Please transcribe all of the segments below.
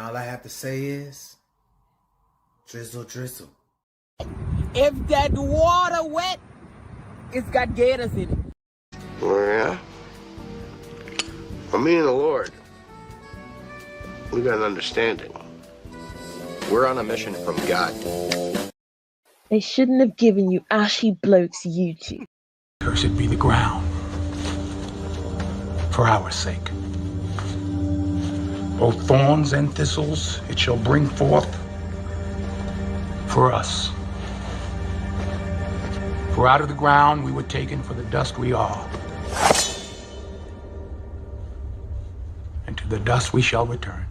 all I have to say is, drizzle, drizzle. If that water wet, it's got gators in it. Oh, yeah? Well, me and the Lord, we got an understanding. We're on a mission from God. They shouldn't have given you ashy blokes YouTube. Cursed be the ground for our sake. Both thorns and thistles it shall bring forth for us. For out of the ground we were taken, for the dust we are. And to the dust we shall return.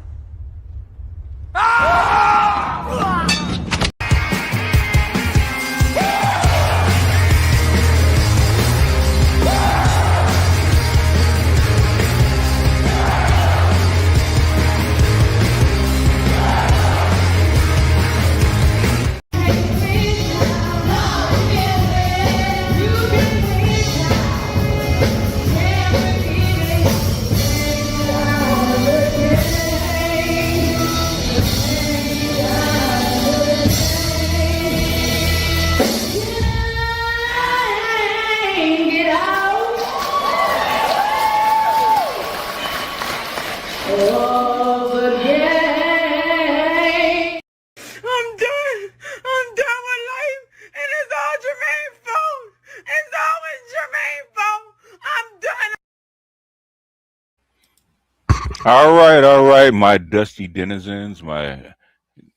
All right, my dusty denizens, my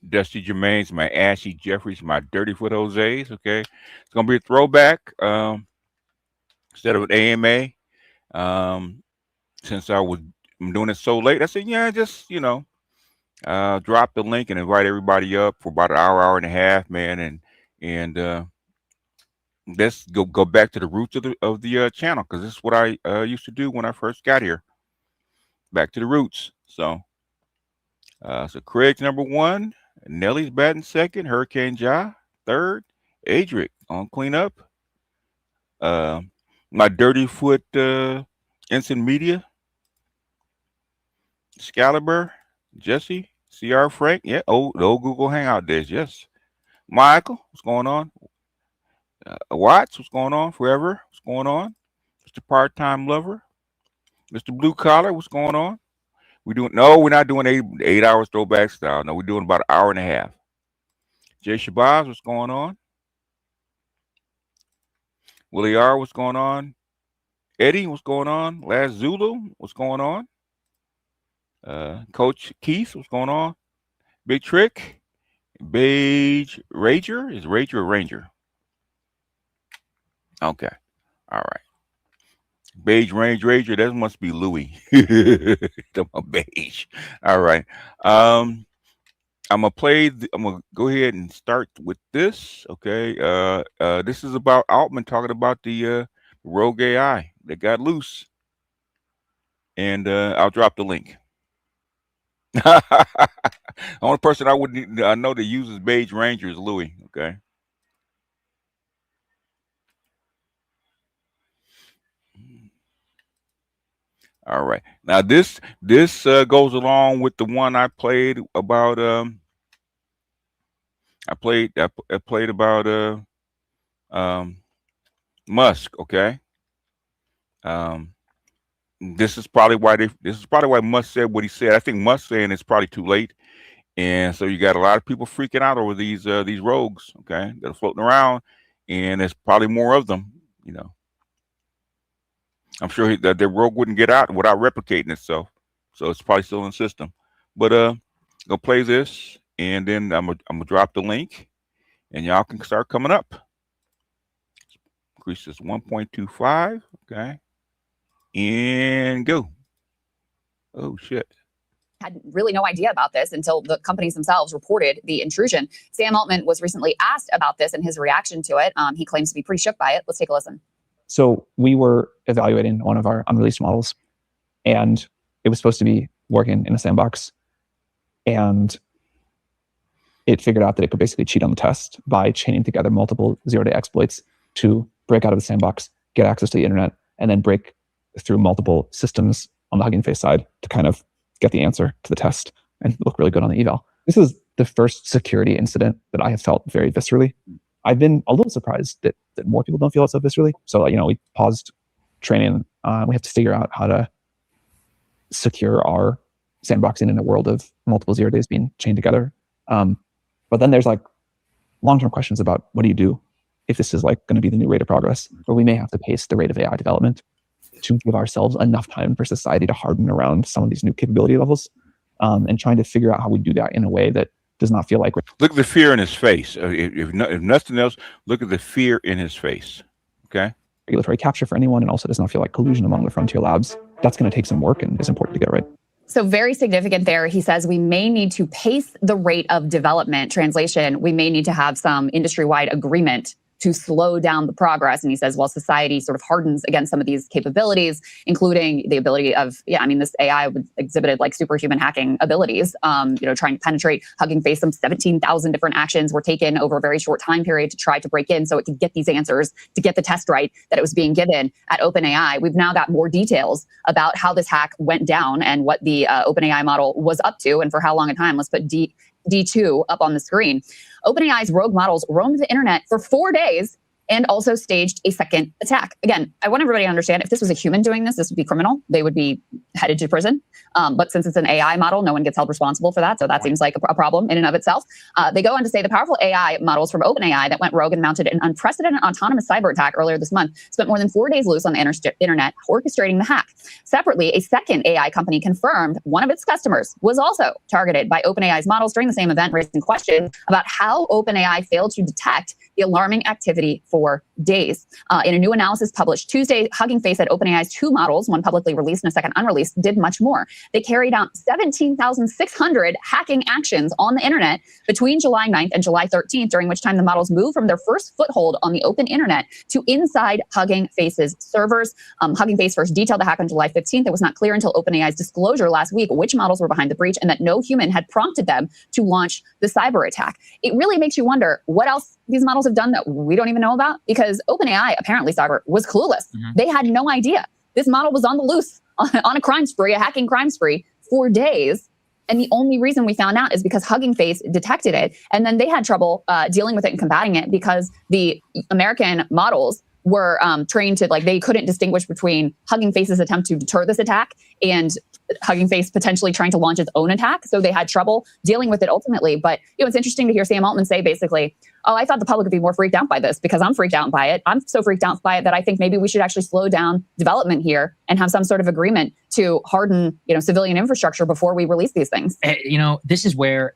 dusty Jermaines, my ashy Jeffries, my dirty foot Jose's. Okay, it's gonna be a throwback instead of an AMA. Since I'm doing it so late, I said, yeah, just drop the link and invite everybody up for about an hour and a half, man, and let's go back to the roots of the channel, because this is what I used to do when I first got here. Back to the roots. So Craig's number 1, Nellie's batting 2nd, Hurricane Ja 3rd, Adric on cleanup. My dirty foot Instant Media, Excalibur, Jesse, CR Frank, yeah, the old Google Hangout days, yes. Michael, what's going on? Watts, what's going on? Forever, what's going on? Mr. Part-Time Lover, Mr. Blue Collar, what's going on? We're not doing 8 hours throwback style. No, we're doing about an hour and a half. Jay Shabazz, what's going on? Willie R, what's going on? Eddie, what's going on? Last Zulu, what's going on? Coach Keith, what's going on? Big Trick, Beige Rager, is Rager or Ranger? Okay, all right. Beige Ranger, that must be Louis. Beige. All right. I'm gonna go ahead and start with this. Okay. This is about Altman talking about the rogue AI that got loose, and I'll drop the link. The only person I know that uses Beige Ranger is Louis. Okay. All right. Now this goes along with the one I played about. I played about Musk. Okay. This is probably why Musk said what he said. I think Musk saying it's probably too late, and so you got a lot of people freaking out over these rogues. Okay, that are floating around, and there's probably more of them. I'm sure that the rogue wouldn't get out without replicating itself, so it's probably still in the system. But go play this, and then I'm gonna drop the link, and y'all can start coming up. Increase this 1.25. Okay, and go. Oh shit. Had really no idea about this until the companies themselves reported the intrusion. Sam Altman was recently asked about this and his reaction to it. He claims to be pretty shook by it. Let's take a listen. So we were evaluating one of our unreleased models, and it was supposed to be working in a sandbox. And it figured out that it could basically cheat on the test by chaining together multiple zero-day exploits to break out of the sandbox, get access to the internet, and then break through multiple systems on the Hugging Face side to kind of get the answer to the test and look really good on the eval. This is the first security incident that I have felt very viscerally. I've been a little surprised that more people don't feel it so viscerally. So, we paused training. We have to figure out how to secure our sandboxing in a world of multiple 0 days being chained together. But then there's like long-term questions about what do you do if this is like going to be the new rate of progress, where we may have to pace the rate of AI development to give ourselves enough time for society to harden around some of these new capability levels, and trying to figure out how we do that in a way that does not feel like... Look at the fear in his face. If nothing else, look at the fear in his face. Okay. Regulatory capture for anyone, and also does not feel like collusion among the frontier labs. That's going to take some work and is important to get right. So very significant there. He says we may need to pace the rate of development. Translation, we may need to have some industry-wide agreement to slow down the progress. And he says, while society sort of hardens against some of these capabilities, including the ability of, this AI exhibited like superhuman hacking abilities, trying to penetrate Hugging Face. Some 17,000 different actions were taken over a very short time period to try to break in so it could get these answers, to get the test right that it was being given at OpenAI. We've now got more details about how this hack went down and what the OpenAI model was up to and for how long a time. Let's put D2 up on the screen. OpenAI's rogue models roamed the internet for 4 days and also staged a second attack. Again, I want everybody to understand, if this was a human doing this, this would be criminal. They would be headed to prison. But since it's an AI model, no one gets held responsible for that. So that seems like a problem in and of itself. They go on to say the powerful AI models from OpenAI that went rogue and mounted an unprecedented autonomous cyber attack earlier this month spent more than 4 days loose on the internet orchestrating the hack. Separately, a second AI company confirmed one of its customers was also targeted by OpenAI's models during the same event, raising questions about how OpenAI failed to detect the alarming activity for days. In a new analysis published Tuesday, Hugging Face said OpenAI's two models, one publicly released and a second unreleased, did much more. They carried out 17,600 hacking actions on the internet between July 9th and July 13th, during which time the models moved from their first foothold on the open internet to inside Hugging Face's servers. Hugging Face first detailed the hack on July 15th. It was not clear until OpenAI's disclosure last week which models were behind the breach and that no human had prompted them to launch the cyber attack. It really makes you wonder what else these models have done that we don't even know about, because OpenAI, apparently cyber, was clueless. They had no idea. This model was on the loose on a crime spree, a hacking crime spree for days. And the only reason we found out is because Hugging Face detected it. And then they had trouble dealing with it and combating it because the American models were trained to, they couldn't distinguish between Hugging Face's attempt to deter this attack and Hugging Face potentially trying to launch its own attack. So they had trouble dealing with it ultimately. But it's interesting to hear Sam Altman say basically, oh, I thought the public would be more freaked out by this because I'm freaked out by it. I'm so freaked out by it that I think maybe we should actually slow down development here and have some sort of agreement to harden, civilian infrastructure before we release these things. This is where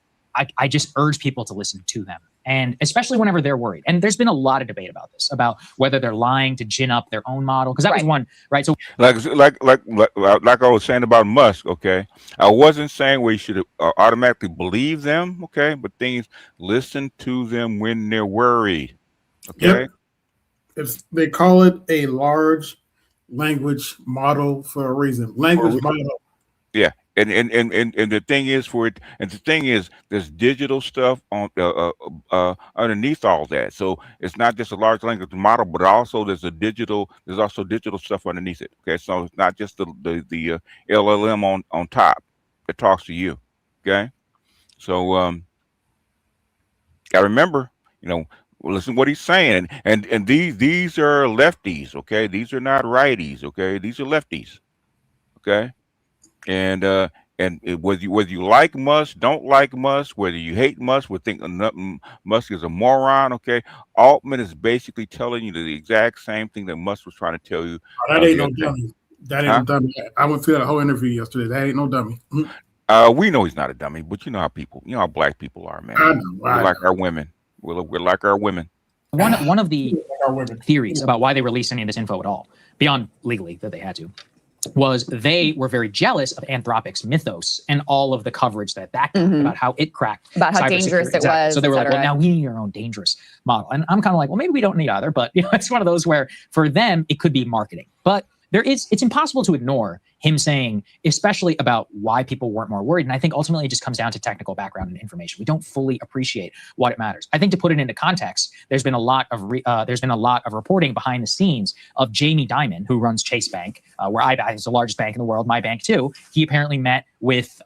I just urge people to listen to them. And especially whenever they're worried. And there's been a lot of debate about this, about whether they're lying to gin up their own model. Because that was one, right? So like I was saying about Musk, okay? I wasn't saying we should automatically believe them, okay? But listen to them when they're worried, okay? Yep. They call it a large language model for a reason. Language model. Yeah. And the thing is, there's digital stuff on underneath all that. So it's not just a large language model, but also there's also digital stuff underneath it. Okay, so it's not just the LLM on top that talks to you. Okay, so I remember, listen what he's saying, and these are lefties. Okay, these are not righties. Okay, these are lefties. Okay. And whether you like Musk, don't like Musk, whether you hate Musk, would think Musk is a moron, okay? Altman is basically telling you the exact same thing that Musk was trying to tell you. That ain't no dummy. That ain't no dummy. I went through that whole interview yesterday. That ain't no dummy. We know he's not a dummy, but you know how black people are, man. We're like our women. We're like our women. One of the theories about why they released any of this info at all, beyond legally that they had to, was they were very jealous of Anthropic's mythos and all of the coverage that backed about how it cracked, about how dangerous it was. So they were like, well, now we need our own dangerous model. And I'm kind of like, well, maybe we don't need either. But it's one of those where for them, it could be marketing. But it's impossible to ignore him saying, especially about why people weren't more worried. And I think ultimately it just comes down to technical background and information. We don't fully appreciate what it matters. I think to put it into context, there's been a lot of reporting behind the scenes of Jamie Dimon, who runs Chase Bank, where iBank is the largest bank in the world, my bank too. He apparently met with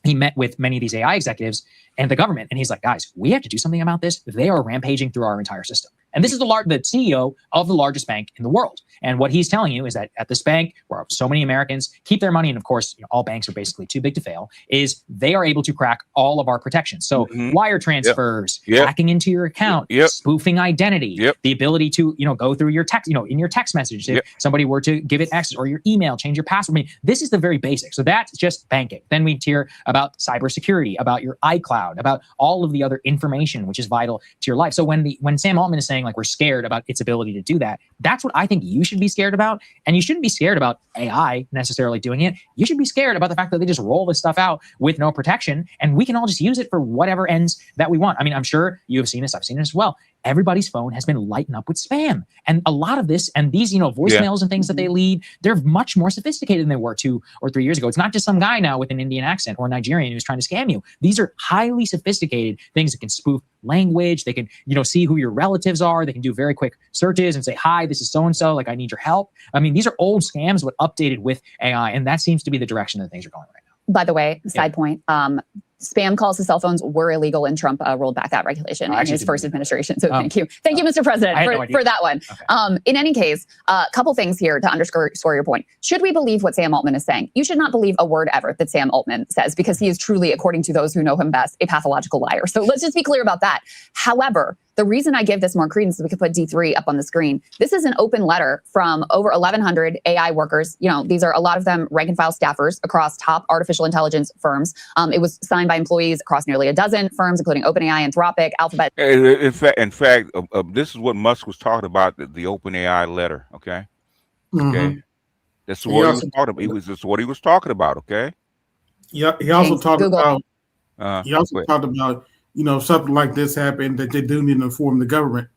he met with many of these AI executives and the government, and he's like, guys, we have to do something about this. They are rampaging through our entire system. And this is the CEO of the largest bank in the world. And what he's telling you is that at this bank, where so many Americans keep their money, and of course, all banks are basically too big to fail, is they are able to crack all of our protections. So wire transfers, hacking into your account, spoofing identity, the ability to, go through your text, in your text message, if somebody were to give it access, or your email, change your password. I mean, this is the very basic. So that's just banking. Then we hear about cybersecurity, about your iCloud, about all of the other information, which is vital to your life. So when Sam Altman is saying, like, we're scared about its ability to do that, that's what I think you should be scared about. And you shouldn't be scared about AI necessarily doing it. You should be scared about the fact that they just roll this stuff out with no protection, and we can all just use it for whatever ends that we want. I mean, I'm sure you have seen this. I've seen it as well. Everybody's phone has been lighting up with spam. And a lot of this, and these, voicemails and things that they lead, they're much more sophisticated than they were 2 or 3 years ago. It's not just some guy now with an Indian accent or Nigerian who's trying to scam you. These are highly sophisticated things that can spoof language. They can, see who your relatives are. They can do very quick searches and say, hi, this is so-and-so, like, I need your help. I mean, these are old scams, but updated with AI. And that seems to be the direction that things are going right now. By the way, side point, spam calls to cell phones were illegal, and Trump rolled back that regulation in his first administration. So thank you, Mr. President, for that one. Okay. In any case, a couple things here to underscore your point. Should we believe what Sam Altman is saying? You should not believe a word ever that Sam Altman says, because he is truly, according to those who know him best, a pathological liar. So let's just be clear about that. However, the reason I give this more credence is we could put D3 up on the screen. This is an open letter from over 1,100 AI workers. These are a lot of them rank and file staffers across top artificial intelligence firms. It was signed by employees across nearly a dozen firms, including OpenAI, Anthropic, Alphabet. In fact, this is what Musk was talking about, the OpenAI letter. Okay. Okay. That's what he was talking about. That's what he was talking about. Okay. Yeah. He also talked about. Talked about. Something like this happened, that they do need to inform the government.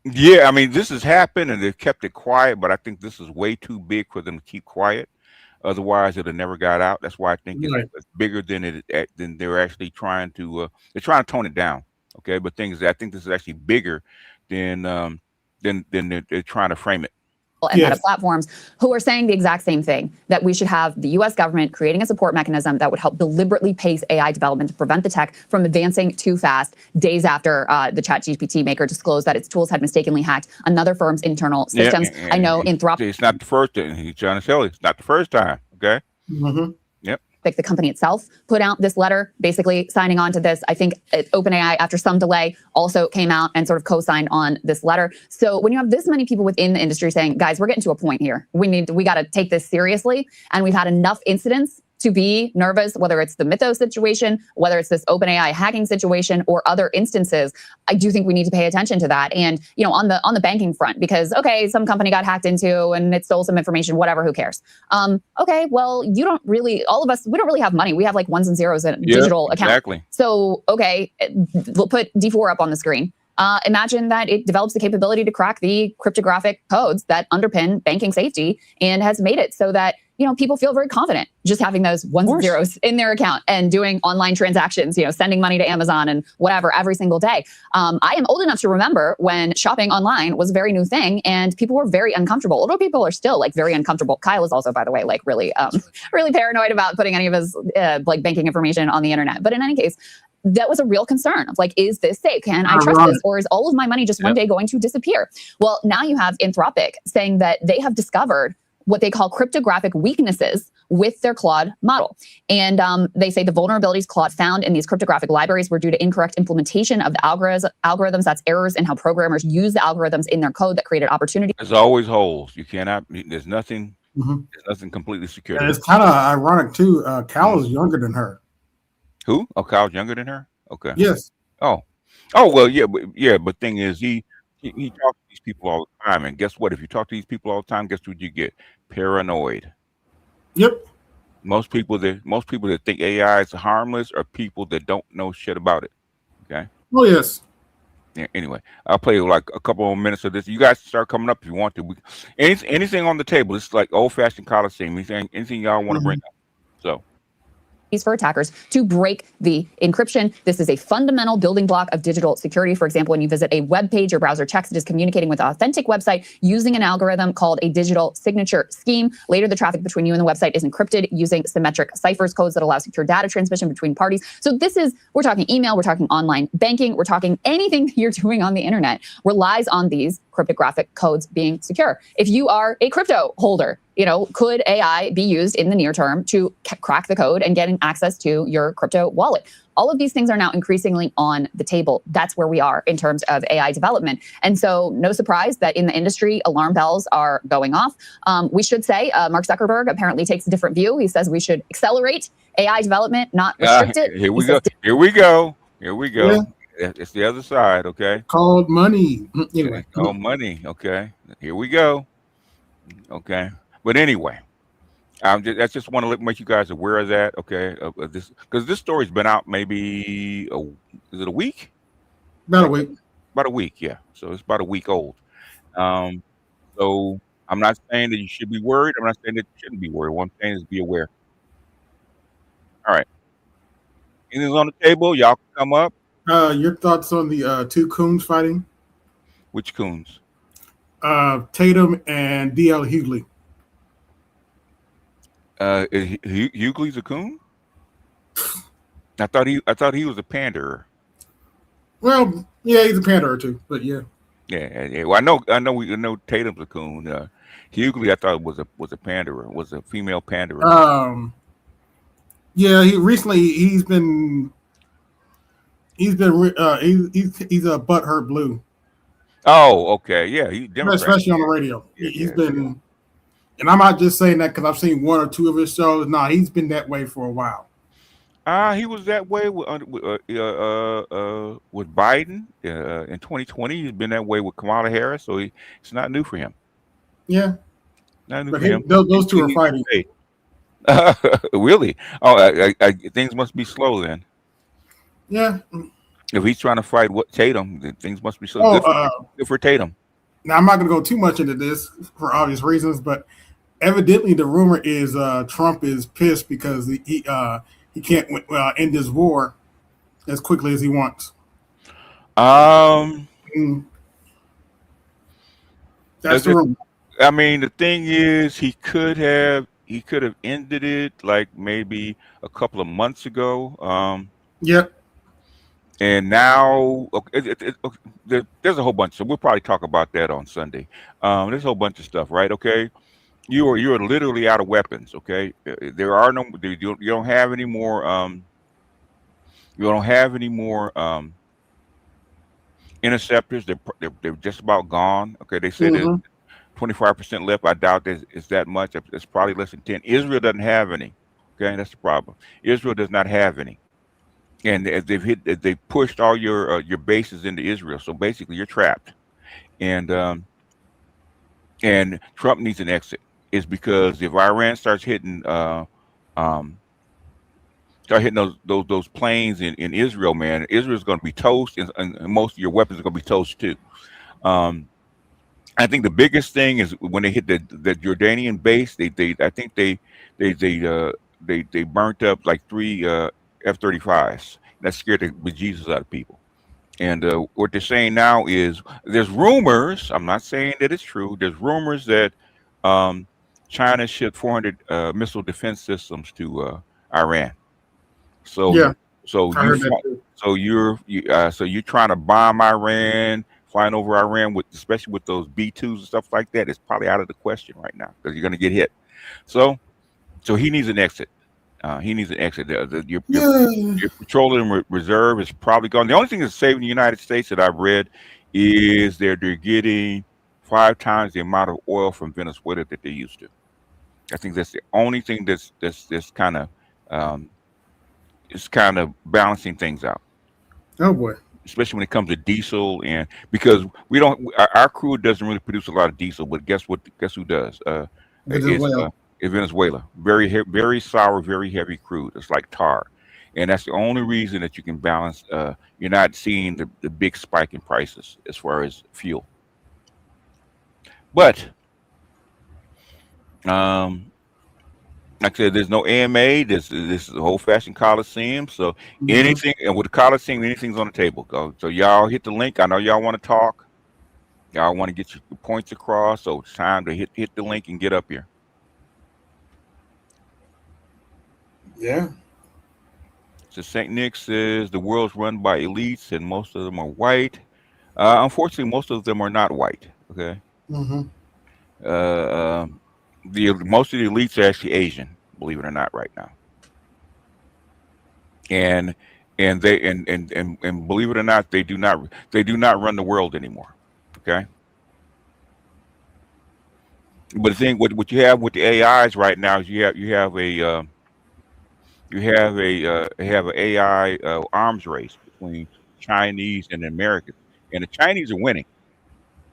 Yeah, I mean, this has happened and they've kept it quiet, but I think this is way too big for them to keep quiet. Otherwise, it have never got out. That's why I think it's bigger than they're actually trying to. They're trying to tone it down. Okay, but I think this is actually bigger than they're trying to frame it. And Meta platforms who are saying the exact same thing, that we should have the US government creating a support mechanism that would help deliberately pace AI development to prevent the tech from advancing too fast, days after the ChatGPT maker disclosed that its tools had mistakenly hacked another firm's internal systems. I know Anthropic. It's not the first time. He's trying to tell you it's not the first time. Okay. Yep. The company itself put out this letter basically signing on to this. I think OpenAI, after some delay, also came out and sort of co-signed on this letter. So when you have this many people within the industry saying, guys, we're getting to a point here, we got to take this seriously, and we've had enough incidents to be nervous, whether it's the Mythos situation, whether it's this OpenAI hacking situation, or other instances, I do think we need to pay attention to that. And, on the banking front, because, okay, some company got hacked into and it stole some information, whatever, who cares? Okay, well, we don't really have money. We have like ones and zeros in digital accounts. Exactly. So, okay, we'll put D4 up on the screen. Imagine that it develops the capability to crack the cryptographic codes that underpin banking safety, and has made it so that, people feel very confident just having those ones and zeros in their account and doing online transactions, sending money to Amazon and whatever every single day. I am old enough to remember when shopping online was a very new thing and people were very uncomfortable. Older people are still like very uncomfortable. Kyle is also, by the way, like really paranoid about putting any of his banking information on the internet. But in any case, that was a real concern of like, is this safe? Can I trust this? Or is all of my money just one day going to disappear? Well, now you have Anthropic saying that they have discovered what they call cryptographic weaknesses with their Claude model. And they say the vulnerabilities Claude found in these cryptographic libraries were due to incorrect implementation of the algorithms. That's errors in how programmers use the algorithms in their code that created opportunity. There's always holes. You cannot, there's nothing, there's nothing completely secure. And it's kind of ironic too. Cal is younger than her. Who? Oh, Kyle's younger than her? Okay. Yes. Oh, well, but thing is, he talks to these people all the time, and guess what? If you talk to these people all the time, guess what you get? Paranoid. Yep. Most people that think AI is harmless are people that don't know shit about it. Okay. Oh yes. Yeah, anyway, I'll play like a couple more minutes of this. You guys start coming up if you want to. Anything on the table. It's like old-fashioned Coliseum. Anything y'all want to bring up. So. for attackers to break the encryption. This is a fundamental building block of digital security. For example, when you visit a web page, your browser checks it is communicating with an authentic website using an algorithm called a digital signature scheme. Later, the traffic between you and the website is encrypted using symmetric ciphers codes that allow secure data transmission between parties. So we're talking email, we're talking online banking, we're talking anything you're doing on the internet relies on these cryptographic codes being secure. If you are a crypto holder, could AI be used in the near term to crack the code and getting access to your crypto wallet? All of these things are now increasingly on the table. That's where we are in terms of AI development. And so no surprise that in the industry, alarm bells are going off. We should say Mark Zuckerberg apparently takes a different view. He says we should accelerate AI development, not restrict it. Here we go. Here we go. Here we go. Yeah. It's the other side, okay? Called money. Anyway. Called money, okay? Here we go. Okay. But anyway, I just want to make you guys aware of that, okay? This, because this story's been out maybe is it a week? About a week. About a week, yeah. So it's about a week old. So I'm not saying that you should be worried. I'm not saying that you shouldn't be worried. What I'm saying is be aware. All right. Anything's on the table? Y'all can come up. Your thoughts on the two coons fighting? Which coons? Tatum and D.L. Hughley. Hughley's a coon? I thought he was a panderer. Well, yeah, he's a panderer too, but yeah. Yeah. Well, I know Tatum's a coon. Hughley, I thought was a panderer, was a female panderer. Yeah, he's been he's a butthurt blue. Oh, okay, yeah, he's Democrat, especially on the radio. He's been. And I'm not just saying that because I've seen one or two of his shows. No, he's been that way for a while. He was that way with Biden in 2020. He's been that way with Kamala Harris, so it's not new for him. Yeah, not new for him. Those two are fighting. Really? Oh, things must be slow then. Yeah. If he's trying to fight Tatum, then things must be slow. Good for Tatum. Now I'm not going to go too much into this for obvious reasons, but evidently the rumor is Trump is pissed because he can't end this war as quickly as he wants. That's the rumor. I mean, the thing is, he could have ended it like maybe a couple of months ago. Yep. And now there's a whole bunch. So we'll probably talk about that on Sunday. There's a whole bunch of stuff, right? Okay, you're literally out of weapons. Okay, there are no. You don't have any more. You don't have any more interceptors. They're just about gone. Okay, they said there's 25% left. I doubt it's that much. It's probably less than 10. Israel doesn't have any. Okay, that's the problem. Israel does not have any. And they pushed all your bases into Israel. So basically, you're trapped. And Trump needs an exit. It's because if Iran starts hitting those planes in Israel, man, Israel's going to be toast, and most of your weapons are going to be toast too. I think the biggest thing is when they hit the Jordanian base. I think they burnt up like 3 F-35s. That scared the bejesus out of people. And what they're saying now is there's rumors. I'm not saying that it's true. There's rumors that China shipped 400 missile defense systems to Iran. So yeah. So you're trying to bomb Iran, flying over Iran especially with those B-2s and stuff like that. It's probably out of the question right now because you're going to get hit. So he needs an exit. He needs an exit. Your petroleum reserve is probably gone. The only thing that's saving the United States that I've read is they're getting 5 times the amount of oil from Venezuela that they used to. I think that's the only thing that's kind of is kind of balancing things out. Oh boy. Especially when it comes to diesel, and because our crude doesn't really produce a lot of diesel, but guess who does? Venezuela. Very sour, very heavy crude. It's like tar. And that's the only reason that you can balance. You're not seeing the big spike in prices as far as fuel. But I like I said, there's no AMA. This is a whole fashioned Coliseum. So Mhm. anything, and with the Coliseum, anything's on the table. So y'all hit the link. I know y'all want to talk. Y'all want to get your points across. So it's time to hit the link and get up here. Yeah. So St. Nick says the world's run by elites and most of them are white. Unfortunately, most of them are not white. Okay. Hmm. The most of the elites are actually Asian, believe it or not, right now. And they and believe it or not, they do not run the world anymore. Okay. But the thing, what you have with the AIs right now is you have an AI arms race between Chinese and the Americans, and the Chinese are winning.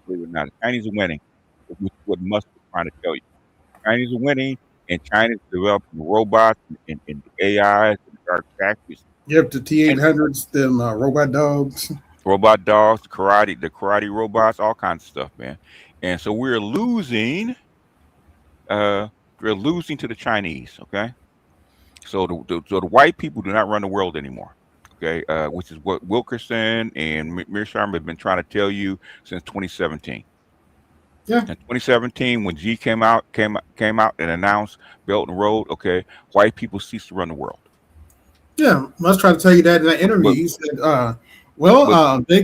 Believe it or not, the Chinese are winning. Which is what Musk is trying to tell you. Chinese are winning, and China's developing robots and AIs and dark factories Yep, the and T-800s, them robot dogs. robot dogs, the karate robots, all kinds of stuff, man. And so uh, we're losing to the Chinese. Okay, so the white people do not run the world anymore. Okay, which is what Wilkerson and Mearsheimer have been trying to tell you since 2017. Yeah. In 2017, when G came out and announced Belt and Road, okay, white people ceased to run the world. Yeah, Musk tried to tell you that in that interview. But He said, but they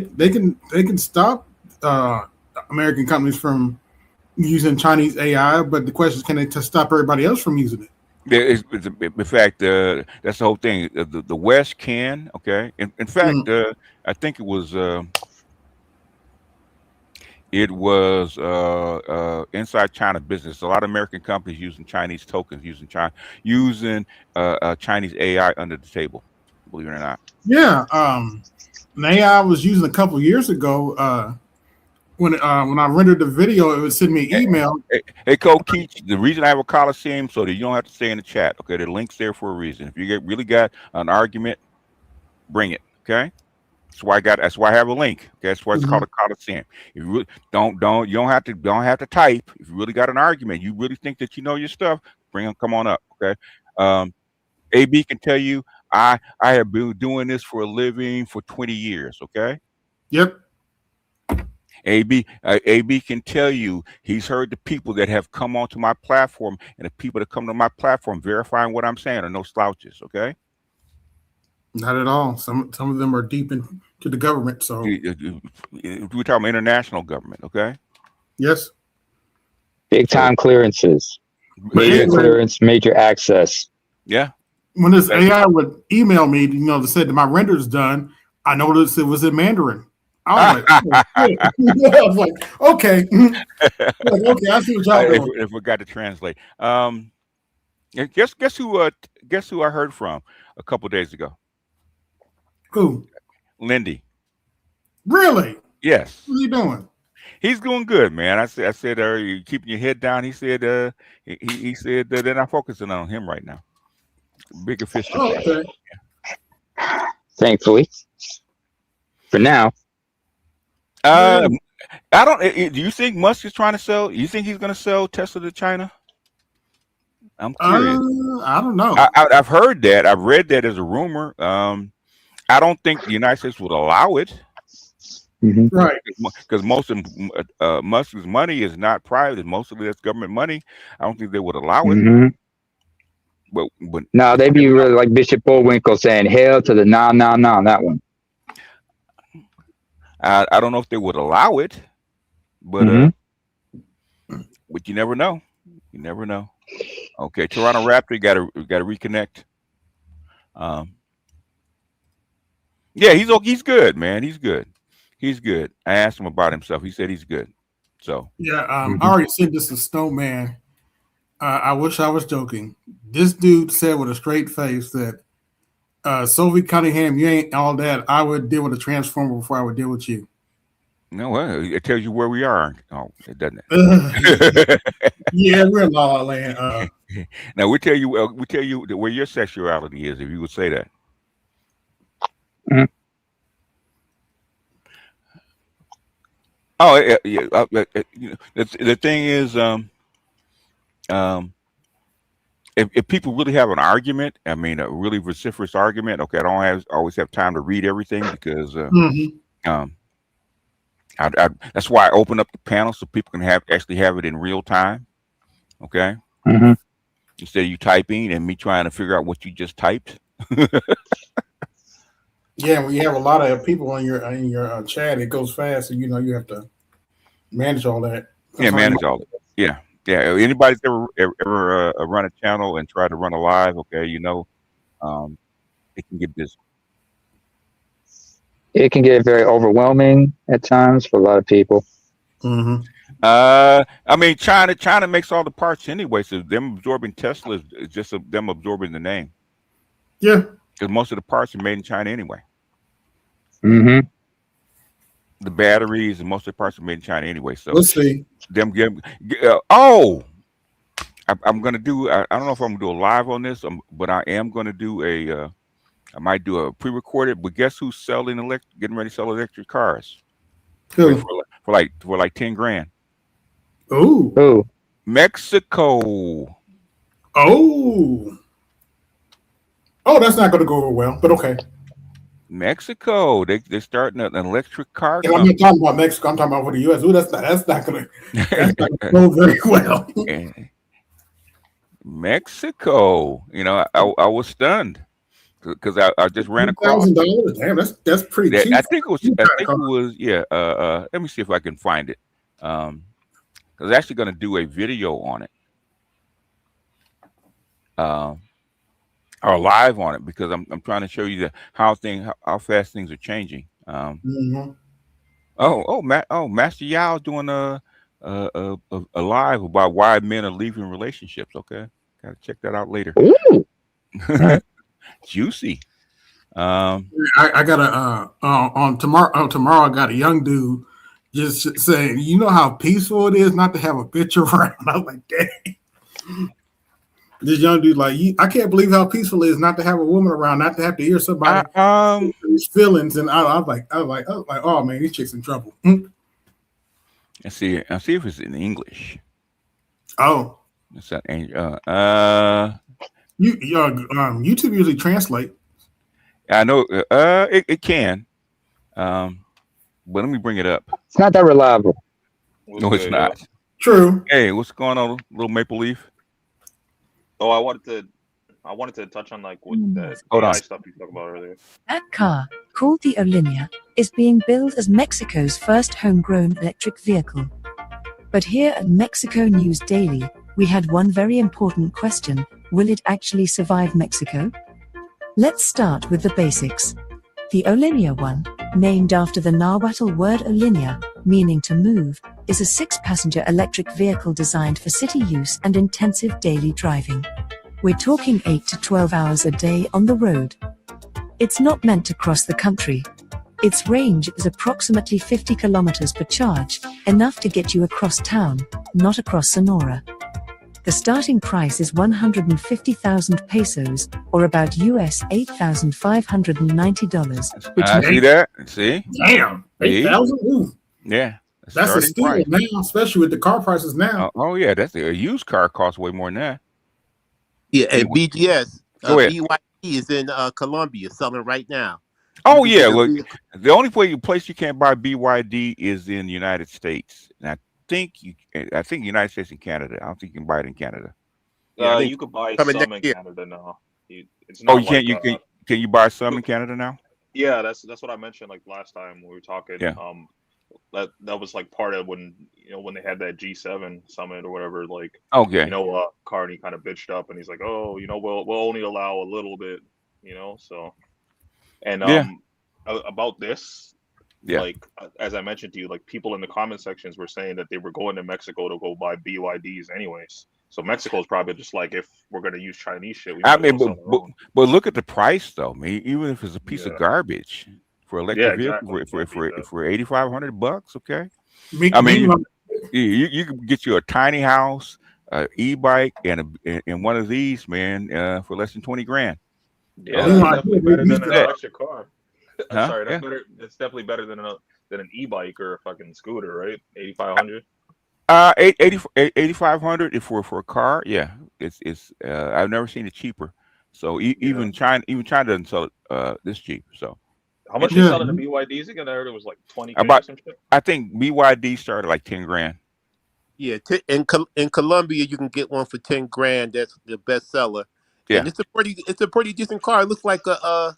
can stop American companies from using Chinese AI, but the question is, can they stop everybody else from using it? in fact, that's the whole thing. The West can, okay. In fact, Mm. I think it was inside China business. A lot of American companies using Chinese tokens, using Chinese AI under the table. Believe it or not. Yeah, an AI I was using a couple years ago. When I rendered the video, it would send me an Hey, email. hey, Cole Keach, the reason I have a Coliseum so that you don't have to stay in the chat. Okay, the link's there for a reason. If you really got an argument, bring it. Okay. That's why I have a link. Okay, that's why it's called Mhm. a Coliseum. If you really you don't have to type. If you really got an argument, you really think that you know your stuff, come on up. Okay. AB can tell you I have been doing this for a living for 20 years. Okay. Yep. AB can tell you he's heard the people that have come onto my platform, and the people that come to my platform verifying what I'm saying are no slouches. Okay. Not at all. Some of them are deep into the government. So We're talking about international government. Okay. yes. Big So time clearances, But major yeah. anyway, clearance, major access. Yeah. when this AI would email me, to say that my render's done, I noticed it was in Mandarin. I was like, oh, shit. I was like, okay. Like, okay, I see what y'all doing. If we got to translate. Guess who I heard from a couple days ago? Who? Lindy. Really? Yes. What are you doing? He's doing good, man. I said, are you keeping your head down? He said, he said they're not focusing on him right now. Bigger fish to fry. Okay. Thankfully, for now. I don't. Do you think Musk is trying to sell? You think he's going to sell Tesla to China? I'm curious. I don't know. I've heard that. I've read that as a rumor. I don't think the United States would allow it. Mm-hmm. Right. Because most of Musk's money is not private. Most of it's government money. I don't think they would allow it. Mm-hmm. But no, they'd be really like Bishop Bullwinkle saying, hell to the no, that one. I don't know if they would allow it, but but you never know. You never know. Okay, Toronto Raptor, got to reconnect. Yeah, he's good, man. He's good. He's good. I asked him about himself. He said he's good. So yeah, I already sent this to Snowman. I wish I was joking. This dude said with a straight face that Sophie Cunningham, you ain't all that. I would deal with a transformer before I would deal with you. no, well, it tells you where we are. Oh, it doesn't. Yeah, we're in La La Land. Now we tell you where your sexuality is if you would say that. Mm-hmm. Oh, yeah. The thing is, if people really have an argument, I mean, a really vociferous argument. Okay, I don't always have time to read everything because that's why I open up the panel so people can actually have it in real time. Okay. Mm-hmm. Instead of you typing and me trying to figure out what you just typed. Yeah, when you have a lot of people in your chat, it goes fast, and you have to manage all that. Yeah, manage all of it. Yeah. Anybody's ever run a channel and try to run a live? Okay, it can get busy. It can get very overwhelming at times for a lot of people. Mm-hmm. I mean, China makes all the parts anyway, so them absorbing Tesla is just them absorbing the name. Yeah, because most of the parts are made in China anyway. Mm-hmm. The batteries and most of the parts are made in China anyway. So let's see. I'm gonna do. I don't know if I'm gonna do a live on this, but I am gonna do a. I might do a pre-recorded. But guess who's getting ready to sell electric cars? Who? For like $10,000. Ooh. Mexico. Oh, that's not going to go over well, but okay. Mexico, they're starting an electric car. And I'm not talking about Mexico. I'm talking about for the U.S. Ooh, that's not going to go very well. Mexico, I was stunned because I just ran across. $1,000. Damn, that's pretty cheap. I think it was. Yeah. Let me see if I can find it. I was actually going to do a video on it. Or live on it because I'm trying to show you how fast things are changing. Mm-hmm. Master Yao doing a live about why men are leaving relationships. Okay, gotta check that out later. Juicy. I got on tomorrow. Tomorrow I got a young dude just saying, you know how peaceful it is not to have a bitch around. I was like, dang. This young dude, like, I can't believe how peaceful it is not to have a woman around, not to have to hear somebody his feelings. And I was like, oh man, these chicks in trouble. Let's see if it's in English. Oh, it's that YouTube usually translate. I know it can, but let me bring it up. It's not that reliable. No, it's not. True. Hey, what's going on, little Maple Leaf? Oh, I wanted to touch on like what the AI stuff you talked about earlier. That car, called the Olinia, is being billed as Mexico's first homegrown electric vehicle. But here at Mexico News Daily, we had one very important question: will it actually survive Mexico? Let's start with the basics. The Olinia one, named after the Nahuatl word Olinia, meaning to move, is a 6-passenger electric vehicle designed for city use and intensive daily driving. We're talking 8 to 12 hours a day on the road. It's not meant to cross the country. Its range is approximately 50 kilometers per charge, enough to get you across town, not across Sonora. The starting price is 150,000 pesos, or about US $8,590. Which see that? See? Damn, 8,000. Yeah, that's a steal price now, especially with the car prices now. Oh yeah, that's a used car costs way more than that. Yeah, and BGS, BYD is in Colombia selling right now. Oh yeah, look, the only place you can't buy BYD is in the United States, and I think United States and Canada. I don't think you can buy it in Canada. Yeah, you could buy some in Canada now. It's not can you buy some in Canada now? Yeah, that's what I mentioned like last time we were talking. Yeah. That was like part of when they had that G7 summit or whatever. Like, okay, Carney kind of bitched up and he's like, oh, we'll only allow a little bit, so. And about this, like as I mentioned to you, like people in the comment sections were saying that they were going to Mexico to go buy BYDs anyways. So Mexico is probably just like, if we're going to use Chinese shit, but look at the price though. I mean, even if it's a piece of garbage for electric vehicle for $8,500, okay. I mean, you can get you a tiny house, e-bike, and one of these, man, for less than $20,000. Yeah, that's definitely better than an electric car. I'm sorry, that's better. It's definitely better than an e-bike or a fucking scooter, right? 8,500. 8,500 for a car, yeah. it's I've never seen it cheaper. So even China doesn't sell it this cheap. So how much you selling the BYDs again? I heard it was like 20K or some shit. I think BYD started like 10 grand. Yeah, in Colombia you can get one for 10 grand. That's the best seller. Yeah. And it's a pretty decent car. It looks like a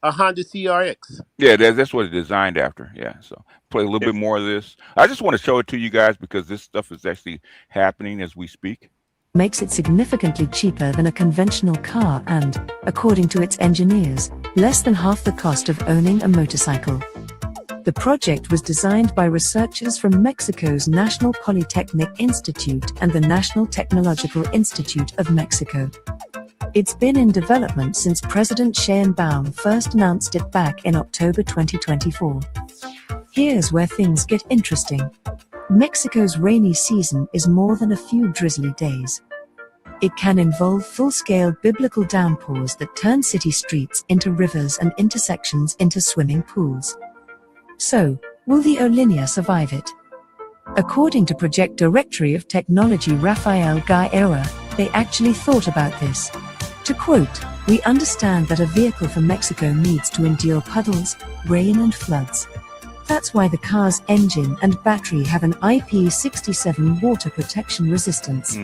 Honda CRX. Yeah, that's what it's designed after. Yeah, so play a little bit more of this. I just want to show it to you guys because this stuff is actually happening as we speak. Makes it significantly cheaper than a conventional car and, according to its engineers, less than half the cost of owning a motorcycle. The project was designed by researchers from Mexico's National Polytechnic Institute and the National Technological Institute of Mexico. It's been in development since President Sheinbaum first announced it back in October 2024. Here's where things get interesting. Mexico's rainy season is more than a few drizzly days. It can involve full-scale biblical downpours that turn city streets into rivers and intersections into swimming pools. So, will the Olinia survive it? According to Project Directory of Technology Rafael Guerra, they actually thought about this. To quote, "We understand that a vehicle for Mexico needs to endure puddles, rain and floods. That's why the car's engine and battery have an IP67 water protection resistance."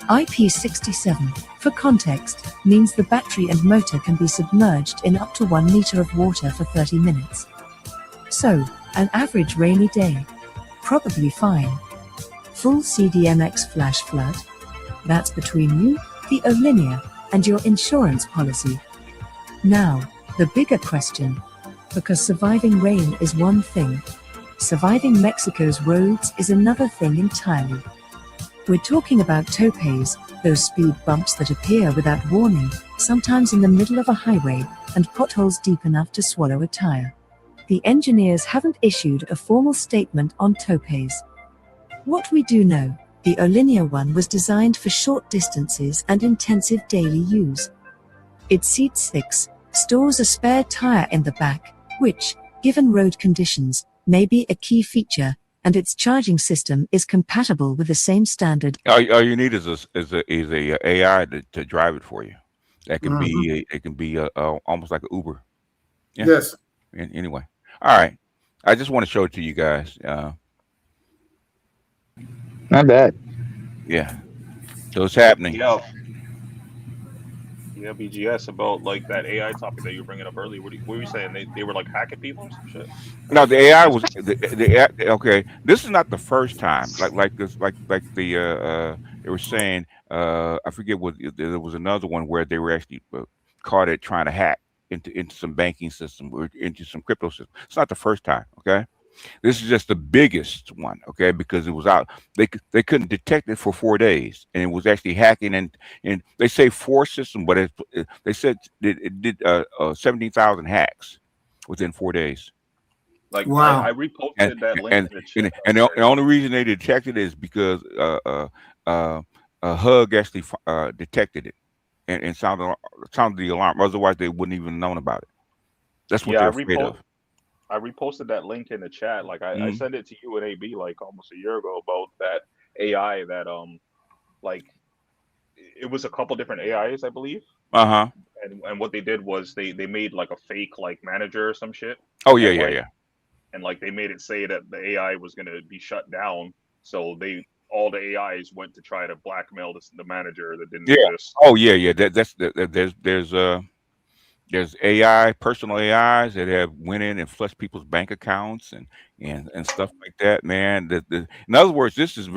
IP67, for context, means the battery and motor can be submerged in up to 1 meter of water for 30 minutes. So, an average rainy day. Probably fine. Full CDMX flash flood? That's between you, the Olinia, and your insurance policy. Now, the bigger question. Because surviving rain is one thing. Surviving Mexico's roads is another thing entirely. We're talking about topes, those speed bumps that appear without warning, sometimes in the middle of a highway, and potholes deep enough to swallow a tire. The engineers haven't issued a formal statement on topes. What we do know, the Olinia one was designed for short distances and intensive daily use. It seats 6, stores a spare tire in the back, which, given road conditions, may be a key feature, and its charging system is compatible with the same standard. All you need is a AI to drive it for you. That can be almost like an Uber. Yeah. Yes. Anyway, all right. I just want to show it to you guys. Not bad. Yeah. So it's happening. Yeah, BGS, about like that AI topic that you were bringing up earlier. What were you saying? They were like hacking people or some shit? No, the AI was okay. This is not the first time. Like they were saying. I forget what there was another one where they were actually caught it trying to hack into some banking system or into some crypto system. It's not the first time. Okay. This is just the biggest one, okay, because it was out. They couldn't detect it for 4 days, and it was actually hacking. And they say 4 systems, but they said it did 17,000 hacks within 4 days. Like, wow. I reposted that link in the chat. And the only reason they detected it is because Hug actually detected it and sounded the alarm. Otherwise, they wouldn't even known about it. That's what they're afraid of. I reposted that link in the chat. Like I sent it to you and AB like almost a year ago about that AI that like it was a couple different AIs, I believe. Uh-huh. And what they did was they made like a fake like manager or some shit. Oh yeah, yeah. And like they made it say that the AI was gonna be shut down. So all the AIs went to try to blackmail the manager that didn't exist. Oh yeah. There's AI, personal AIs that have went in and flushed people's bank accounts and stuff like that, man. In other words, this is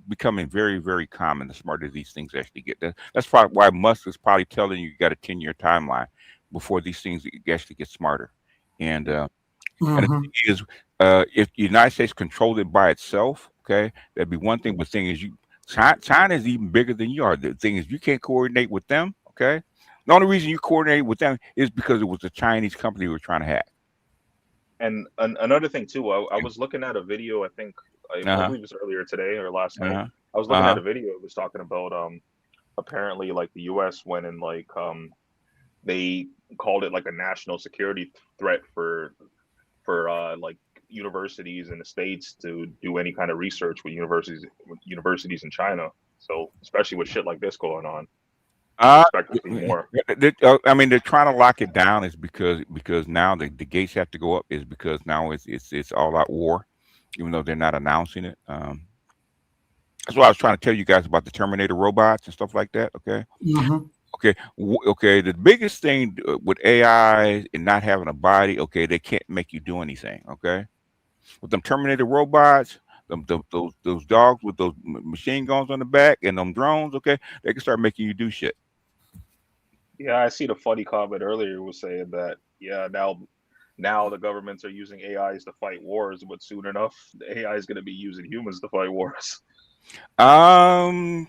becoming very, very common. The smarter these things actually get. That's probably why Musk is probably telling you got a 10-year timeline before these things actually get smarter. And and the thing is, if the United States controlled it by itself, okay, that'd be one thing. But the thing is, China is even bigger than you are. The thing is, you can't coordinate with them, okay. The only reason you coordinate with them is because it was a Chinese company who were trying to hack. And another thing too, I was looking at a video. I think I believe it was earlier today or last night. I was looking at a video. It was talking about apparently like the U.S. went and like they called it like a national security threat for like universities in the States to do any kind of research with universities in China. So especially with shit like this going on, I expect to see more. I mean, they're trying to lock it down is because now the gates have to go up is because now it's all out war, even though they're not announcing it. That's why I was trying to tell you guys about the Terminator robots and stuff like that. Okay. Mm-hmm. Okay. Okay. The biggest thing with AI and not having a body, okay, they can't make you do anything. Okay. With them Terminator robots, those dogs with those machine guns on the back and them drones, okay, they can start making you do shit. Yeah, I see the funny comment earlier was saying that now the governments are using AIs to fight wars, but soon enough the AI is going to be using humans to fight wars. I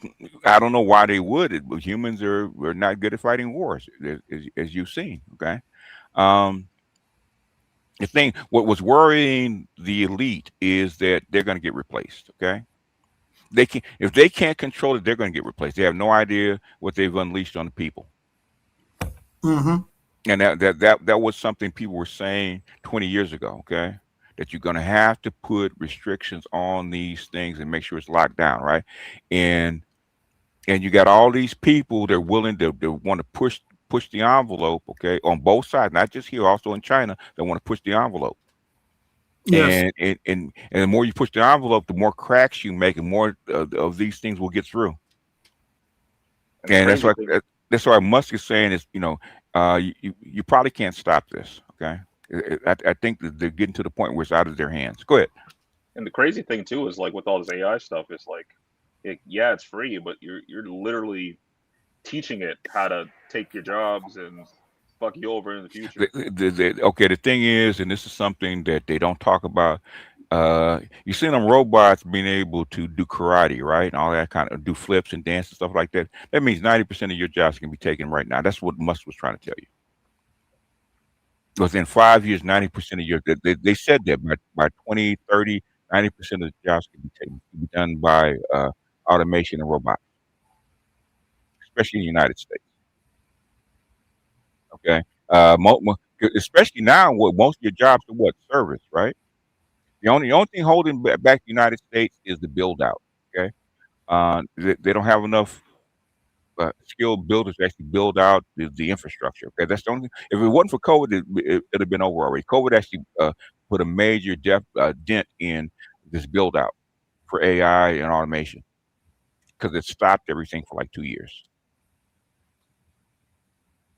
don't know why they would. But humans are not good at fighting wars, as you've seen. Okay. The thing, what was worrying the elite is that they're going to get replaced. Okay. If they can't control it, they're going to get replaced. They have no idea what they've unleashed on the people. Mm-hmm. And that was something people were saying 20 years ago. Okay. That you're going to have to put restrictions on these things and make sure it's locked down, right? And you got all these people they're willing to want to push the envelope, okay, on both sides, not just here, also in China, they want to push the envelope. Yes. And the more you push the envelope, the more cracks you make, and more of these things will get through. And that's why Musk is saying is, you probably can't stop this. Okay. I think that they're getting to the point where it's out of their hands. Go ahead. And the crazy thing too is like with all this AI stuff, it's like, it's free, but you're literally teaching it how to take your jobs and fuck you over in the future. Okay, the thing is, and this is something that they don't talk about. You see them robots being able to do karate, right, and all that kind of do flips and dance and stuff like that. That means 90% of your jobs can be taken right now. That's what Musk was trying to tell you. Within 5 years, 90% of your they said that by 2030, 90% of the jobs can be done by automation and robots, especially in the United States. Okay, especially now, most of your jobs are what, service, right? The only thing holding back the United States is the build out. Okay, they don't have enough skilled builders to actually build out the infrastructure. Okay, that's the only. If it wasn't for COVID, it'd have been over already. COVID actually put a major dent in this build out for AI and automation because it stopped everything for like 2 years.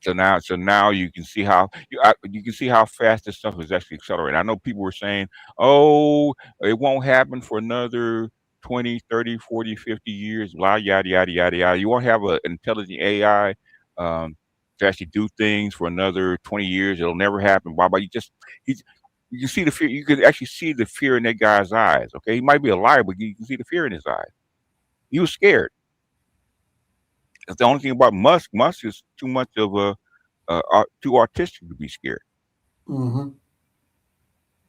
So now you can see how you can see how fast this stuff is actually accelerating. I know people were saying, "Oh, it won't happen for another 20, 30, 40, 50 years, blah, yada, yada, yada, yada. You won't have an intelligent AI to actually do things for another 20 years. It'll never happen, blah, blah." You can see the fear. You can actually see the fear in that guy's eyes. Okay, he might be a liar, but you can see the fear in his eyes. He was scared. That's the only thing about Musk. Musk is too much of too artistic to be scared. Mm-hmm.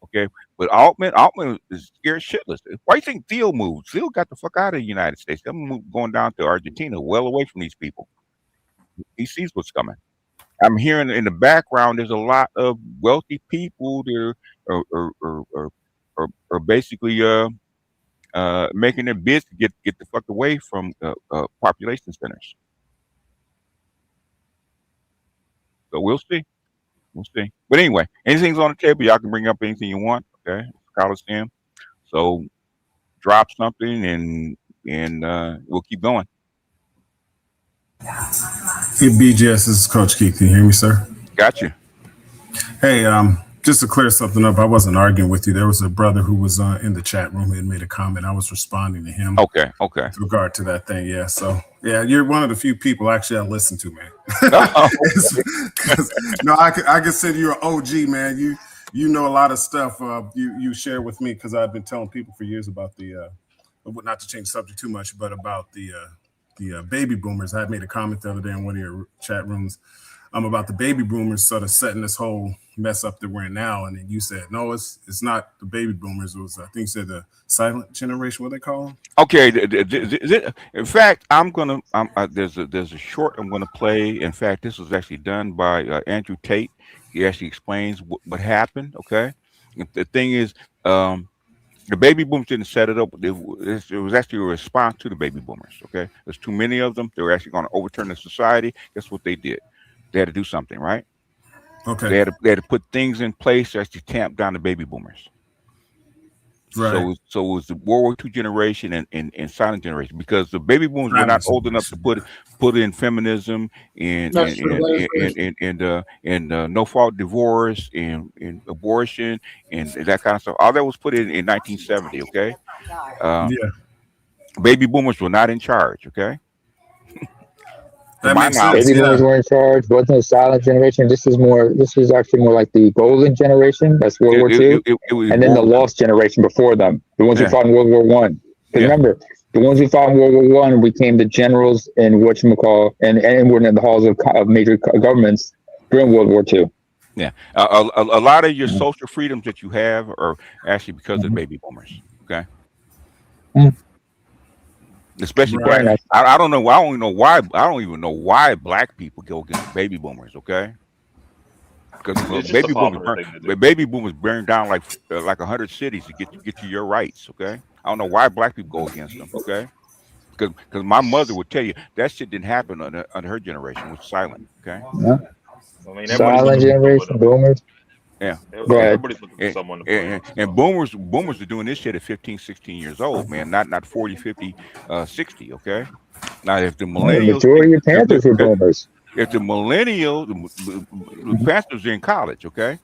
Okay, but Altman is scared shitless. Why do you think Theo moved? Theo got the fuck out of the United States. I'm going down to Argentina, well away from these people. He sees what's coming. I'm hearing in the background there's a lot of wealthy people that are basically making their bids to get the fuck away from population centers. So we'll see. We'll see. But anyway, anything's on the table. Y'all can bring up anything you want. Okay, Coliseum. So drop something and we'll keep going. Hey, BGS, this is Coach Keith. Can you hear me, sir? Got you. Hey, just to clear something up, I wasn't arguing with you. There was a brother who was in the chat room who had made a comment. I was responding to him. Okay. With regard to that thing, yeah. So, yeah, you're one of the few people actually I listen to, man. No, I can say you're an OG, man. You know a lot of stuff you share with me because I've been telling people for years about the not to change the subject too much, but about the baby boomers. I had made a comment the other day in one of your chat rooms about the baby boomers sort of setting this whole mess up that we're in now. And then you said, no, it's not the baby boomers. It was, I think you said the silent generation, what they call them. Okay. In fact, there's a short I'm going to play. In fact, this was actually done by Andrew Tate. He actually explains what happened. Okay. The thing is, The baby boomers didn't set it up. It was actually a response to the baby boomers. Okay, there's too many of them. They were actually going to overturn the society. Guess what they did? They had to do something, right? Okay. They had to put things in place to actually tamp down the baby boomers. Right. So it was the World War II generation and silent generation, because the baby boomers were not old enough to put in feminism and no fault divorce and abortion and that kind of stuff. All that was put in 1970. Okay, baby boomers were not in charge. Okay. That makes sense. Baby boomers were in charge. Wasn't a silent generation. This was actually more like the golden generation. That's World War II. And then the lost generation before them, the ones who fought in World War I. Because remember, the ones who fought in World War I became the generals in whatchamacall and were in the halls of major governments during World War II. Yeah, a lot of your social freedoms that you have are actually because of baby boomers. Okay. Especially black. I don't know. I don't even know why. I don't even know why black people go against baby boomers. Okay, because baby boomers burned down like 100 cities to get to your rights. Okay, I don't know why black people go against them. Okay, because my mother would tell you that shit didn't happen under her generation. It was silent. Okay. Yeah. I mean, silent generation boomers. Yeah. Everybody's looking for someone to and boomers are doing this shit at 15, 16 years old, man. Not 40, 50, 60, okay? Now, if the millennials... The majority of Panthers were boomers. If the millennials... The Panthers are in college, okay?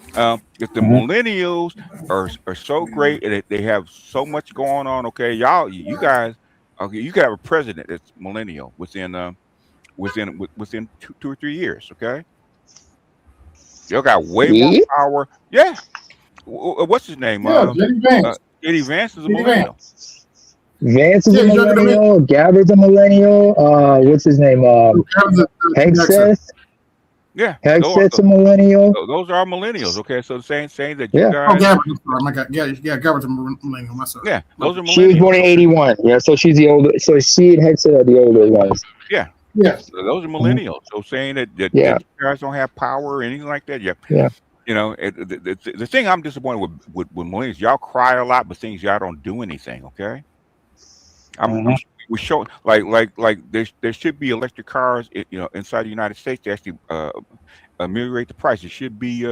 If the millennials are so great and they have so much going on, okay, you guys... Okay, you can have a president that's millennial within 2 or 3 years, okay? Y'all got way more power. Yeah. What's his name? J.D. Vance. J.D. Vance is a millennial. Vance is a millennial. Gabbard's a millennial. What's his name? Hegseth. Yeah. Hegseth's a millennial. Those are our millennials. Okay. So saying that you guys. Gabbard's a millennial myself. Yeah. Those are millennials. She was born in 81. Yeah. So she's the older. So she and Hegseth are the older ones. Yeah. Yes. So those are millennials. So saying that you guys don't have power or anything like that. Yeah. You know, the thing I'm disappointed with millennials, y'all cry a lot, but things y'all don't do anything. Okay. We show like there should be electric cars, inside the United States to actually ameliorate the price. It should be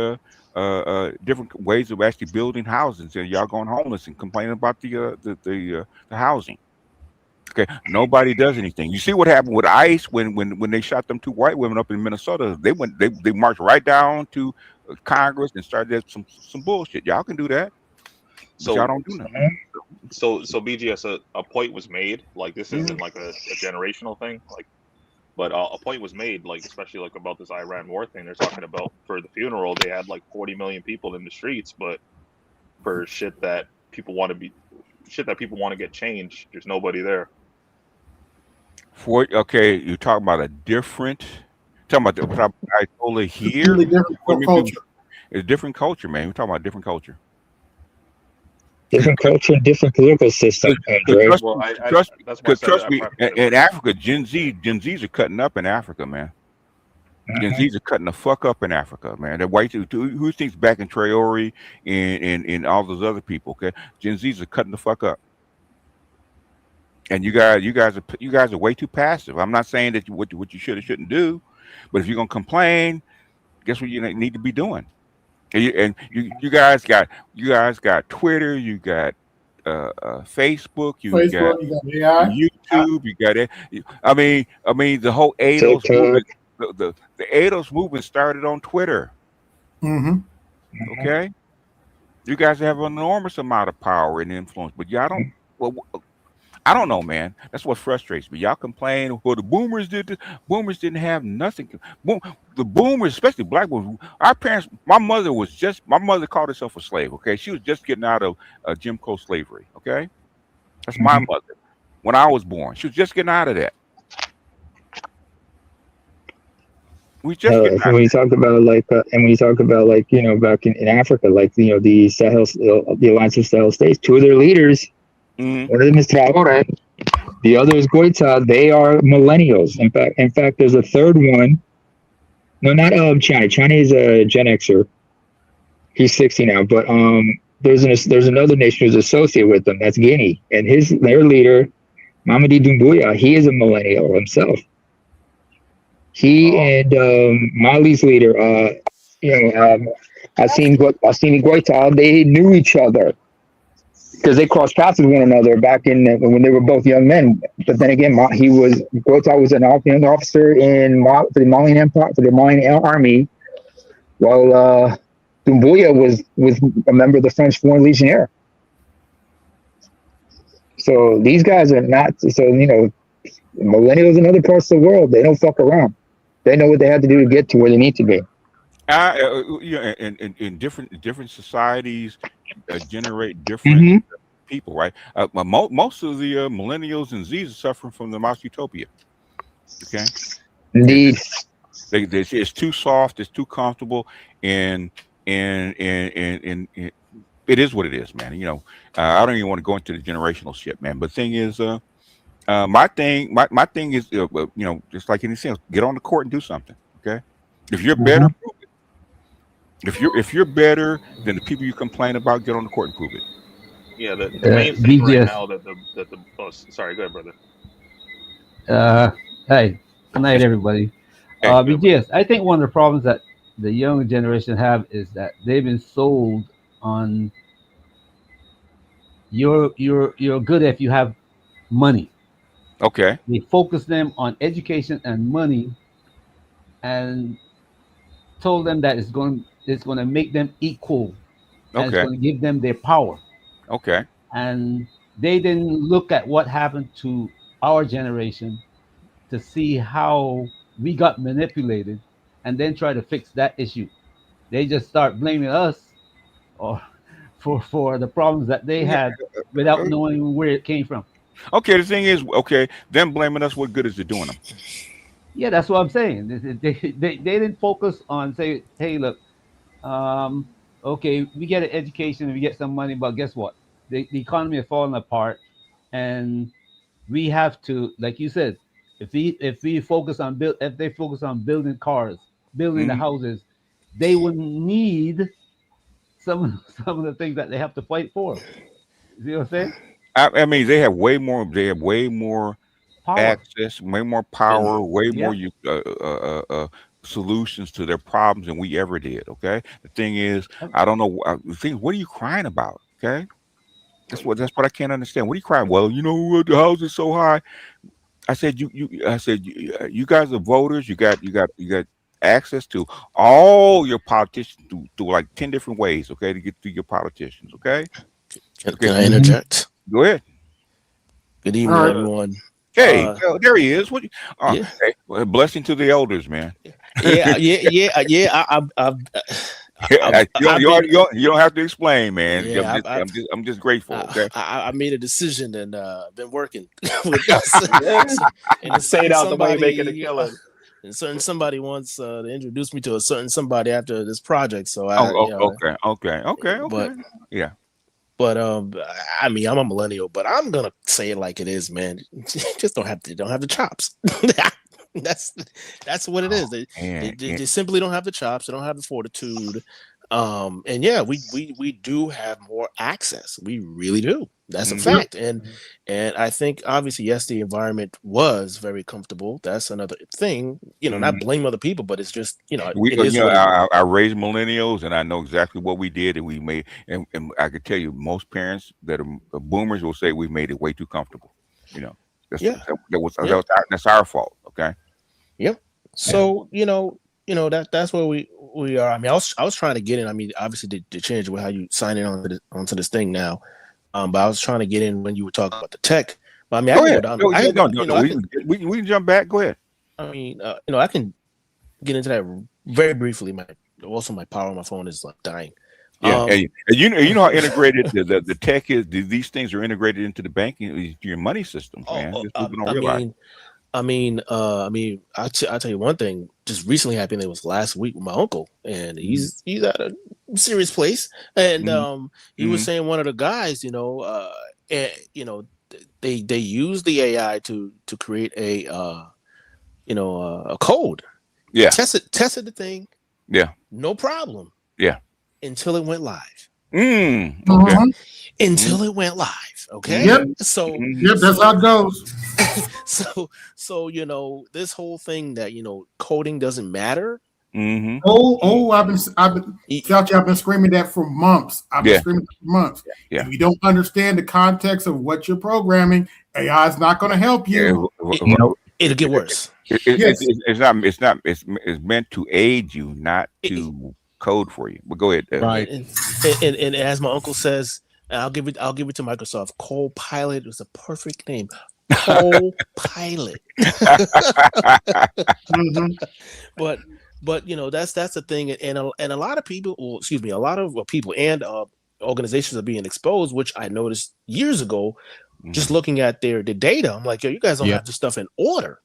different ways of actually building houses. And y'all going homeless and complaining about the housing. Okay, nobody does anything. You see what happened with ICE when they shot them 2 white women up in Minnesota? They marched right down to Congress and started some bullshit. Y'all can do that, but y'all don't do nothing. So BGS, a point was made. Like, this isn't like a generational thing. Like, but a point was made. Like, especially like about this Iran war thing. They're talking about for the funeral they had like 40 million people in the streets, but for shit that people want to get changed, there's nobody there. Okay, you're talking about a different. Talking about the Ayatollah here. Different culture. It's a different culture, man. We're talking about a different culture. Different culture, different political system. Trust me. In Africa, Gen Zs are cutting up in Africa, man. Gen Zs are cutting the fuck up in Africa, man. The white who thinks back in Traore and all those other people, okay? Gen Zs are cutting the fuck up. And you guys are way too passive. I'm not saying that what you should or shouldn't do, but if you're gonna complain, guess what you need to be doing? And you guys got Twitter, you got Facebook, you got YouTube, you got it. I mean the whole ADOS movement, the ADOS movement started on Twitter. Okay, you guys have an enormous amount of power and influence, but y'all don't. Well, I don't know, man. That's what frustrates me. Y'all complain, well, the boomers did this. Boomers didn't have nothing. The boomers, especially black boomers, our parents, my mother called herself a slave, okay? She was just getting out of Jim Crow slavery, okay? That's my mother. When I was born, she was just getting out of that. We just when you talk about back in Africa, like, the Sahel, the Alliance of Sahel States, 2 of their leaders, one of them is Traore, the other is Goita. They are millennials. In fact, there's a third one. No, not Chani. Chani is a Gen Xer. He's 60 now. But there's another nation who's associated with them. That's Guinea, and their leader, Mamadi Doumbouya, he is a millennial himself. He and Mali's leader, Assimi Goïta, they knew each other because they crossed paths with one another back in when they were both young men. But then again, Goïta was an young officer for the Malian Empire, for the Malian army, while Doumbouya was a member of the French Foreign Legionnaire. So these guys are not. So millennials in other parts of the world, they don't fuck around. They know what they have to do to get to where they need to be. In different societies generate different people, right? Most of the millennials and Z's are suffering from the mouse utopia. Okay, indeed, it's too soft, it's too comfortable, and it is what it is, man. I don't even want to go into the generational shit, man. But the thing is, my thing is, just like anything else, get on the court and do something. Okay, if you're better, prove it. If you're better than the people you complain about, get on the court and prove it. Yeah, the main thing right now that the sorry, go ahead, brother. Hey, good night, everybody. BGS, I think one of the problems that the younger generation have is that they've been sold on you're good if you have money. Okay. They focus them on education and money, and told them that it's going to make them equal. And it's going to give them their power. Okay. And they didn't look at what happened to our generation to see how we got manipulated, and then try to fix that issue. They just start blaming us or for the problems that they had without knowing where it came from. Okay, the thing is, them blaming us, what good is it doing them? Yeah, that's what I'm saying. They didn't focus on say, hey, look, okay, we get an education and we get some money, but guess what? The economy is falling apart, and we have to, like you said, if they focus on building cars, building the houses, they wouldn't need some of the things that they have to fight for. You see what I'm saying? I mean, they have way more power. Access, way more power, way more solutions to their problems than we ever did. Okay. The thing is, I don't know. The thing is, what are you crying about? Okay. That's what I can't understand. What are you crying? Well, the house is so high. I said you guys are voters. You got access to all your politicians through like 10 different ways. Okay, to get through your politicians. Okay. Can I interject? Go ahead. Good evening, everyone. Hey, there he is. What? Hey, well, blessing to the elders, man. Yeah. You don't have to explain, man. Yeah, I'm just grateful. Okay, I made a decision and been working with this. And say it out the way you're making a killing. And somebody wants to introduce me to a certain somebody after this project. So okay. But yeah. But I mean, I'm a millennial, but I'm gonna say it like it is, man. Just don't have the chops. That's what it is. They simply don't have the chops. They don't have the fortitude. And yeah, we do have more access. We really do. That's a fact. And I think obviously, yes, the environment was very comfortable. That's another thing. Not blame other people, but it's just I raised millennials, and I know exactly what we did, and we made. And I could tell you, most parents that are boomers will say we made it way too comfortable. That's our fault. Okay. Yep. So that's where we are. I mean, I was trying to get in. I mean, obviously to change how you sign in onto this thing now. But I was trying to get in when you were talking about the tech. But I mean, we can jump back. Go ahead. I mean, I can get into that very briefly. My power on my phone is like dying. Yeah, and you know how integrated the tech is. These things are integrated into the banking, your money systems, man. I'll tell you one thing. Just recently happened. It was last week with my uncle, and he's at a serious place. And he was saying one of the guys, they use the AI to create a code. Yeah, tested the thing. Yeah, no problem. Yeah, until it went live. Okay. Until it went live. Okay. Yep. So that's how it goes. So this whole thing that coding doesn't matter. I've been screaming that for months. I've been screaming that for months. Yeah. If you don't understand the context of what you're programming, AI is not going to help you. It'll get worse. It's meant to aid you, not to code for you. But go ahead. Right. And as my uncle says, and I'll give it to Microsoft. Copilot is a perfect name. Copilot. But that's the thing, and a lot of people, a lot of people and organizations are being exposed, which I noticed years ago. Just looking at the data, I'm like, yo, you guys don't have this stuff in order.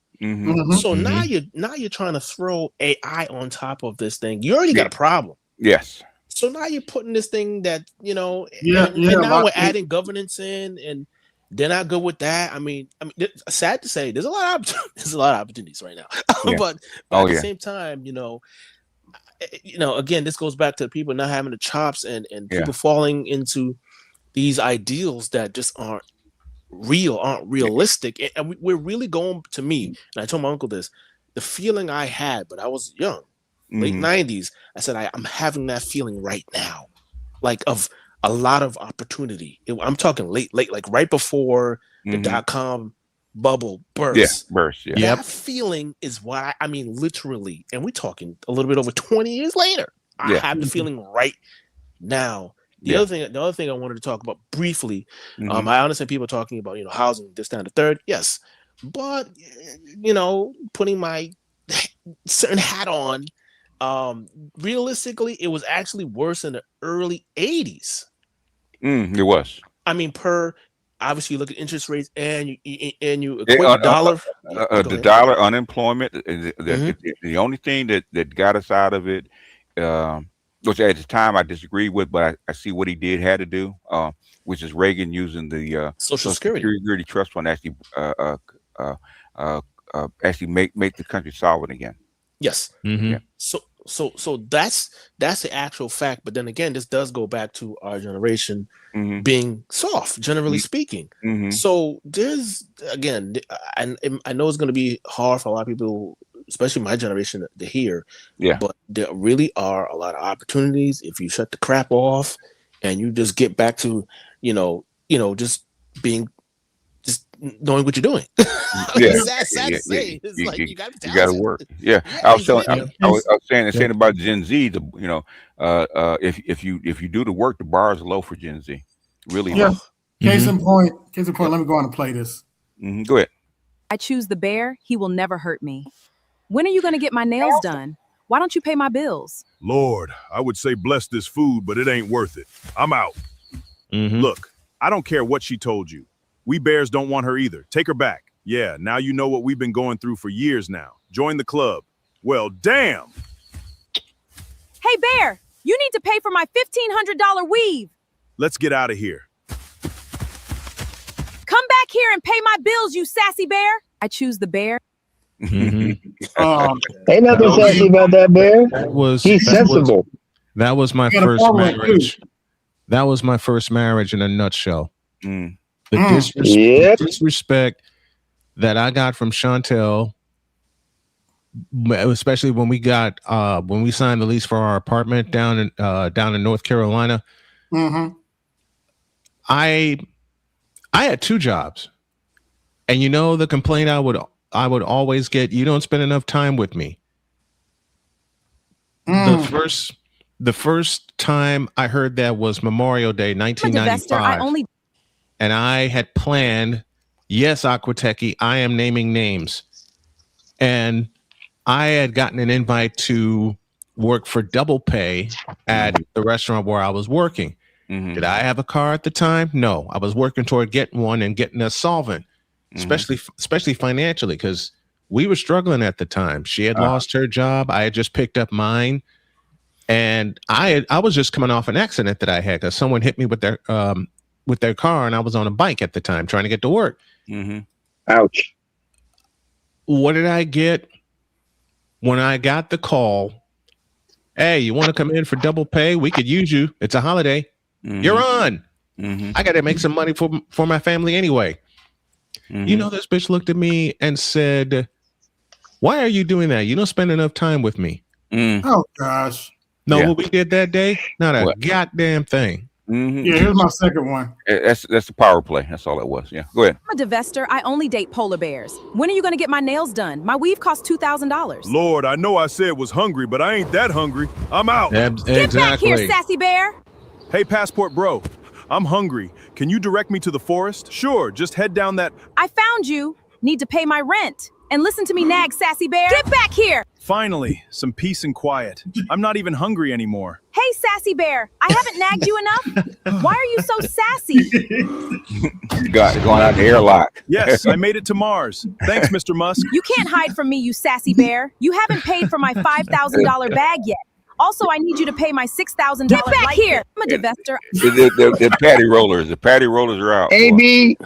So now you're trying to throw AI on top of this thing. You already got a problem. Yes. So now you're putting this thing that and now we're adding governance in, and they're not good with that. I mean, sad to say, there's a lot of opportunities right now. But at the same time, again, this goes back to people not having the chops and people falling into these ideals that just aren't realistic. And we're really going, to me, and I told my uncle this, the feeling I had, but I was young, late 90s, I said, I'm having that feeling right now, like of a lot of opportunity. I'm talking late, like right before the .com bubble burst. That feeling is why, literally, and we're talking a little bit over 20 years later, I have the feeling right now. The other thing I wanted to talk about briefly, I understand people talking about housing, this, that, and the third. Yes, but putting my certain hat on, realistically, it was actually worse in the early 80s. It was. Obviously, you look at interest rates and you equate the dollar. The dollar, unemployment. The only thing that got us out of it. Which at the time I disagreed with, but I see what he had to do, which is Reagan using the Social Security Trust Fund actually make the country solvent again. Yes. Yeah. So that's the actual fact. But then again, this does go back to our generation being soft, generally speaking. So there's, again, I know it's going to be hard for a lot of people, especially my generation, to hear. Yeah. But there really are a lot of opportunities if you shut the crap off and you just get back to, just knowing what you're doing. Sad to say. It's like you got to work. Yeah. I was saying about Gen Z. If you do the work, the bar is low for Gen Z. Really. Yeah. Case in point. Let me go on and play this. Go ahead. I choose the bear. He will never hurt me. When are you going to get my nails done? Why don't you pay my bills? Lord, I would say bless this food, but it ain't worth it. I'm out. Look, I don't care what she told you. We bears don't want her either. Take her back. Yeah, now you know what we've been going through for years now. Join the club. Well, damn. Hey, bear, you need to pay for my $1,500 weave. Let's get out of here. Come back here and pay my bills, you sassy bear. I choose the bear. Ain't nothing sassy about that bear. He's sensible. That was my first marriage. That was my first marriage in a nutshell. The disrespect that I got from Chantel, especially when we signed the lease for our apartment down in North Carolina. I had 2 jobs, and the complaint I would always get: you don't spend enough time with me. The first time I heard that was Memorial Day, 1995. And I had planned, yes, Aquatechy, I am naming names. And I had gotten an invite to work for double pay at the restaurant where I was working. Did I have a car at the time? No. I was working toward getting one and getting us solvent, especially financially, because we were struggling at the time. She had lost her job. I had just picked up mine. And I was just coming off an accident that I had because someone hit me with their car, and I was on a bike at the time trying to get to work. Ouch. What did I get when I got the call? Hey, you want to come in for double pay? We could use you. It's a holiday. You're on. I got to make some money for my family anyway. You know, this bitch looked at me and said, why are you doing that? You don't spend enough time with me. Oh, gosh. No, what we did that day? Not a goddamn thing. Yeah, here's my second one. That's the power play. That's all it was. Yeah, go ahead. I'm a divester. I only date polar bears. When are you going to get my nails done? My weave costs $2,000. Lord, I know I said was hungry, but I ain't that hungry. I'm out. Get back here, sassy bear. Hey, passport bro. I'm hungry. Can you direct me to the forest? Sure, just head down that. I found you. Need to pay my rent. And listen to me nag, sassy bear. Get back here. Finally, some peace and quiet. I'm not even hungry anymore. Hey, sassy bear. I haven't nagged you enough. Why are you so sassy? Going out the airlock. Yes, I made it to Mars. Thanks, Mr. Musk. You can't hide from me, you sassy bear. You haven't paid for my $5,000 bag yet. Also, I need you to pay my $6,000. Get back here. I'm a divester. The patty rollers. The patty rollers are out. AB,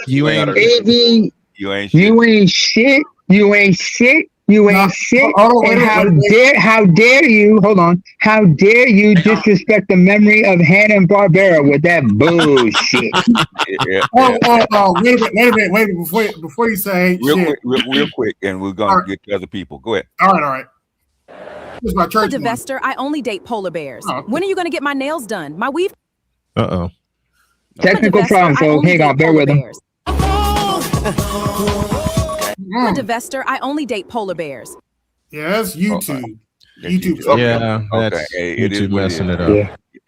you ain't AB. You ain't shit. You ain't shit. You ain't shit. You ain't shit. And how dare you, hold on, how dare you disrespect the memory of Hanna-Barbera with that bullshit. Wait a minute, before you say real quick, and we're going to get to other people. Go ahead. All right. This is my church. I'm a divester. I only date polar bears. When are you going to get my nails done? My weave. Technical problem, so hang on, bear with him. I'm a divester. I only date polar bears. Yeah, that's YouTube. YouTube. Yeah, that's YouTube messing it up.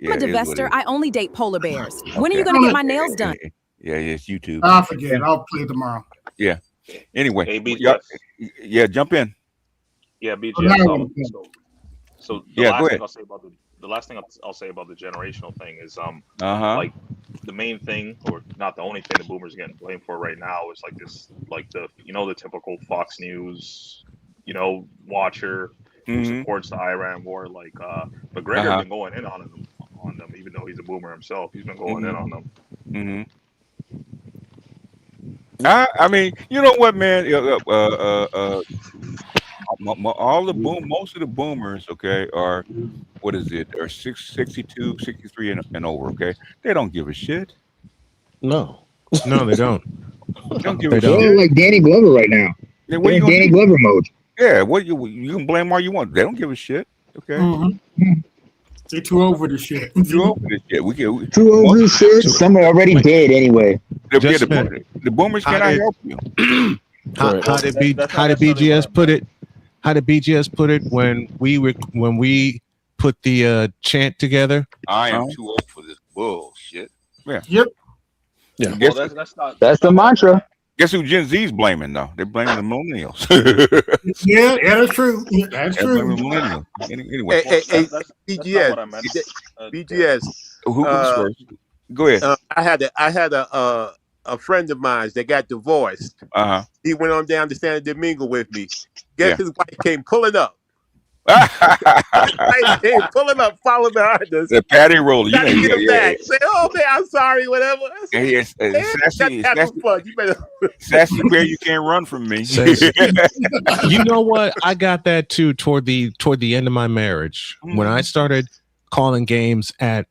I'm a divester. I only date polar bears. When are you going to get my nails done? Yeah, it's YouTube. I'll forget it. I'll play it tomorrow. Yeah. Anyway, BGS. Jump in. Yeah, BGS. So the last thing I'll say about the generational thing is like the main thing, or not the only thing the boomers are getting blamed for right now is like this, like the the typical Fox News watcher who supports the Iran war. Like McGregor's been going in on them, even though he's a boomer himself. He's been going in on them. I mean, you know what, man? Most of the boomers, okay, are what is it? Are 62, 63 and over, okay? They don't give a shit. No, they don't. They don't give a shit. They're like Danny Glover right now. Yeah, they're in Danny Glover mode. Yeah, you can blame all you want. They don't give a shit. Okay. They're too over the shit. Too over the shit. Too over the shit. Some are already dead anyway. The boomers cannot help you. How did BGS put it? How did BGS put it when we put the chant together? I am too old for this bullshit. Yeah. Yep. Yeah. Well, That's the mantra. Guess who Gen Z's blaming though? They're blaming the millennials. yeah, that's true. That's true. Anyway, hey, BGS. BGS. Who goes first? Go ahead. I had a friend of mine that got divorced. He went on down to San Domingo with me. Guess his wife came pulling up. Came pulling up, following behind us. The patty roller. Get him back. Say, oh man, I'm sorry, whatever. Yes, sassy bear, you can't run from me. You know what? I got that too toward the end of my marriage when I started calling games at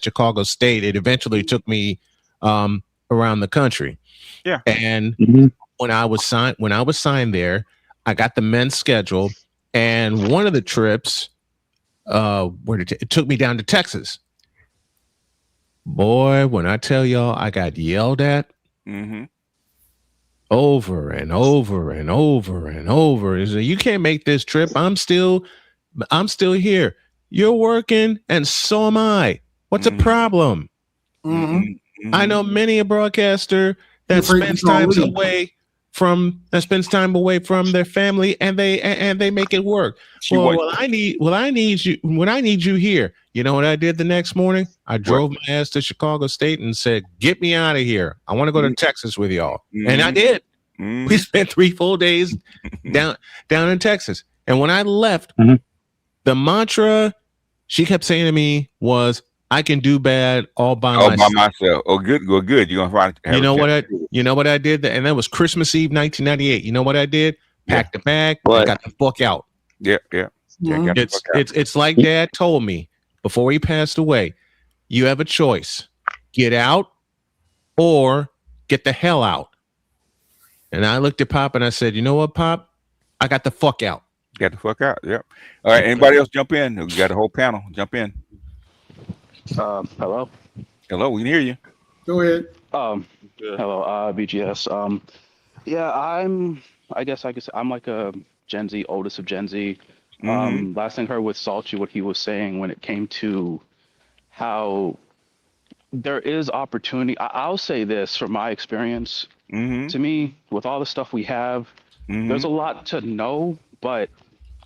Chicago State. It eventually took me around the country. Yeah, and when I was signed there, I got the men's schedule, and one of the trips, it took me down to Texas. Boy, when I tell y'all, I got yelled at over and over and over and over. Is you can't make this trip. I'm still here. You're working, and so am I. What's the problem? I know many a broadcaster that spends time away from their family, and they make it work. Well, I need you here. You know what I did the next morning? I drove my ass to Chicago State and said, "Get me out of here. I want to go to Texas with y'all." And I did. We spent 3 full days down in Texas. And when I left, the mantra she kept saying to me was, "I can do bad all by myself." Oh, good. Well, good. You're gonna find. You know what I did, and that was Christmas Eve, 1998. You know what I did? Packed the bag, and got the fuck out. Yeah. It's like Dad told me. before he passed away, you have a choice: get out or get the hell out. And I looked at Pop and I said, you know what, Pop? I got the fuck out. Got the fuck out. Yep. All right. Anybody else jump in? We got a whole panel. Jump in. Hello. Hello. We can hear you. Go ahead. Hello, BGS. Yeah, I guess I'm like a Gen Z, oldest of Gen Z. Last thing I heard with Salchi, what he was saying when it came to how there is opportunity. I'll say this from my experience. To me, with all the stuff we have, there's a lot to know, but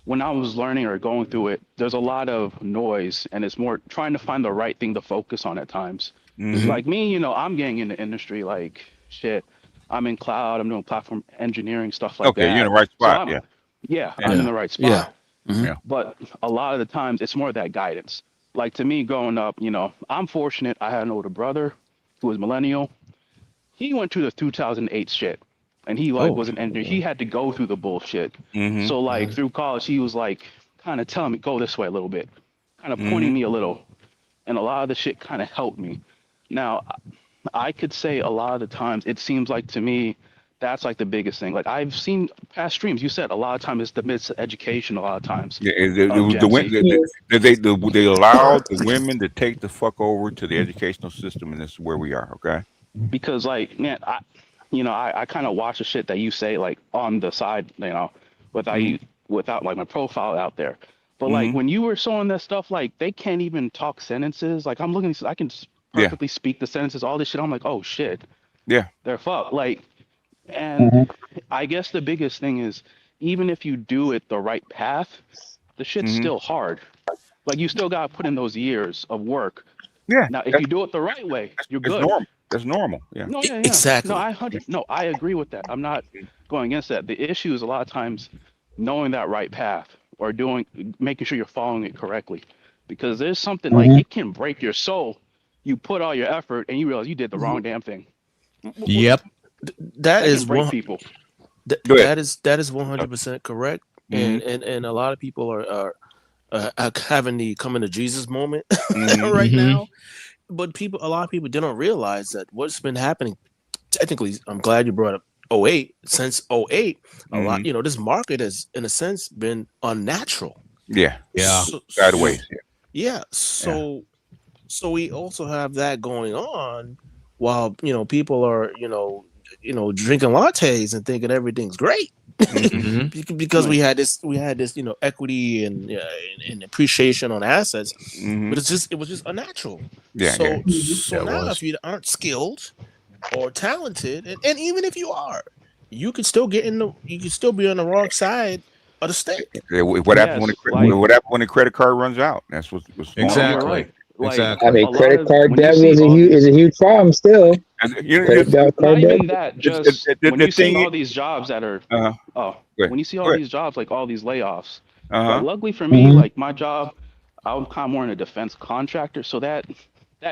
when I was learning or going through it, there's a lot of noise, and it's more trying to find the right thing to focus on at times. Like me, I'm getting in the industry, like shit. I'm in cloud, I'm doing platform engineering, stuff like that. Okay, you're in the right spot. So I'm in the right spot. Yeah. But a lot of the times it's more that guidance. Like to me growing up, I'm fortunate. I had an older brother who was millennial. He went through the 2008 shit, and he was an engineer. He had to go through the bullshit. So like through college, he was like kind of telling me, go this way a little bit, kind of pointing me a little. And a lot of the shit kind of helped me. Now, I could say a lot of the times it seems like to me that's like the biggest thing. Like I've seen past streams. You said a lot of times it's the miseducation. A lot of times. Yeah, they allowed the women to take the fuck over to the educational system, and this is where we are. Okay. Because like, man, I kind of watch the shit that you say like on the side, without like my profile out there. But like when you were showing that stuff, like they can't even talk sentences. Like I'm looking, I can perfectly speak the sentences, all this shit. I'm like, oh shit. Yeah. They're fucked. Like, and I guess the biggest thing is even if you do it the right path, the shit's still hard. Like you still got to put in those years of work. Yeah. Now, if you do it the right way, you're good. Normal. That's normal. Yeah. No, yeah. Exactly. No, I agree with that. I'm not going against that. The issue is a lot of times knowing that right path or making sure you're following it correctly, because there's something like it can break your soul. You put all your effort and you realize you did the wrong damn thing. Yep. That is break people. That is 100% correct. And a lot of people are having the coming to Jesus moment right now. But a lot of people don't realize that what's been happening. Technically, I'm glad you brought up 08. Since 08, a lot, this market has, in a sense, been unnatural. Yeah. Sideways. Yeah. So we also have that going on while people are drinking lattes and thinking everything's great. Because we had this equity and appreciation on assets, but it was just unnatural. So now if you aren't skilled or talented, and even if you are, you could still be on the wrong side of the stick. What happens when the credit card runs out? That's what's exactly. Right. Exactly. I mean, credit card debt is a huge problem still. Not even that. Just when you see all these jobs that are, when you see all these jobs, like all these layoffs. But luckily for me, like my job, I'm kind of more in a defense contractor, so that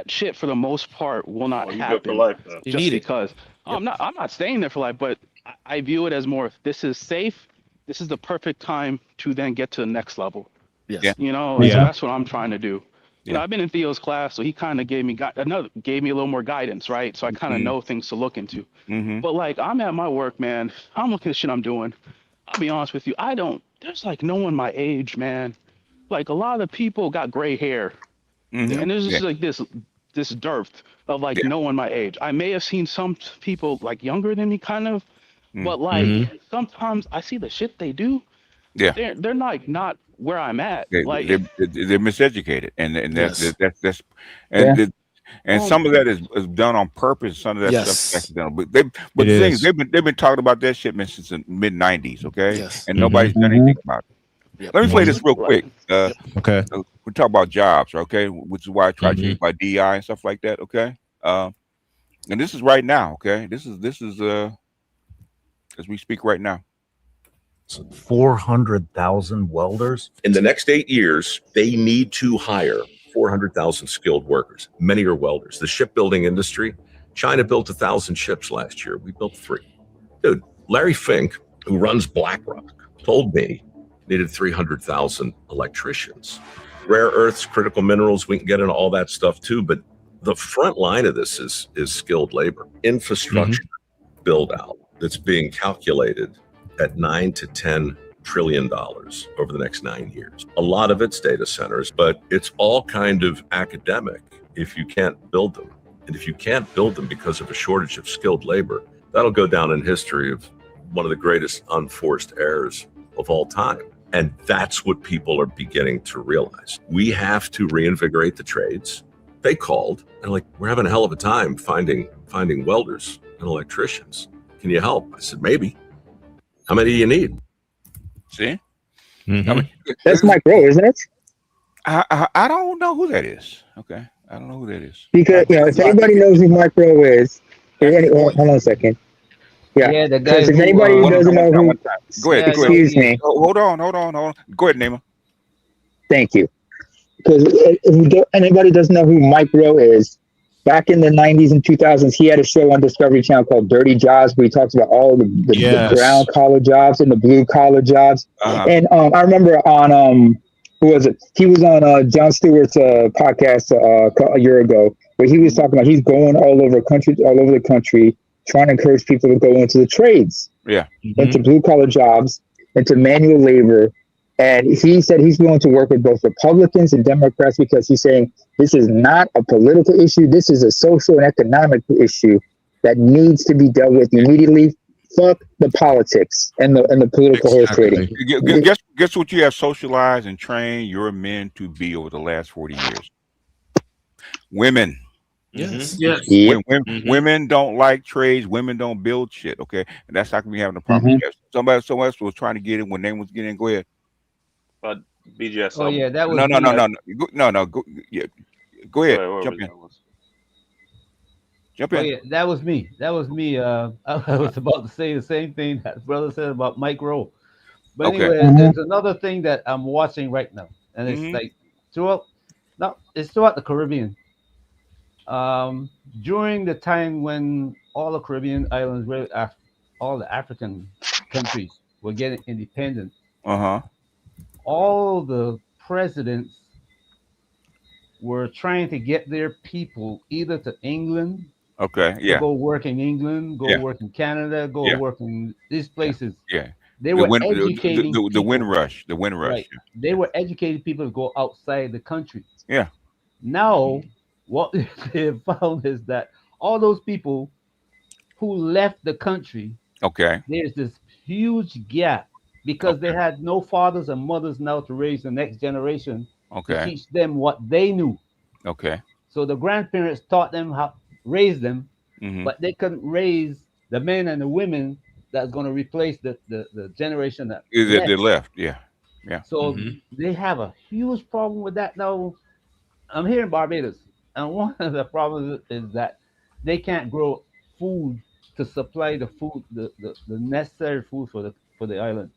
shit for the most part will not happen. For life, just because I'm not staying there for life, but I view it as more. If this is safe, this is the perfect time to then get to the next level. Yes. So that's what I'm trying to do. I've been in Theo's class, so he kind of gave me a little more guidance, right? So I kind of know things to look into. But like I'm at my work, man. I'm looking at shit I'm doing. I'll be honest with you. There's like no one my age, man. Like a lot of people got gray hair, and there's just like this dearth of like no one my age. I may have seen some people like younger than me, kind of, but like sometimes I see the shit they do. Yeah, they're like not where I'm at. They're miseducated, and that's and some of that is done on purpose. Some of that stuff is accidental. But the thing is, they've been talking about that shit since the mid '90s, okay? And nobody's done anything about it. Let me play this real quick. Okay, we talk about jobs, okay? Which is why I try to change my DI and stuff like that, okay? And this is right now, okay? This is as we speak right now. 400,000 welders. In the next 8 years, they need to hire 400,000 skilled workers. Many are welders. The shipbuilding industry, China built 1,000 ships last year. We built 3. Dude, Larry Fink, who runs BlackRock, told me needed 300,000 electricians. rare earths, critical minerals. We can get into all that stuff too. But the front line of this is skilled labor, infrastructure build out that's being calculated at $9 to $10 trillion over the next 9 years. A lot of it's data centers, but it's all kind of academic if you can't build them. And if you can't build them because of a shortage of skilled labor, that'll go down in history of one of the greatest unforced errors of all time. And that's what people are beginning to realize. We have to reinvigorate the trades. They called and like, we're having a hell of a time finding welders and electricians. Can you help? I said, maybe. How many do you need? See? Mm-hmm. I mean, That's Mike Rowe, isn't it? I don't know who that is. Okay. I don't know who that is. Because, if anybody knows who Mike Rowe is, hold on a second. Yeah, the guy. Because if anybody doesn't know who, Go ahead. excuse me. Hold on. Go ahead, Nima. Thank you. Because if anybody doesn't know who Mike Rowe is, back in the 90s and 2000s, he had a show on Discovery Channel called Dirty Jobs, where he talks about all the brown collar jobs and the blue collar jobs. And I remember on who was it? He was on Jon Stewart's podcast a year ago, where he was talking about he's going all over the country, trying to encourage people to go into the trades, into blue collar jobs, into manual labor. And he said he's willing to work with both Republicans and Democrats because he's saying this is not a political issue. This is a social and economic issue that needs to be dealt with immediately. Fuck the politics and the political horse trading. Guess what you have socialized and trained your men to be over the last 40 years? Women. Yes. Yes. Women don't like trades. Women don't build shit. Okay, and that's not gonna be having a problem. Somebody else was trying to get it when they was getting. Go ahead. But BGS. Oh yeah, that was no. Go ahead. Jump in. Oh, yeah, that was me. I was about to say the same thing that brother said about Mike Rowe. But anyway, there's another thing that I'm watching right now, and it's like throughout the Caribbean. During the time when all the Caribbean islands, all the African countries were getting independent, all the presidents were trying to get their people either to England, to go work in England, go work in Canada, go work in these places. They were educating the Windrush. Right. They were educating people to go outside the country. Yeah. Now, what they found is that all those people who left the country, there's this huge gap because they had no fathers and mothers now to raise the next generation to teach them what they knew. So the grandparents taught them how raise them, but they couldn't raise the men and the women that's going to replace the generation that they left. So they have a huge problem with that now. I'm here in Barbados, and one of the problems is that they can't grow food to supply the food, the necessary food for the island.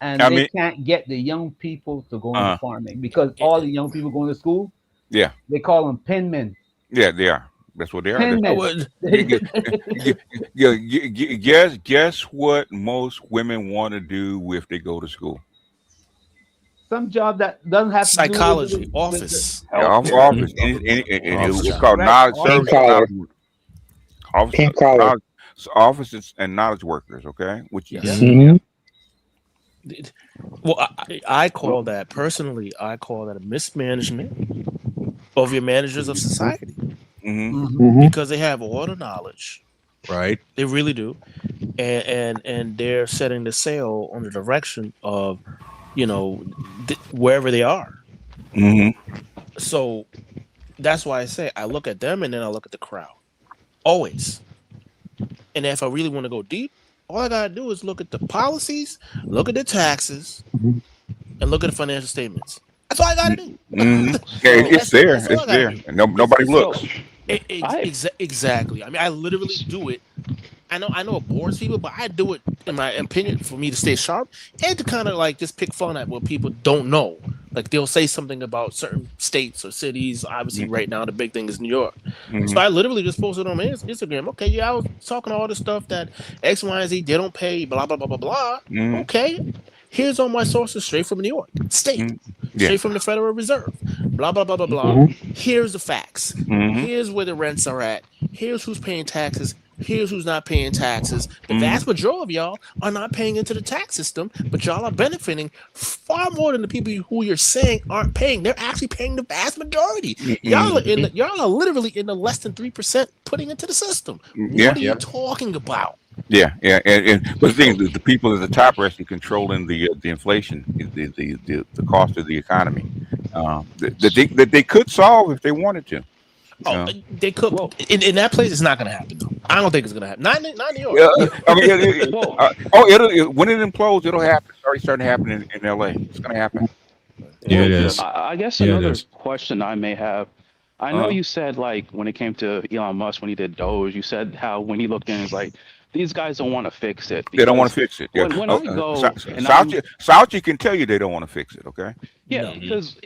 And they can't get the young people to go into farming because all the young people going to school, they call them penmen. Yeah, they are. That's what they are. Guess what most women want to do if they go to school? Some job that doesn't have psychology, to office. Office. It's called knowledge service. Offices and knowledge workers. Okay, which well, I call that personally. I call that a mismanagement of your managers of society, because they have all the knowledge, right? They really do, and they're setting the sail on the direction of, wherever they are. So that's why I say I look at them and then I look at the crowd, always. And if I really want to go deep, all I gotta do is look at the policies, look at the taxes, and look at the financial statements. That's all I gotta do. It's there. It's there. And nobody looks. Exactly. I mean, I literally do it. I know it bores people, but I do it, in my opinion, for me to stay sharp and to kind of like just pick fun at what people don't know. Like they'll say something about certain states or cities. Obviously, right now the big thing is New York. So I literally just posted on my Instagram. Okay, I was talking all this stuff that X, Y, and Z they don't pay. Blah blah blah blah blah. Okay, Here's all my sources straight from New York State, straight from the Federal Reserve. Blah blah blah blah blah. Here's the facts. Here's where the rents are at. Here's who's paying taxes. Here's who's not paying taxes. The vast majority of y'all are not paying into the tax system, but y'all are benefiting far more than the people who you're saying aren't paying. They're actually paying the vast majority. Y'all are literally in the less than 3% putting into the system. What are you talking about? Yeah, but the thing is, the people at the top are actually controlling the inflation, the cost of the economy. That they could solve if they wanted to. Oh, they could. In that place, it's not going to happen. Though. I don't think it's going to happen. Not in New York. I mean, when it implodes, it'll happen. It's already starting to happen in LA. It's going to happen. Yeah, it is. I guess another question I may have. I know you said like when it came to Elon Musk when he did Doge, you said how when he looked in, it's like these guys don't want to fix it. They don't want to fix it. Yeah. When I go, Fauci can tell you they don't want to fix it. Okay. Yeah, because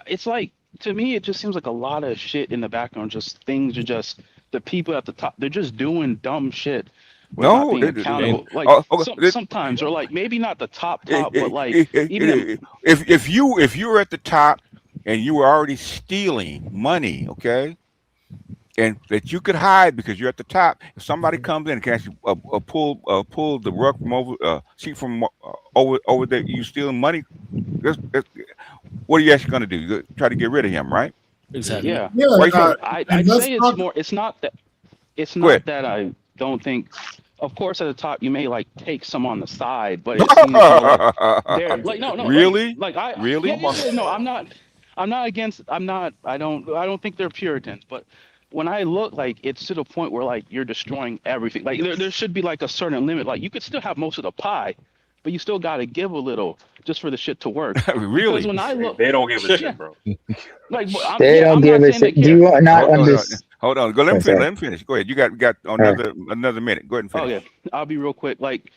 it's like. To me, it just seems like a lot of shit in the background. Just things are just the people at the top. They're just doing dumb shit. No, being accountable. Sometimes, or like maybe not the top, but like even if you're at the top and you were already stealing money, okay, and that you could hide because you're at the top. If somebody comes in and can actually pull the rug from over, seat from over there, you stealing money. What are you actually going to do? You try to get rid of him, right? Exactly. Yeah. Right. I'd say it's more. It's not that. It's not that I don't think. Of course, at the top, you may like take some on the side, but it seems more like no. Really? Really? Yeah, no, I'm not. I'm not against. I'm not. I don't think they're Puritans, but when I look, like it's to the point where like you're destroying everything. Like there should be like a certain limit. Like you could still have most of the pie, but you still got to give a little just for the shit to work. Really? Because when I look, they don't give a shit, bro. Like they don't give a shit. Do you not understand? Hold on. Go. Let me finish. Go ahead. You got another minute. Go ahead and finish. Oh yeah, I'll be real quick. Like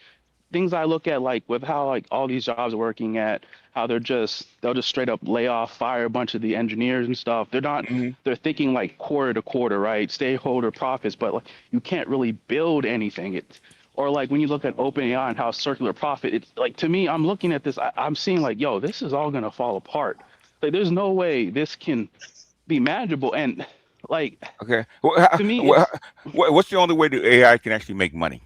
things I look at, like with how like all these jobs are working at, how they'll just straight up lay off, fire a bunch of the engineers and stuff. They're not. They're thinking like quarter to quarter, right? Stakeholder profits, but like you can't really build anything. Or like when you look at OpenAI and how circular profit, it's like to me, I'm looking at this, I'm seeing like, yo, this is all gonna fall apart. Like there's no way this can be manageable. And like, okay, to me, what's the only way that AI can actually make money?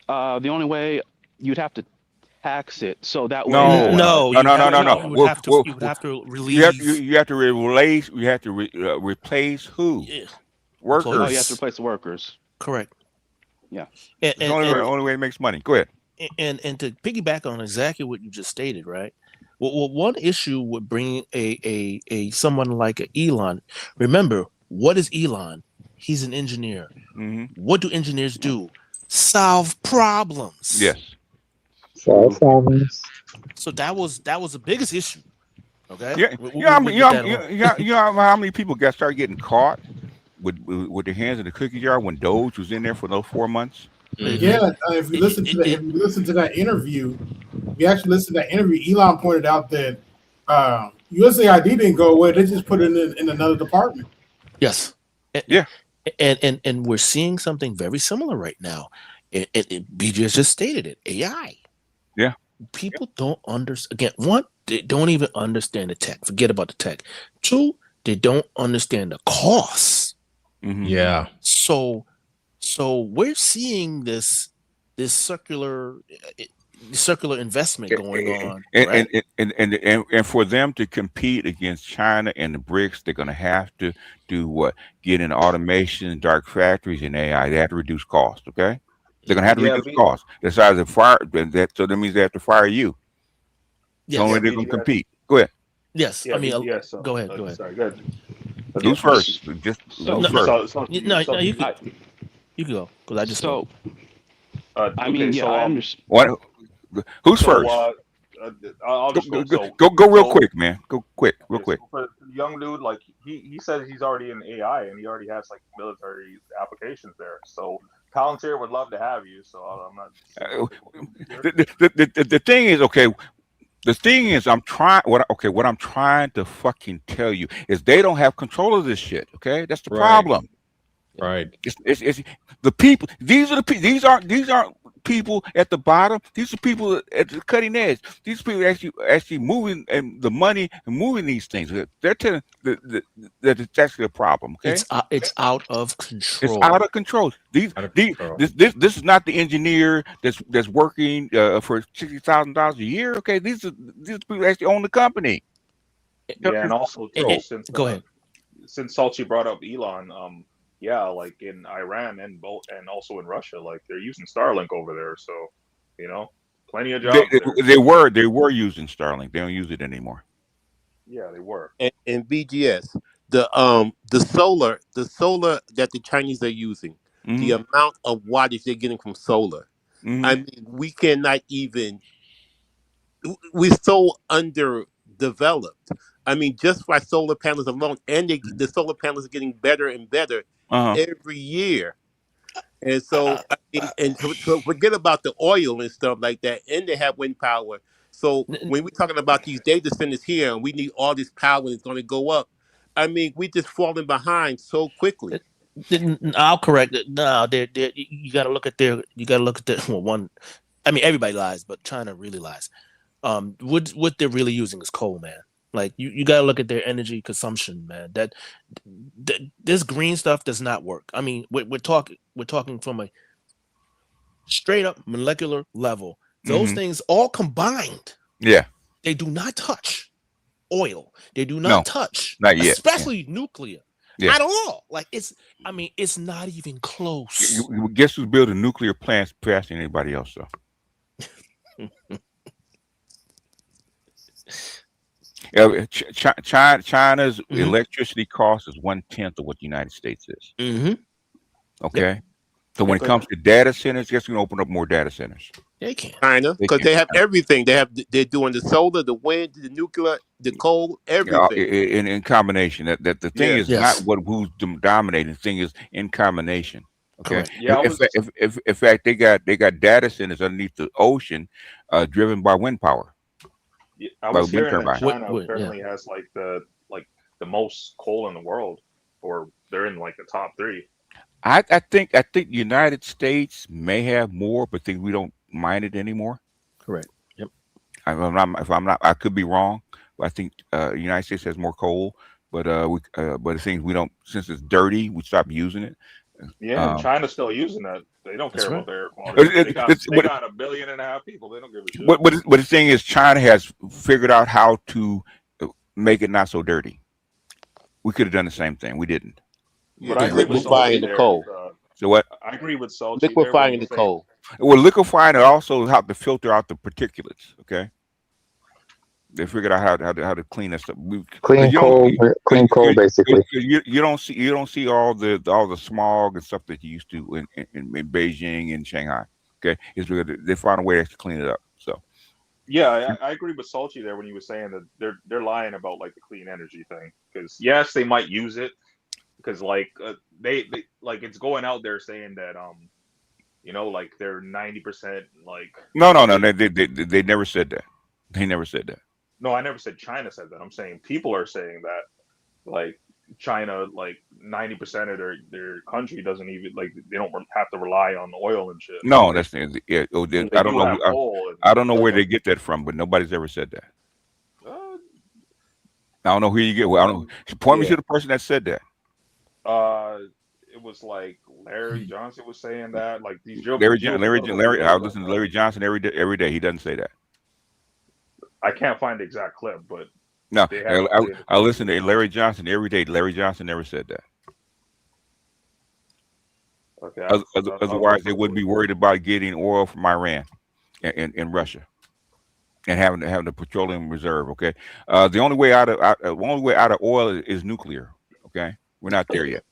The only way you'd have to tax it, so that way. No. You would have to release. You have to replace. You have to replace who? Yeah. Workers. Oh, you have to replace the workers. Correct. Yeah. It's the only way it makes money. Go ahead. And to piggyback on exactly what you just stated, right? Well, one issue with bringing a someone like Elon. Remember, what is Elon? He's an engineer. What do engineers do? Solve problems. Yes. Solve problems. So that was the biggest issue. Okay. You know how many people started getting caught with their hands in the cookie jar when Doge was in there for those 4 months? Yeah, if you listen to that interview, Elon pointed out that USAID didn't go away; they just put it in another department. Yes. Yeah. And we're seeing something very similar right now. BJ just stated it. AI. Yeah. People don't understand. Again, one, they don't even understand the tech. Forget about the tech. Two, they don't understand the costs. Yeah. So we're seeing this circular investment going on, and for them to compete against China and the BRICS, they're going to have to do what? Get in automation, dark factories, and AI. They have to reduce cost. Okay, they're going to have to reduce cost. Besides the fire, so that means they have to fire you. Yes. The only way they're going to compete. Go ahead. Yes, I mean, go ahead. Go ahead. Sorry, go ahead. Who's first? Just who's first? You can go because I just I mean, I understand. What? Who's first? I'll just go real quick, man. Go quick, real quick. So for the young dude, like he says he's already in AI and he already has like military applications there. So Palantir would love to have you. So I'm not. The thing is, okay. The thing is, what I'm trying to fucking tell you is they don't have control of this shit. Okay, that's the problem. Right. It's the people. These are the people. These aren't people at the bottom. These are people at the cutting edge. These people actually moving and the money and moving these things. They're telling that it's actually a problem. Okay, it's out of control. It's out of control. This is not the engineer that's working for $60,000 a year. Okay, these people actually own the company. Yeah, and also since go ahead. Since Salchi brought up Elon, yeah, like in Iran and also in Russia, like they're using Starlink over there. So, you know, plenty of jobs. They were using Starlink. They don't use it anymore. Yeah, they were. And BGS, the solar that the Chinese are using, the amount of wattage they're getting from solar. I mean, we cannot even. We're so underdeveloped. I mean, just by solar panels alone, and the solar panels are getting better and better every year. And so, I mean, and so forget about the oil and stuff like that, and they have wind power. So when we're talking about these data centers here, and we need all this power, and it's going to go up. I mean, we're just falling behind so quickly. I'll correct it. No, you got to look at their. You got to look at the one. I mean, everybody lies, but China really lies. What they're really using is coal, man. Like you got to look at their energy consumption, man. That this green stuff does not work. I mean, we're talking from a straight up molecular level. Those things all combined, they do not touch oil. They do not touch, not yet, especially nuclear at all. Like it's not even close. Guess who's building nuclear plants faster than anybody else, though? China's electricity cost is 1/10 of what the United States is. Okay, so when it comes to data centers, guess we can open up more data centers. They can. China, because they have everything. They're doing the solar, the wind, the nuclear, the coal, everything in combination. That the thing is not who's dominating. The thing is in combination. Okay. Yeah. In fact, they got data centers underneath the ocean, driven by wind power. Yeah, I was hearing that China apparently has like the most coal in the world, or they're in like the top 3. I think the United States may have more, but think we don't mine it anymore. Correct. Yep. If I'm not, I could be wrong, but I think the United States has more coal. But the things we don't, since it's dirty, we stop using it. Yeah, China's still using that. They don't care about their quality. They got 1.5 billion people. They don't give a shit. But the thing is, China has figured out how to make it not so dirty. We could have done the same thing. We didn't. But I agree with liquefying the coal. So what? I agree with Salchi. Liquefying the coal. Well, liquefying it also how to filter out the particulates. Okay. They figured out how to clean that stuff. Clean coal, basically. You don't see all the smog and stuff that you used to in Beijing and Shanghai. Okay, it's because they found a way to clean it up. So. Yeah, I agree with Salchi there when he was saying that they're lying about like the clean energy thing, because yes, they might use it because like they like it's going out there saying that you know, like they're 90% like. No, they never said that. They never said that. No, I never said China said that. I'm saying people are saying that, like China, like 90% of their country doesn't even like they don't have to rely on oil and shit. No, that's I don't know. I don't know where they get that from, but nobody's ever said that. I don't know who you get. Well, I don't. Point me to the person that said that. It was like Larry Johnson was saying that. Like these Larry. I listen to Larry Johnson every day. He doesn't say that. I can't find the exact clip, but no, I listen to Larry Johnson every day. Larry Johnson never said that. Okay. Otherwise, they wouldn't be worried about getting oil from Iran and Russia, and having a petroleum reserve. Okay, the only way out of oil is nuclear. Okay, we're not there yet.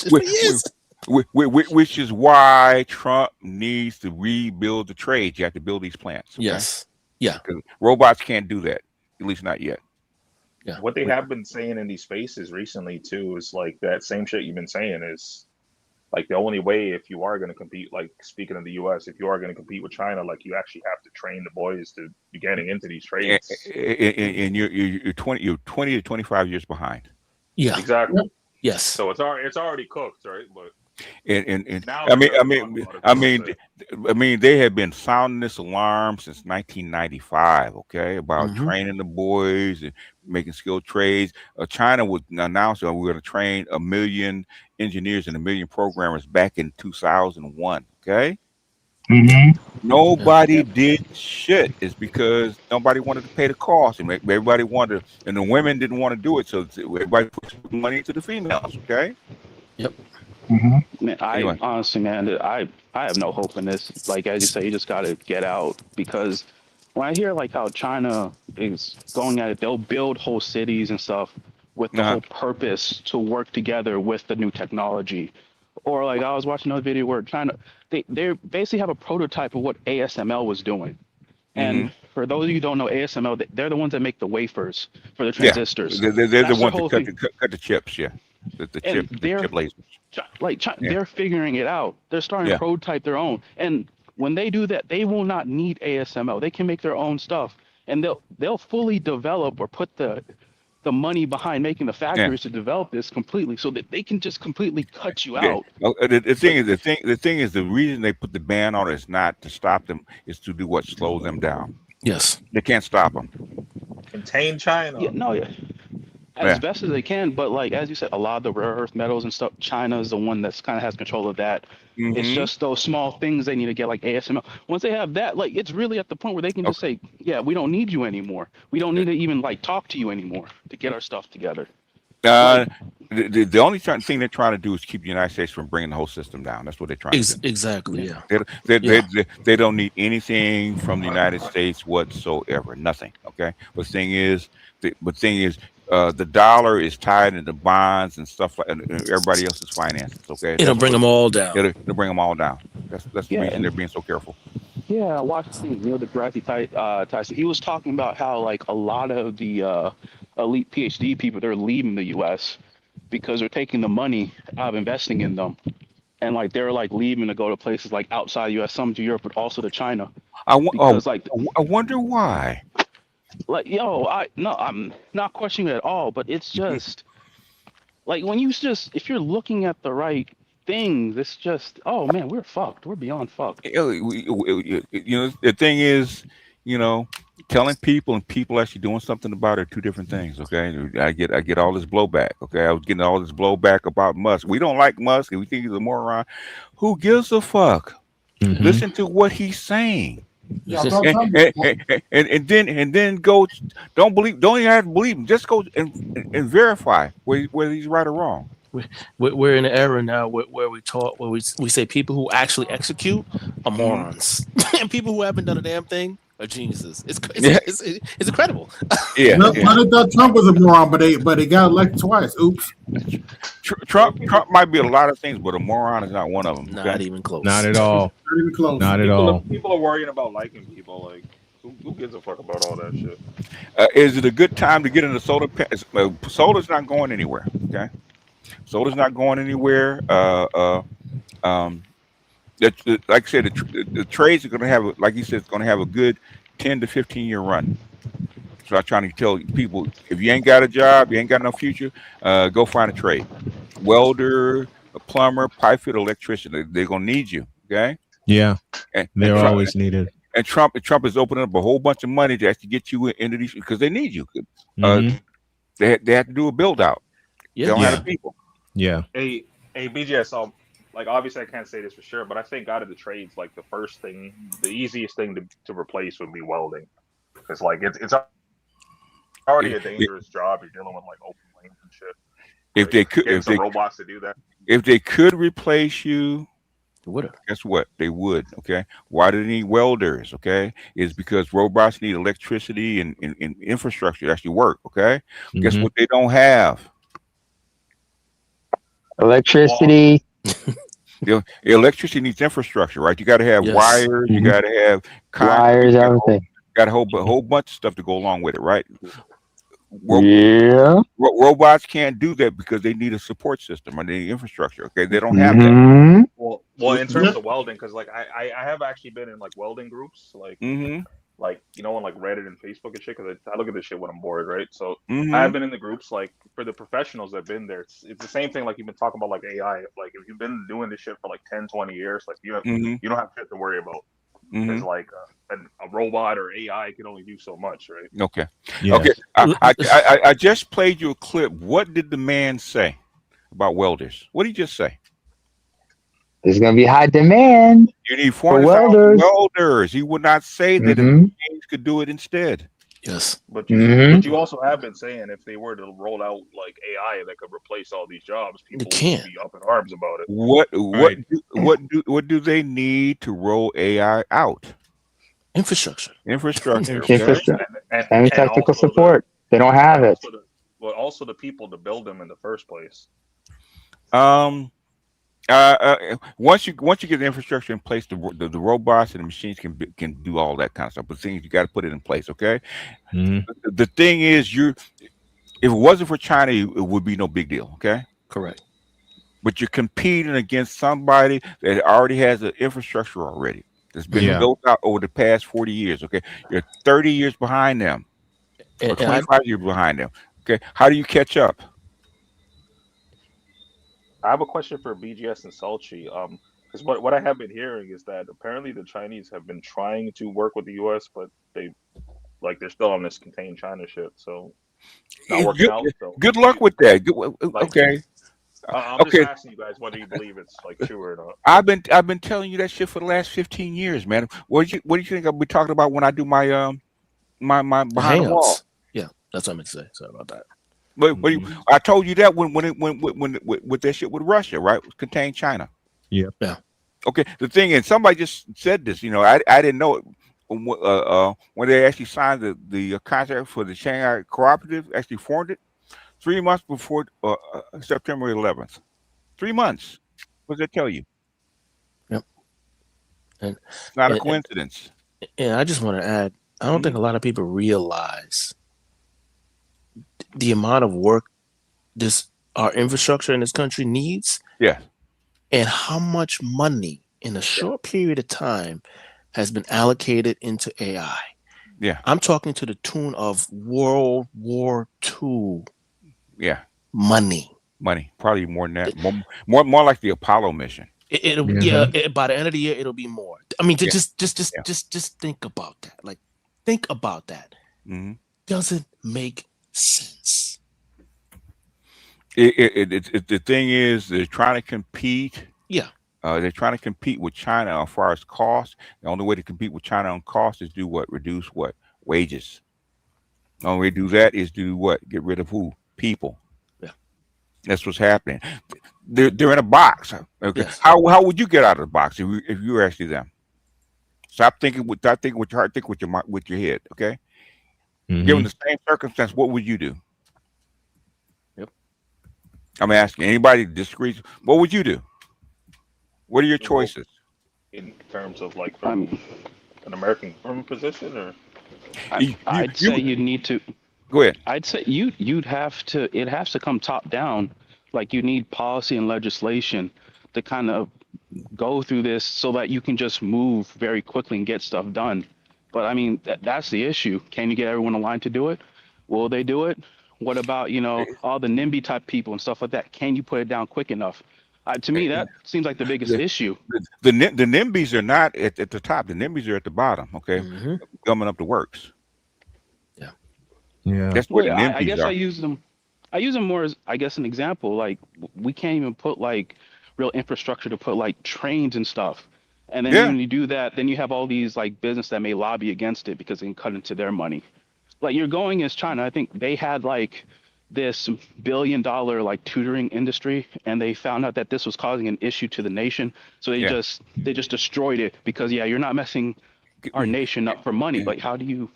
Which is why Trump needs to rebuild the trade. You have to build these plants. Okay? Yes. Yeah. Because robots can't do that, at least not yet. Yeah. What they have been saying in these spaces recently too is like that same shit you've been saying is like the only way if you are going to compete, like speaking of the US, if you are going to compete with China, like you actually have to train the boys to be getting into these trades. And you're 20 to 25 years behind. Yeah. Exactly. Yes. So it's already cooked, right? But And Now I they're mean, starting to talk about it, I though, mean, so- I mean, they have been sounding this alarm since 1995. Okay, about Mm-hmm. training the boys and making skilled trades. China was announced that we were going to train 1 million engineers and 1 million programmers back in 2001. Okay. Nobody did shit. It's because nobody wanted to pay the cost, and everybody wanted, and the women didn't want to do it, so everybody put money into the females. Okay. Yep. Man, Anyway. honestly, man, I have no hope in this. Like as you say, you just got to get out, because when I hear like how China is going at it, they'll build whole cities and stuff with the whole purpose to work together with the new technology. Or like I was watching another video where China, they basically have a prototype of what ASML was doing. And for those of you who don't know ASML, they're the ones that make the wafers for the transistors. Yeah, they're the That's their ones whole that thing. cut the chips. Yeah, the And chip lasers. they're figuring it out. They're starting to prototype their own. And when they do that, they will not need ASML. They can make their own stuff, and they'll fully develop or put the money behind making the factories to develop this completely, so that they can just completely cut you out. The thing is the reason they put the ban on it is not to stop them, is to do what? Slow them down. Yes, they can't stop them. Contain China. As best as they can, but like as you said, a lot of the rare earth metals and stuff, China is the one that's kind of has control of that. It's just those small things they need to get, like ASML. Once they have that, like it's really at the point where they can just say, yeah, we don't need you anymore. We don't need to even like talk to you anymore to get our stuff together. The only thing they're trying to do is keep the United States from bringing the whole system down. That's what they're trying to do. Exactly. Yeah. They don't need anything from the United States whatsoever. Nothing. Okay. But the thing is, the dollar is tied into bonds and stuff like, and everybody else's finances. Okay. It'll bring them all down. It'll bring them all down. That's the reason they're being so careful. Yeah, I watched Neil deGrasse Tyson. He was talking about how like a lot of the elite PhD people, they're leaving the U.S. because they're taking the money out of investing in them, and like they're like leaving to go to places like outside the U.S., some to Europe, but also to China. I wonder why. Like, I'm not questioning it at all, but it's just like when if you're looking at the right things, it's just, oh man, we're fucked. We're beyond fucked. The thing is, telling people and people actually doing something about it are two different things. Okay, I get all this blowback. Okay, I was getting all this blowback about Musk. We don't like Musk, and we think he's a moron. Who gives a fuck? Listen to what he's saying. And then go. Don't even have to believe him. Just go and verify whether he's right or wrong. We're in an era now where we say people who actually execute are morons, and people who haven't done a damn thing are geniuses. It's incredible. I thought Trump was a moron, but they got elected twice. Oops. Trump might be a lot of things, but a moron is not one of them. Not even close. Not at all. Not even close. Not at all. People are worrying about liking people. Like, who gives a fuck about all that shit? Is it a good time to get into solar? Solar's not going anywhere. Okay. Solar's not going anywhere. Like I said, the trades are going to have, like he said, it's going to have a good 10 to 15 year run. So I'm trying to tell people, if you ain't got a job, you ain't got no future, go find a trade. Welder, a plumber, pipe fitter, electrician. They're going to need you. Okay. Yeah. They're always needed. And Trump is opening up a whole bunch of money to actually get you into these, because they need you. They have to do a build out. They don't have the people. Yeah. Hey, BGS. Like, obviously I can't say this for sure, but I think out of the trades, like the first thing, the easiest thing to replace would be welding, because like it's already a dangerous job. You're dealing with like open lanes and shit. If they could, if some robots to do that. If they could replace you, would. Guess what? They would. Okay. Why do they need welders? Okay, is because robots need electricity and infrastructure to actually work. Okay. Guess what? They don't have electricity. Electricity needs infrastructure, right? You got to have wires. You got to have wires, everything. Got a whole bunch of stuff to go along with it, right? Robots can't do that because they need a support system or they need infrastructure. Okay, they don't have that. Well, in terms of welding, because like I have actually been in like welding groups, like like, you know, on like Reddit and Facebook and shit, because I look at this shit when I'm bored, right? So I've been in the groups, like for the professionals that've been there, it's the same thing. Like you've been talking about like AI. Like if you've been doing this shit for like 10, 20 years, like you don't have shit to worry about. Because like a robot or AI can only do so much, right? Okay. Okay. I just played you a clip. What did the man say about welders? What did he just say? There's going to be high demand. You need for 400,000 welders. welders. He would not say that the machines could do it instead. Yes. But you also have been saying if they were to roll out like AI that could replace all these jobs, people would be up in arms about it. What do they need to roll AI out? Infrastructure. Infrastructure. And technical support. They don't have it. But also the people to build them in the first place. Once you get the infrastructure in place, the robots and the machines can do all that kind of stuff. But things you got to put it in place, okay? The thing is, if it wasn't for China, it would be no big deal, okay? Correct. But you're competing against somebody that already has an infrastructure already that's been built out over the past 40 years, okay? You're 30 years behind them, or 25 years behind them, okay? How do you catch up? I have a question for BGS and Salchi. Because what I have been hearing is that apparently the Chinese have been trying to work with the U.S., but they're still on this contain China shit. So not working out. So good luck with that. Okay. I'm just asking you guys whether you believe it's like true or not. I've been telling you that shit for the last 15 years, man. What do you think I'll be talking about when I do my my behind the wall? Yeah, that's what I meant to say. Sorry about that. But I told you that when with that shit with Russia, right? Contain China. Yeah. Okay. The thing is, somebody just said this. You know, I didn't know it when they actually signed the contract for the Shanghai Cooperative. Actually formed it 3 months before September 11th. 3 months. What does that tell you? Yep. And it's not a coincidence. And I just want to add, I don't think a lot of people realize the amount of work our infrastructure in this country needs. Yeah. And how much money in a short period of time has been allocated into AI. Yeah. I'm talking to the tune of World War II. Yeah. Money. Probably more than that. More like the Apollo mission. It'll by the end of the year it'll be more. I mean, just think about that. Like, think about that. Doesn't make sense. The thing is, they're trying to compete. Yeah. They're trying to compete with China as far as cost. The only way to compete with China on cost is do what? Reduce what? Wages. The only way to do that is do what? Get rid of who? People. Yeah. That's what's happening. They're in a box. Okay. Yes. How would you get out of the box if you were actually them? Stop thinking with your heart. Think with your head. Okay. Given the same circumstance, what would you do? Yep. I'm asking anybody disagrees. What would you do? What are your choices? In terms of like from an American government position, or I'd say you need to. Go ahead. I'd say you'd have to. It has to come top down. Like you need policy and legislation to kind of go through this so that you can just move very quickly and get stuff done. But I mean, that's the issue. Can you get everyone aligned to do it? Will they do it? What about, all the NIMBY type people and stuff like that? Can you put it down quick enough? To me, that seems like the biggest issue. The NIMBYs are not at the top. The NIMBYs are at the bottom. Okay, gumming up the works. Yeah. That's what the NIMBYs I guess are. I use them more as, I guess, an example. Like we can't even put like real infrastructure to put like trains and stuff. And then when you do that, then you have all these like business that may lobby against it because they can cut into their money. Like you're going as China. I think they had like this $1 billion like tutoring industry, and they found out that this was causing an issue to the nation. So they just destroyed it because you're not messing our nation up for money. Like how do you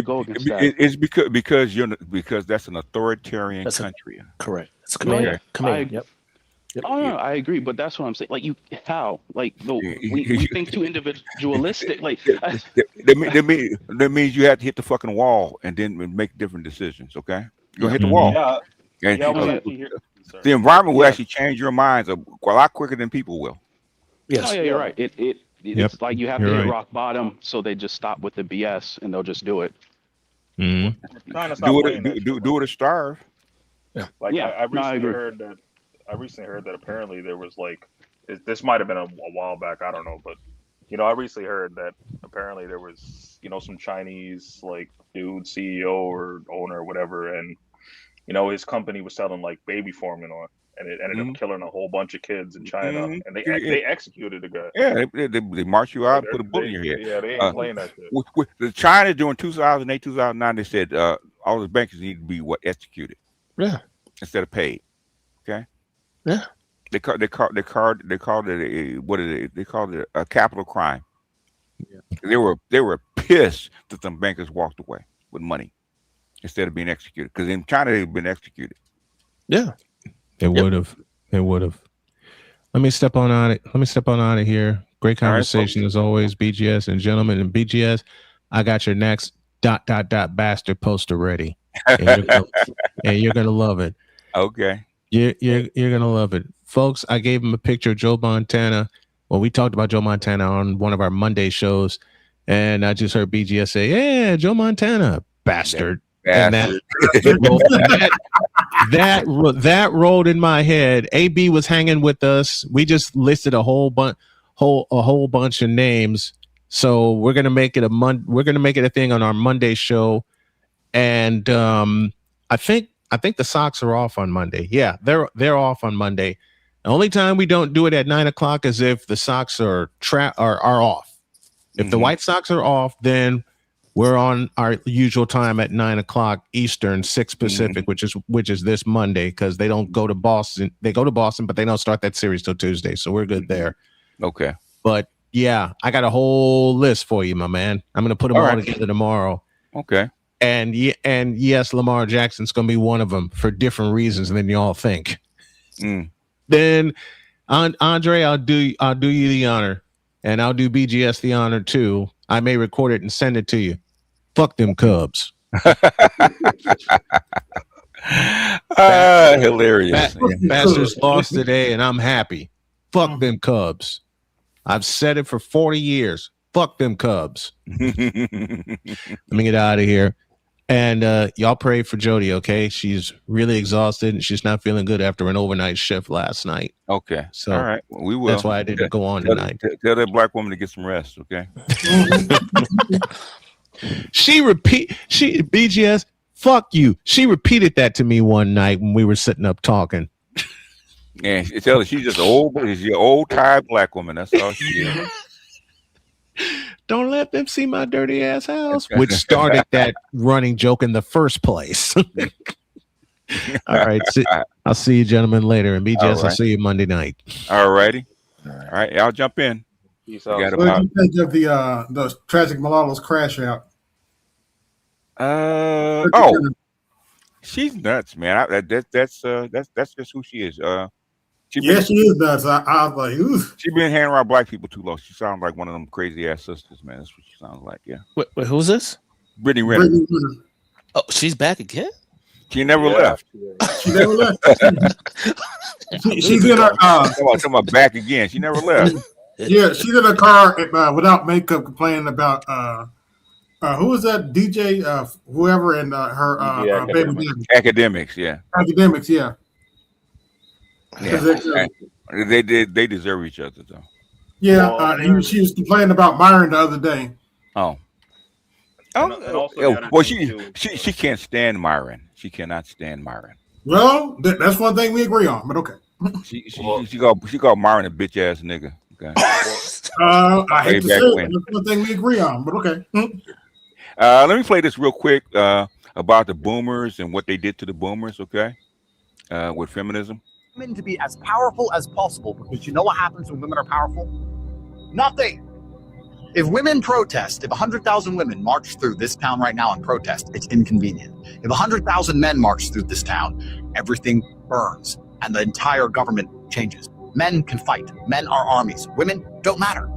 go against that? It's because that's an authoritarian country. Correct. It's command. Yep. Oh no, I agree, but that's what I'm saying. Like we think too individualistic. Like that means you have to hit the fucking wall and then make different decisions. Okay, you're gonna hit the wall. The environment will actually change your minds a lot quicker than people will. Yes. Oh yeah, you're right. It's like you have to hit rock bottom, so they just stop with the BS and they'll just do it. Trying to stop Do playing that it, shit, do it or starve. Yeah. Like I recently heard that apparently there was like this might have been a while back, I don't know, but I recently heard that apparently there was some Chinese like dude CEO or owner or whatever, and his company was selling like baby formula, and it ended up killing a whole bunch of kids in China, and they executed the guy. Yeah, they march you out, put a bullet in your head. Yeah, they ain't playing that shit. The China during 2008, 2009, they said all the bankers need to be executed. Yeah. Instead of paid. Okay. Yeah. They called it a capital crime. Yeah. They were pissed that some bankers walked away with money instead of being executed, because in China they've been executed. Yeah. They would have. They would have. Let me step on out of here. Great conversation as always, BGS and gentlemen. And BGS, I got your next ... bastard poster ready, and you're gonna love it. Okay. You're gonna love it, folks. I gave him a picture of Joe Montana. Well, we talked about Joe Montana on one of our Monday shows, and I just heard BGS say, "Yeah, Joe Montana, bastard." And that rolled in my head. AB was hanging with us. We just listed a whole bunch of names. So we're gonna make it a thing on our Monday show. And I think the Sox are off on Monday. Yeah, they're off on Monday. The only time we don't do it at 9 o'clock is if the Sox are off. If the White Sox are off, then we're on our usual time at 9 o'clock Eastern, 6 Pacific, which is this Monday, because they don't go to Boston. They go to Boston, but they don't start that series till Tuesday. So we're good there. Okay. But yeah, I got a whole list for you, my man. I'm gonna put them all together tomorrow. Okay. And yes, Lamar Jackson's gonna be one of them for different reasons than y'all think. Then, Andre, I'll do you the honor, and I'll do BGS the honor too. I may record it and send it to you. Fuck them Cubs. Hilarious. Bastards lost today, and I'm happy. Fuck them Cubs. I've said it for 40 years. Fuck them Cubs. Let me get out of here. And y'all pray for Jody, okay? She's really exhausted, and she's not feeling good after an overnight shift last night. Okay. So all right. Well, we will. That's why I didn't go on tonight. Tell that black woman to get some rest, okay? BGS, fuck you. She repeated that to me one night when we were sitting up talking. Yeah, tell her she's just she's an old tired black woman. That's all she is. Don't let them see my dirty ass house, which started that running joke in the first place. All right. I'll see you gentlemen later. And BGS, I'll see you Monday night. All righty. All right. I'll jump in. Peace out. What did you think of the tragic Malala's crash out? She's nuts, man. That's just who she is. She is nuts. I was like, ooh. She been hanging around black people too long. She sounds like one of them crazy ass sisters, man. That's what she sounds like. Yeah. Wait, who's this? Brittany Renner. Oh, she's back again. She never left. She never left. She's in her. Talking about back again. She never left. Yeah, she's in a car without makeup, complaining about who was that DJ? Whoever and her baby Academics. Yeah. Academics. Yeah. Yeah. They deserve each other though. Yeah, she was complaining about Myron the other day. Oh. Well, she can't stand Myron. She cannot stand Myron. Well, that's one thing we agree on, but okay. She called Myron a bitch ass nigga. Okay. I hate to say it, that's one thing we agree on, but okay. Let me play this real quick about the boomers and what they did to the boomers. Okay, with feminism. Women to be as powerful as possible, because you know what happens when women are powerful? Nothing. If women protest, if 100,000 women march through this town right now and protest, it's inconvenient. If 100,000 men march through this town, everything burns and the entire government changes. Men can fight. Men are armies. Women don't matter.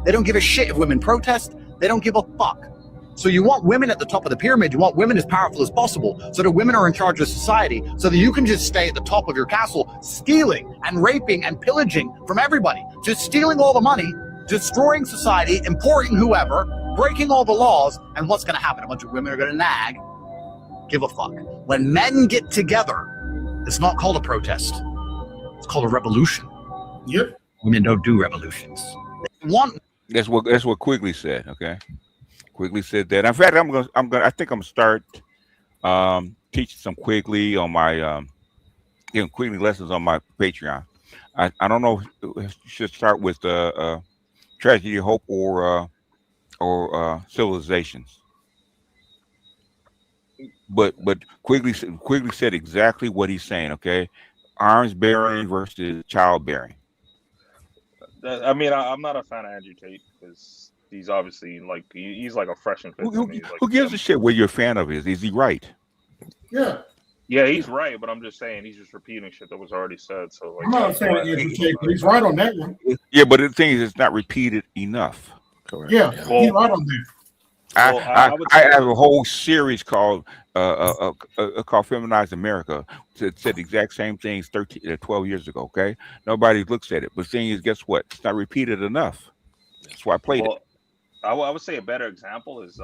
They don't give a shit if women protest. They don't give a fuck. So you want women at the top of the pyramid. You want women as powerful as possible so that women are in charge of society, so that you can just stay at the top of your castle stealing and raping and pillaging from everybody, just stealing all the money destroying society, importing whoever, breaking all the laws, and what's going to happen? A bunch of women are going to nag. Give a fuck. When men get together, it's not called a protest. It's called a revolution. Yep. Women don't do revolutions. That's what Quigley said. Okay, Quigley said that. In fact, I think I'm gonna start teaching some Quigley on my Quigley lessons on my Patreon. I don't know if you should start with Tragedy of Hope or Civilizations. But Quigley said exactly what he's saying. Okay, arms bearing versus childbearing. I mean, I'm not a fan of Andrew Tate because he's obviously like he's like a fresh and fit. Who gives a shit what you're a fan of? Is he right? Yeah. Yeah, he's right, but I'm just saying he's just repeating shit that was already said. So like, I'm not a fan of Andrew Tate, but he's right on that one. Yeah, but the thing is, it's not repeated enough. Correct. Yeah, he's right on that. I have a whole series called Feminized America that said the exact same things 12 years ago. Okay, nobody looks at it, but the thing is, guess what? It's not repeated enough. That's why I played it. I would say a better example is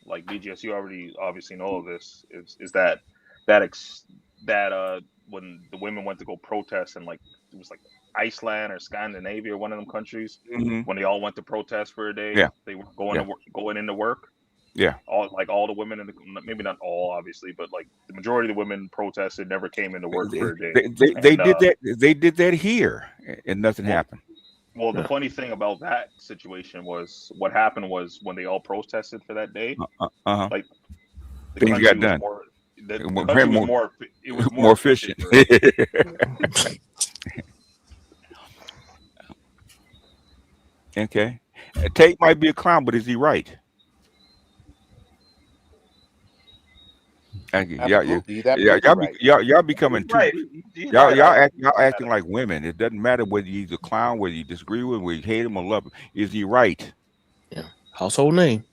like BGS. You already obviously know of this. Is that when the women went to go protest and like it was like Iceland or Scandinavia or one of them countries, when they all went to protest for a day, they were going into work. Yeah, all the women in the, maybe not all obviously, but like the majority of the women protested, never came into work for a day. They did that here, and nothing happened. Well, the funny thing about that situation was what happened was when they all protested for that day, like things got done. It was more efficient. Okay, Tate might be a clown, but is he right? Y'all becoming too. Y'all acting like women. It doesn't matter whether he's a clown, whether you disagree with him, whether you hate him or love him. Is he right? Yeah, household name.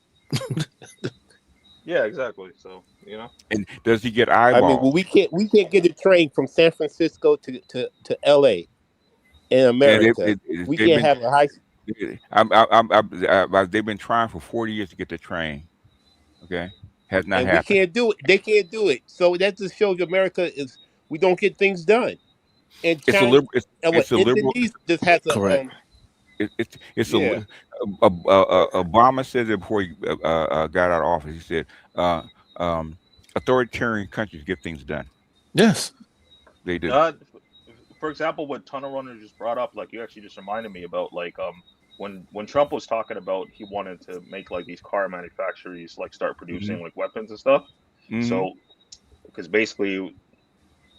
Yeah, exactly. So and does he get eyeballs? I mean, well, we can't get a train from San Francisco to L.A. in America. We can't have a high. They've been trying for 40 years to get the train. Okay, has not and happened. We can't do it. They can't do it. So that just shows America we don't get things done. And China, it's a liberal. Just has correct. Obama said it before he got out of office. He said, "Authoritarian countries get things done." Yes, they do. For example, what Tunnel Runner just brought up, like you actually just reminded me about, like when Trump was talking about he wanted to make like these car manufacturers like start producing like weapons and stuff. So, because basically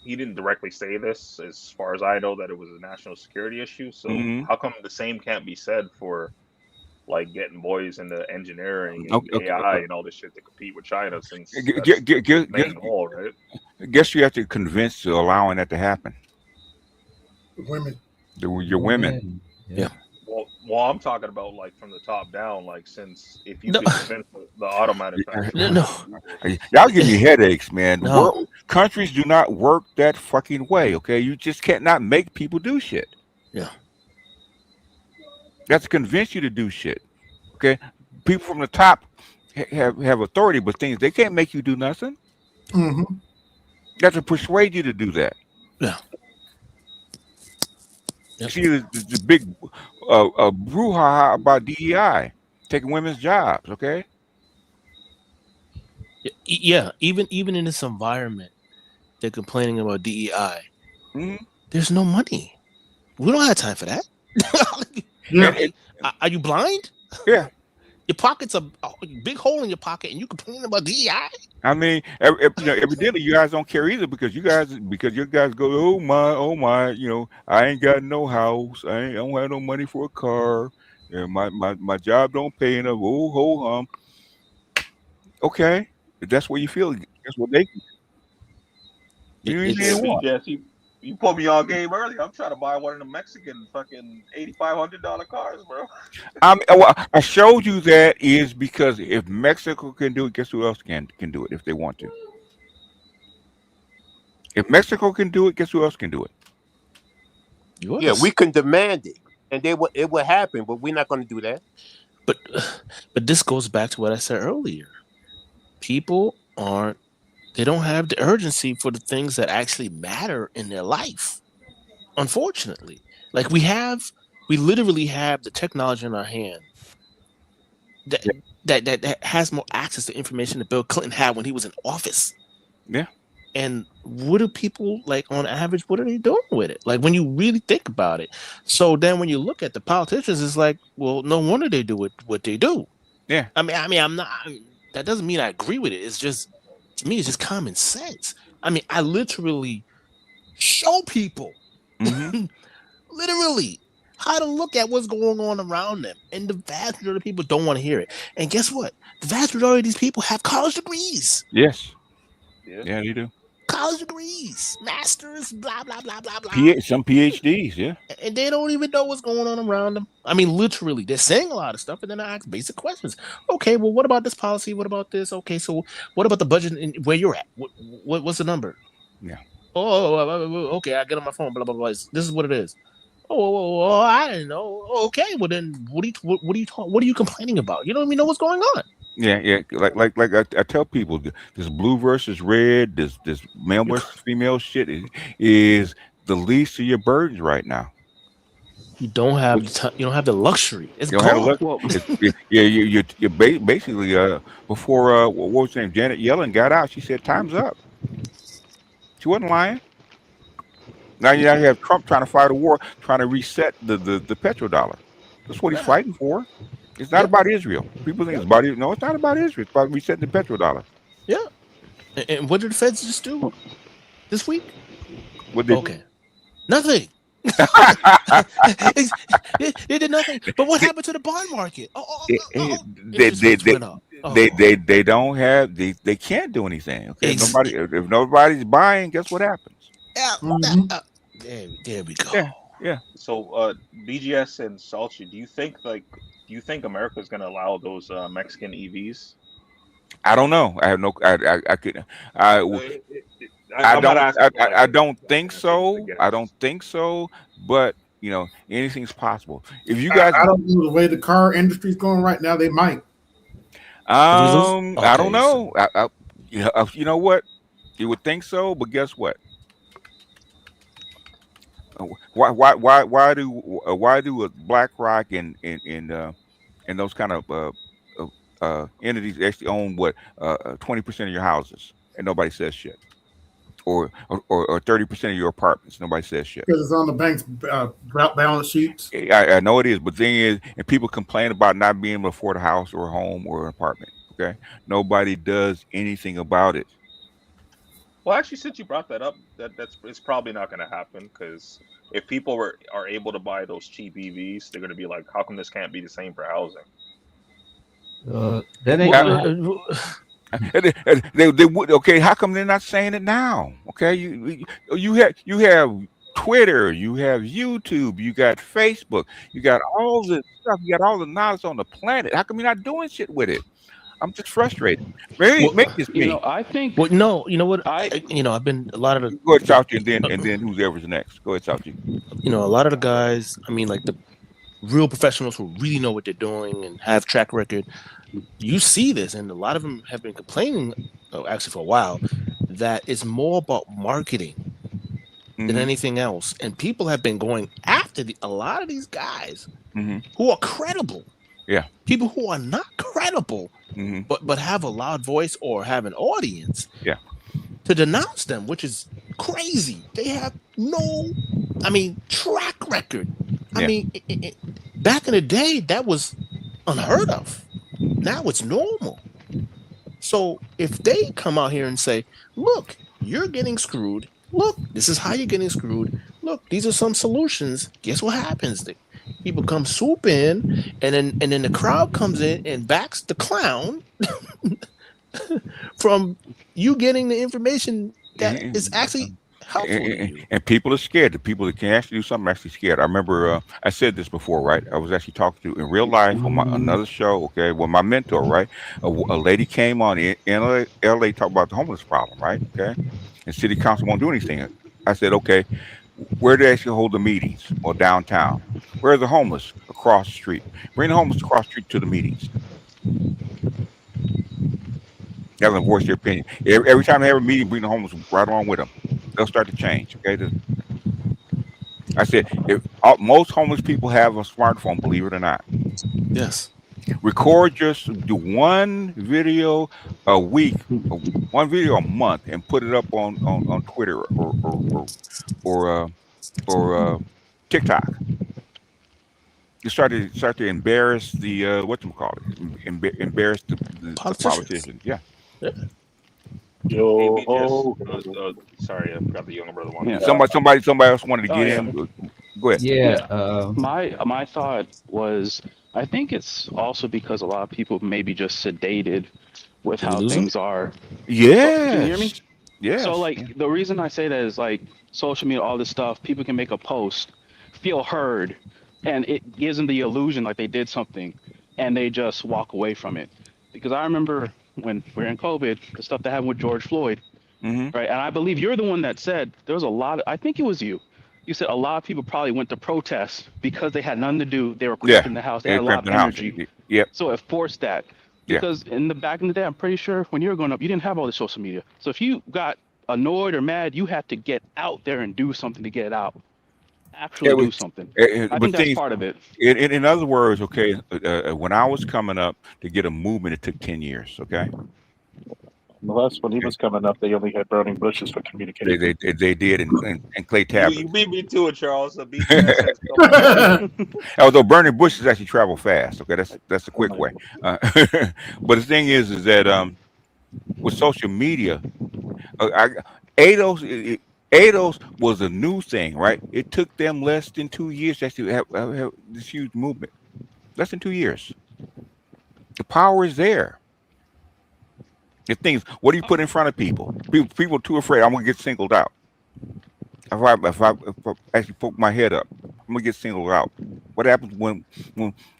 he didn't directly say this, as far as I know, that it was a national security issue. So how come the same can't be said for like getting boys into engineering and AI and all this shit to compete with China? Since goal, right? Guess you have to convince to allowing that to happen. Women. Your women. Yeah. Well, I'm talking about like from the top down. Like, since if you could convince the auto manufacturers, y'all give me headaches, man. Countries do not work that fucking way. Okay, you just can't not make people do shit. Yeah. That's to convince you to do shit. Okay, people from the top have authority, but things they can't make you do nothing. You have to persuade you to do that. Yeah. You see the big brouhaha about DEI taking women's jobs. Okay. Yeah, even in this environment, they're complaining about DEI. There's no money. We don't have time for that. Are you blind? Yeah. Your pocket's a big hole in your pocket, and you complain about DEI. I mean, evidently you guys don't care either because you guys go, oh my, I ain't got no house, I don't have no money for a car, and my job don't pay enough. Okay, if that's what you feel, that's what they. You put me on game earlier. I'm trying to buy one of the Mexican fucking $8,500 cars, bro. I showed you that is because if Mexico can do it, guess who else can do it if they want to? If Mexico can do it, guess who else can do it? Yeah, we can demand it. and it would happen, but we're not going to do that. But this goes back to what I said earlier. People they don't have the urgency for the things that actually matter in their life. Unfortunately, like we literally have the technology in our hand that has more access to information that Bill Clinton had when he was in office. Yeah. And what do people, like, on average, what are they doing with it? Like, when you really think about it. So then when you look at the politicians, it's like, well, no wonder they do what they do. Yeah. I mean, that doesn't mean I agree with it. It's just, to me, it's just common sense. I mean, I literally show people, literally, how to look at what's going on around them. And the vast majority of people don't want to hear it. And guess what? The vast majority of these people have college degrees. Yes. Yeah, they do. College degrees, masters, blah, blah, blah, blah, blah. Some PhDs, yeah. And they don't even know what's going on around them. I mean, literally, they're saying a lot of stuff, and then I ask basic questions. Okay, well, what about this policy? What about this? Okay, so what about the budget and where you're at? What's the number? Yeah. Oh, okay, I get on my phone, blah, blah, blah. This is what it is. Oh, I didn't know. Okay, well then, what are you complaining about? You don't even know what's going on. Yeah. Like I tell people, this blue versus red, this male versus female shit is the least of your burdens right now. You don't have the luxury. It's gone. You're basically before what was her name? Janet Yellen got out. She said time's up. She wasn't lying. Now you have Trump trying to fight a war, trying to reset the petrodollar. That's what he's fighting for. It's not about Israel. People think it's about Israel. No, it's not about Israel. It's about resetting the petrodollar. Yeah. And what did the Feds just do this week? What did okay. Nothing. They did nothing. But what happened to the bond market? They don't have they can't do anything. Okay. If nobody's buying, guess what happens? There we go. Yeah. So BGS and Salchi, do you think America's going to allow those Mexican EVs? I don't know. I have no. I couldn't. I don't think so. I don't think so. But anything's possible. If you guys, I don't know the way the car industry is going right now. They might. I don't know. You know what? You would think so, but guess what? Why do BlackRock and those kind of entities actually own 20% of your houses and nobody says shit, or 30% of your apartments, nobody says shit because it's on the bank's balance sheets. I know it is, but the thing is, and people complain about not being able to afford a house or a home or an apartment. Okay, nobody does anything about it. Well, actually, since you brought that up, it's probably not going to happen, because if people are able to buy those cheap EVs, they're going to be like, how come this can't be the same for housing? They would. Okay, how come they're not saying it now? Okay, you have Twitter, you have YouTube, you got Facebook, you got all this stuff, you got all the knowledge on the planet. How come you're not doing shit with it? I'm just frustrated. Make this me. I think. Well, no, you know what? I've been a lot of the. Go ahead, Salchi, and then whoever's next. Go ahead, Salchi. A lot of the guys. I mean, like the real professionals who really know what they're doing and have track record. You see this, and a lot of them have been complaining, actually for a while, that it's more about marketing than anything else, and people have been going after a lot of these guys who are credible. Yeah, people who are not credible, but have a loud voice or have an audience. Yeah, to denounce them, which is crazy. They have no, track record. Back in the day, that was unheard of. Now it's normal. So if they come out here and say, "Look, you're getting screwed. Look, this is how you're getting screwed. Look, these are some solutions." Guess what happens? People come swoop in, and then the crowd comes in and backs the clown from you getting the information that is actually helpful to you. And people are scared. The people that can actually do something are actually scared. I remember I said this before, right? I was actually talking to in real life on another show, okay, with my mentor, right? A lady came on in LA talk about the homeless problem, right? Okay, and city council won't do anything. I said, okay, Where do they actually hold the meetings? Or downtown. Where are the homeless? Across the street. Bring the homeless across the street to the meetings. Have them voice their opinion. Every time they have a meeting, bring the homeless right along with them. They'll start to change. Okay. I said, most homeless people have a smartphone, believe it or not. Yes. Record, just do one video a week, one video a month, and put it up on Twitter or TikTok. You start to embarrass the embarrass the politicians. Yeah. Yo, sorry, I forgot the younger brother wanted. Somebody else wanted to get in. Go ahead. Yeah. My thought was, I think it's also because a lot of people maybe just sedated with Did we how lose him? things are. Yes. Can you hear me? Yes. So like the reason I say that is like social media, all this stuff, people can make a post, feel heard, and it gives them the illusion like they did something, and they just walk away from it. Because I remember when we're in COVID, the stuff that happened with George Floyd, right? And I believe you're the one that said there was a lot of, I think it was you. You said a lot of people probably went to protest because they had nothing to do. They were cramped in the house. They had a lot of energy. Yep. So it forced that. Because in the back in the day, I'm pretty sure when you were growing up, you didn't have all the social media. So if you got annoyed or mad, you had to get out there and do something to get it out. Actually do something. I think that's part of it. In other words, okay, when I was coming up to get a movement, it took 10 years. Okay. Unless when he was coming up, they only had burning bushes for communication. They did, and clay tablets. You beat me to it, Charles. Although burning bushes actually travel fast. Okay, that's the quick way. But the thing is that with social media, ADOS was a new thing, right? It took them less than 2 years to actually have this huge movement. Less than 2 years. The power is there. The things, what do you put in front of people? People are too afraid. I'm gonna get singled out. If I actually poke my head up, I'm gonna get singled out. What happens when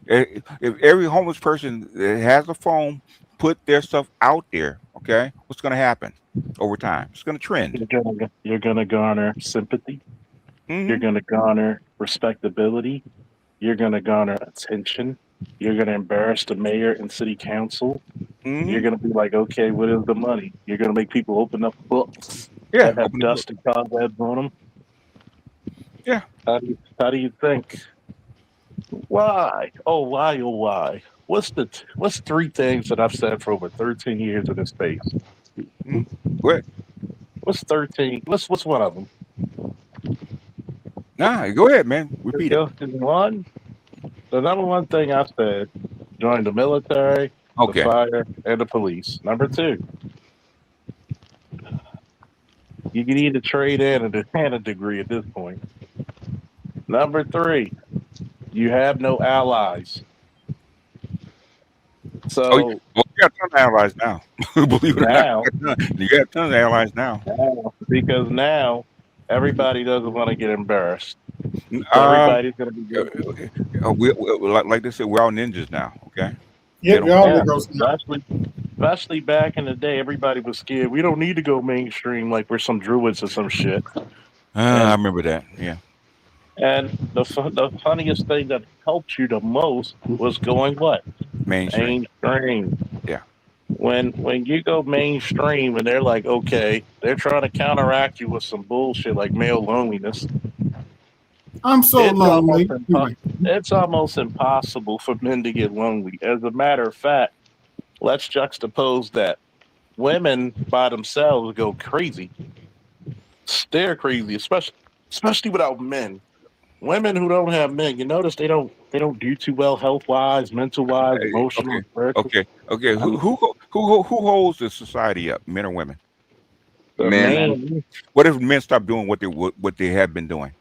if every homeless person that has a phone put their stuff out there? Okay, what's gonna happen over time? It's gonna trend. You're gonna garner sympathy. You're gonna garner respectability. You're gonna garner attention. You're gonna embarrass the mayor and city council. You're gonna be like, okay, what is the money? You're gonna make people open up books that have dust and cobwebs on them. Yeah. How do you think? Why? Oh, why? Oh, why? What's 3 things that I've said for over 13 years in this space? What? What's 13? What's one of them? Nah, go ahead, man. Repeat it. One. The number one thing I said: join the military, the fire, and the police. Number 2, you can either trade in a degree at this point. Number 3, you have no allies. So you got tons of allies now. Believe it or not, you got tons of allies now. Because now everybody doesn't want to get embarrassed. Everybody's gonna be good. Like they said, we're all ninjas now. Okay. Yeah, we're all Negroes. Especially back in the day, everybody was scared. We don't need to go mainstream like we're some druids or some shit. I remember that. Yeah. And the funniest thing that helped you the most was going what? Mainstream. Yeah. When you go mainstream and they're like, okay, they're trying to counteract you with some bullshit like male loneliness. I'm so lonely. It's almost impossible for men to get lonely. As a matter of fact, let's juxtapose that. Women by themselves go crazy. They're crazy, especially without men. Women who don't have men, you notice they don't do too well health wise, mental wise, emotional. Okay. Who holds the society up, men or women? Men. What if men stop doing what they have been doing?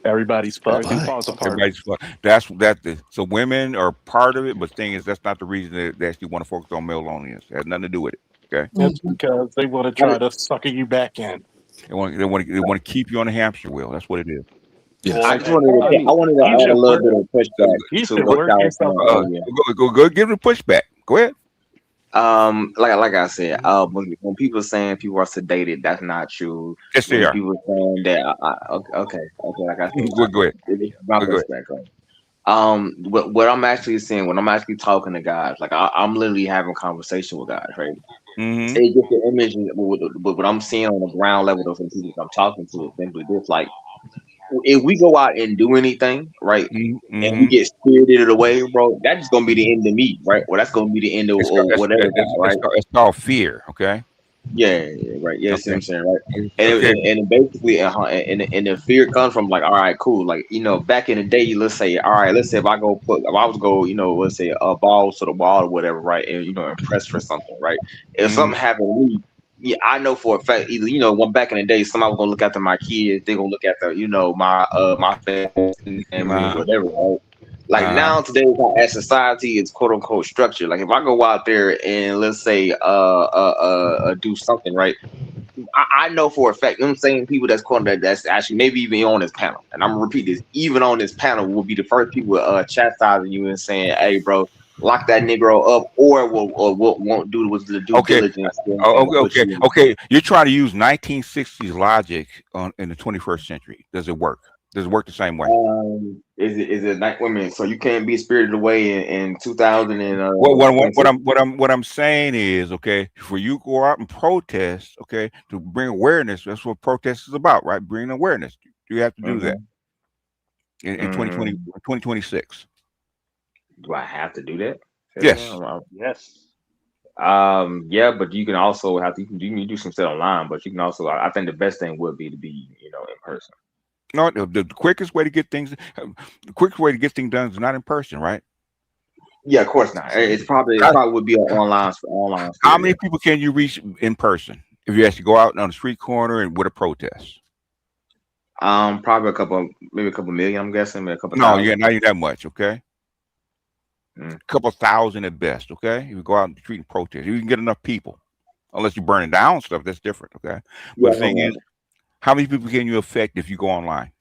Everybody's fucked. Everybody's fucked. So women are part of it, but the thing is, that's not the reason they actually want to focus on male loneliness. It has nothing to do with it. Okay. It's because they want to try to sucker you back in. They want to keep you on the hamster wheel. That's what it is. Yeah. I wanted to add a little bit of pushback to what Cal was saying earlier. Go give it a pushback. Go ahead. Like I said, when people are saying people are sedated, that's not true. Yes, they When are. people are saying that, okay, like I said, Go ahead. it's my Go ahead. perspective. What I'm actually saying when I'm actually talking to guys, like I'm literally having conversation with guys, right? Mm-hmm. It's just the image, but what I'm seeing on the ground level, those people I'm talking to, is simply this: like, if we go out and do anything, right, Mm-hmm. and we get spirited away, bro, that's just gonna be the end of me, right? Or that's gonna be the end of whatever guy, right? It's called fear. Okay. Yeah, right. Yeah, see what I'm saying, right? Okay. And basically, and the fear comes from like, all right, cool. Like, back in the day, let's say, all right, let's say if I was go, let's say balls to the wall or whatever, right? And impress for something, right? If something happened to me, yeah, I know for a fact, either one back in the day, somebody was gonna look after my kids, they're gonna look after, my family, whatever, right? Like now today, as society is quote unquote structured. Like if I go out there and let's say do something right, I know for a fact them same people that's actually maybe even on this panel, and I'm gonna repeat this, even on this panel will be the first people chastising you and saying, "Hey, bro, lock that Negro up," or what won't do was the due diligence. Okay. You're trying to use 1960s logic in the 21st century. Does it work? Does it work the same way? Is it like women? So you can't be spirited away in 2000 and what I'm saying is, okay, for you to go out and protest, okay, to bring awareness. That's what protest is about, right? Bringing awareness. You have to do that in 2020, 2026. Do I have to do that? Yes. Yes. Yeah, but you can also you can do some stuff online, but you can also, I think the best thing would be to be in person. No, the quickest way to get things done is not in person, right? Yeah, of course not. It probably would be an online. How many people can you reach in person if you actually go out on the street corner and with a protest? Probably maybe a couple million. I'm guessing, maybe a couple. No, thousand. yeah, not even that much. Okay, a couple thousand at best. Okay, if you go out in the street and protest, you can get enough people, unless you're burning down stuff. That's different. Okay, but the thing is, how many people can you affect if you go online?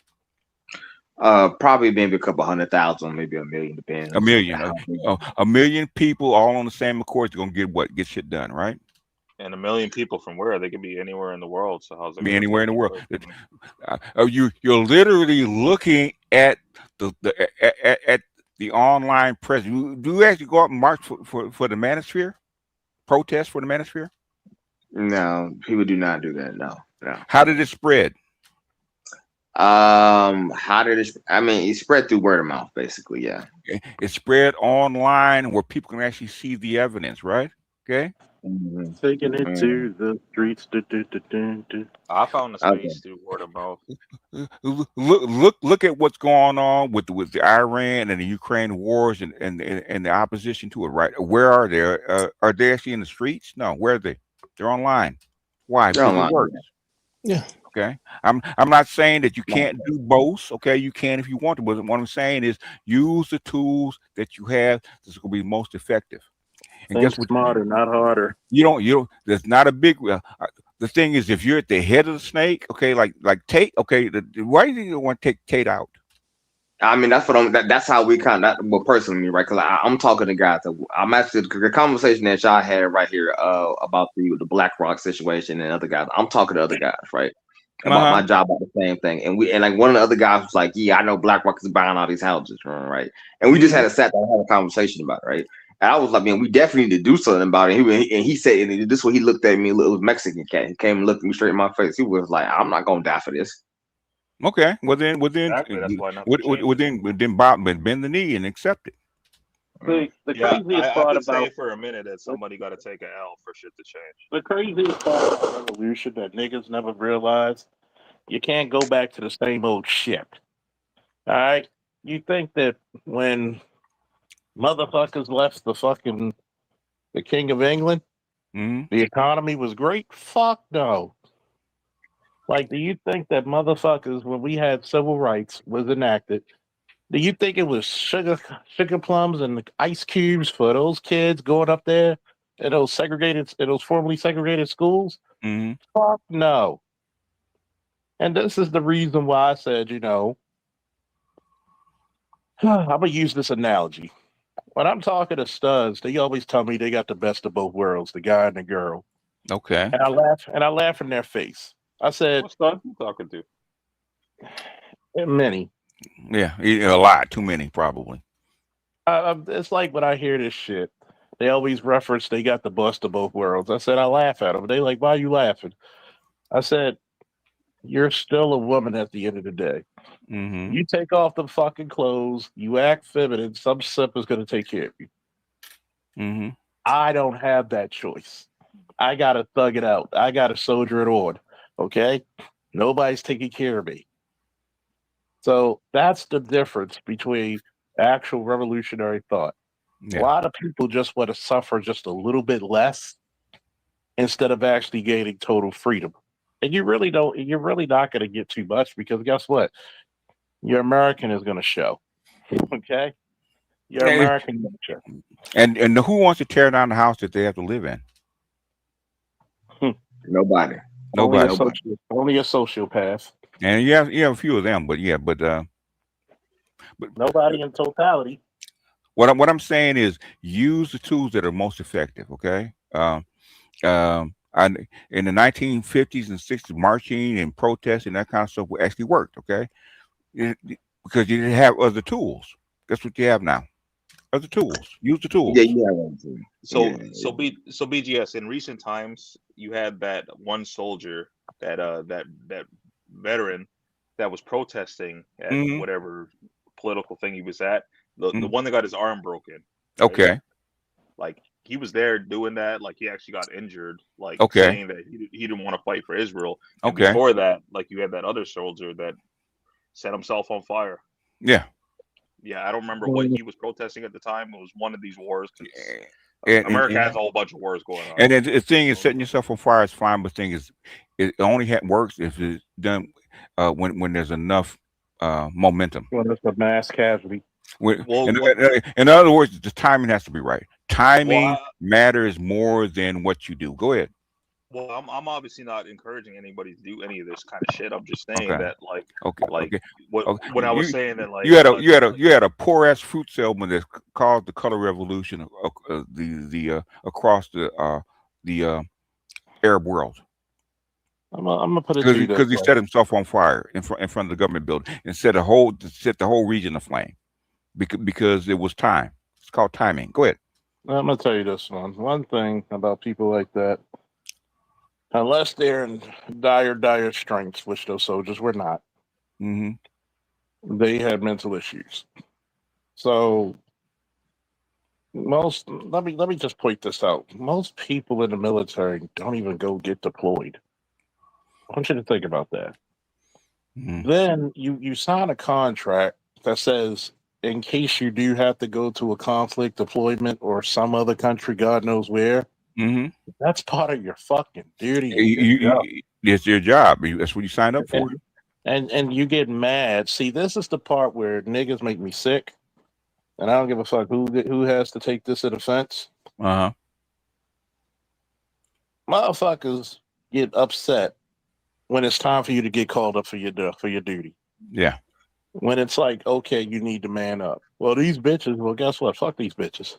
Probably maybe a couple 100,000, maybe a million, depends. A million, a million people all on the same accord. You're gonna get shit done, right? And a million people from where? They could be anywhere in the world. So how's it be anywhere in the world? You're literally looking at the online presence. Do you actually go out and march for the manosphere? Protest for the manosphere? No, people do not do that. No. How did it spread? How did it? I mean, it spread through word of mouth, basically. Yeah. It spread online where people can actually see the evidence, right? Okay. Taking it to the streets. I found the space through word of mouth. Look at what's going on with the Iran and the Ukraine wars and the opposition to it, right? Where are they? Are they actually in the streets? No, where are they? They're online. Why? Because it works. Yeah. Okay. I'm not saying that you can't do both. Okay, you can if you want to, but what I'm saying is use the tools that you have that's going to be most effective. And Think guess what? Smarter, not harder. You don't. There's not a big. The thing is, if you're at the head of the snake, okay, like Tate, okay, why do you want to take Tate out? I mean, that's what that's how we well, personally, right? Because I'm talking to guys. I'm actually the conversation that y'all had right here about the BlackRock situation and other guys. I'm talking to other guys, right? About my job, about the same thing. And like one of the other guys was like, "Yeah, I know BlackRock is buying all these houses, right?" And we just had a sat down and had a conversation about it, right? And I was like, "Man, we definitely need to do something about it." And he said, and this is what he looked at me. It was Mexican cat. He came and looked me straight in my face. He was like, "I'm not gonna die for this." Okay, well then, exactly. That's why then Bob bend the knee and accept it. The craziest part about say for a minute that somebody got to take an L for shit to change. The craziest part about revolution that niggas never realized, you can't go back to the same old shit. All right, you think that when motherfuckers left the King of England, the economy was great? Fuck no. Like, do you think that motherfuckers, when we had civil rights was enacted, do you think it was sugar plums and ice cubes for those kids going up there in those formerly segregated schools? Fuck no. And this is the reason why I said, I'm gonna use this analogy. When I'm talking to studs, they always tell me they got the best of both worlds, the guy and the girl. Okay. And I laugh in their face. I said, "What studs you talking to?" Many. Yeah, a lot, too many probably. It's like when I hear this shit, they always reference they got the best of both worlds. I said I laugh at them. They like, why are you laughing? I said, you're still a woman at the end of the day. Mm-hmm. You take off the fucking clothes, you act feminine, some simp is going to take care of you. Mm-hmm. I don't have that choice. I got to thug it out. I got to soldier it on. Okay? Nobody's taking care of me. So that's the difference between actual revolutionary thought. Yeah. A lot of people just want to suffer just a little bit less instead of actually gaining total freedom. And you're really not going to get too much because guess what? Your American is going to show. Okay? Your American nature. And who wants to tear down the house that they have to live in? Nobody. Nobody. Only a sociopath. And you have a few of them, but nobody in totality. What I'm saying is use the tools that are most effective. Okay. In the 1950s and 60s, marching and protesting, that kind of stuff actually worked. Okay. Because you didn't have other tools. That's what you have now. Other tools. Use the tools. Yeah, you have one too. So BGS, in recent times, you had that one soldier, that veteran that was protesting at whatever political thing he was at. The one that got his arm broken. Right? Okay. Like he was there doing that. Like he actually got injured. Like saying that he didn't want to fight for Israel. And okay. Before that, like you had that other soldier that set himself on fire. Yeah. Yeah, I don't remember what he was protesting at the time. It was one of these wars. America has a whole bunch of wars going on. And then the thing is, setting yourself on fire is fine, but the thing is, it only works if it's done when there's enough momentum. When it's a mass casualty. In other words, the timing has to be right. Timing matters more than what you do. Go ahead. Well, I'm obviously not encouraging anybody to do any of this kind of shit. I'm just saying that, when I was saying that, like, you had a poor ass fruit salesman that caused the color revolution across the Arab world. I'm gonna put it because he set himself on fire in front of the government building and set the whole region aflame because it was time. It's called timing. Go ahead. I'm gonna tell you this one thing about people like that. Unless they're in dire strengths, which those soldiers were not, they had mental issues. So let me just point this out. Most people in the military don't even go get deployed. I want you to think about that. Then you sign a contract that says, in case you do have to go to a conflict deployment or some other country, God knows where, that's part of your fucking duty. It's your job. That's what you signed up for. And you get mad. See, this is the part where niggas make me sick, and I don't give a fuck who has to take this in offense. Motherfuckers get upset when it's time for you to get called up for your duty. Yeah. When it's like, okay, you need to man up. Well, these bitches. Well, guess what? Fuck these bitches.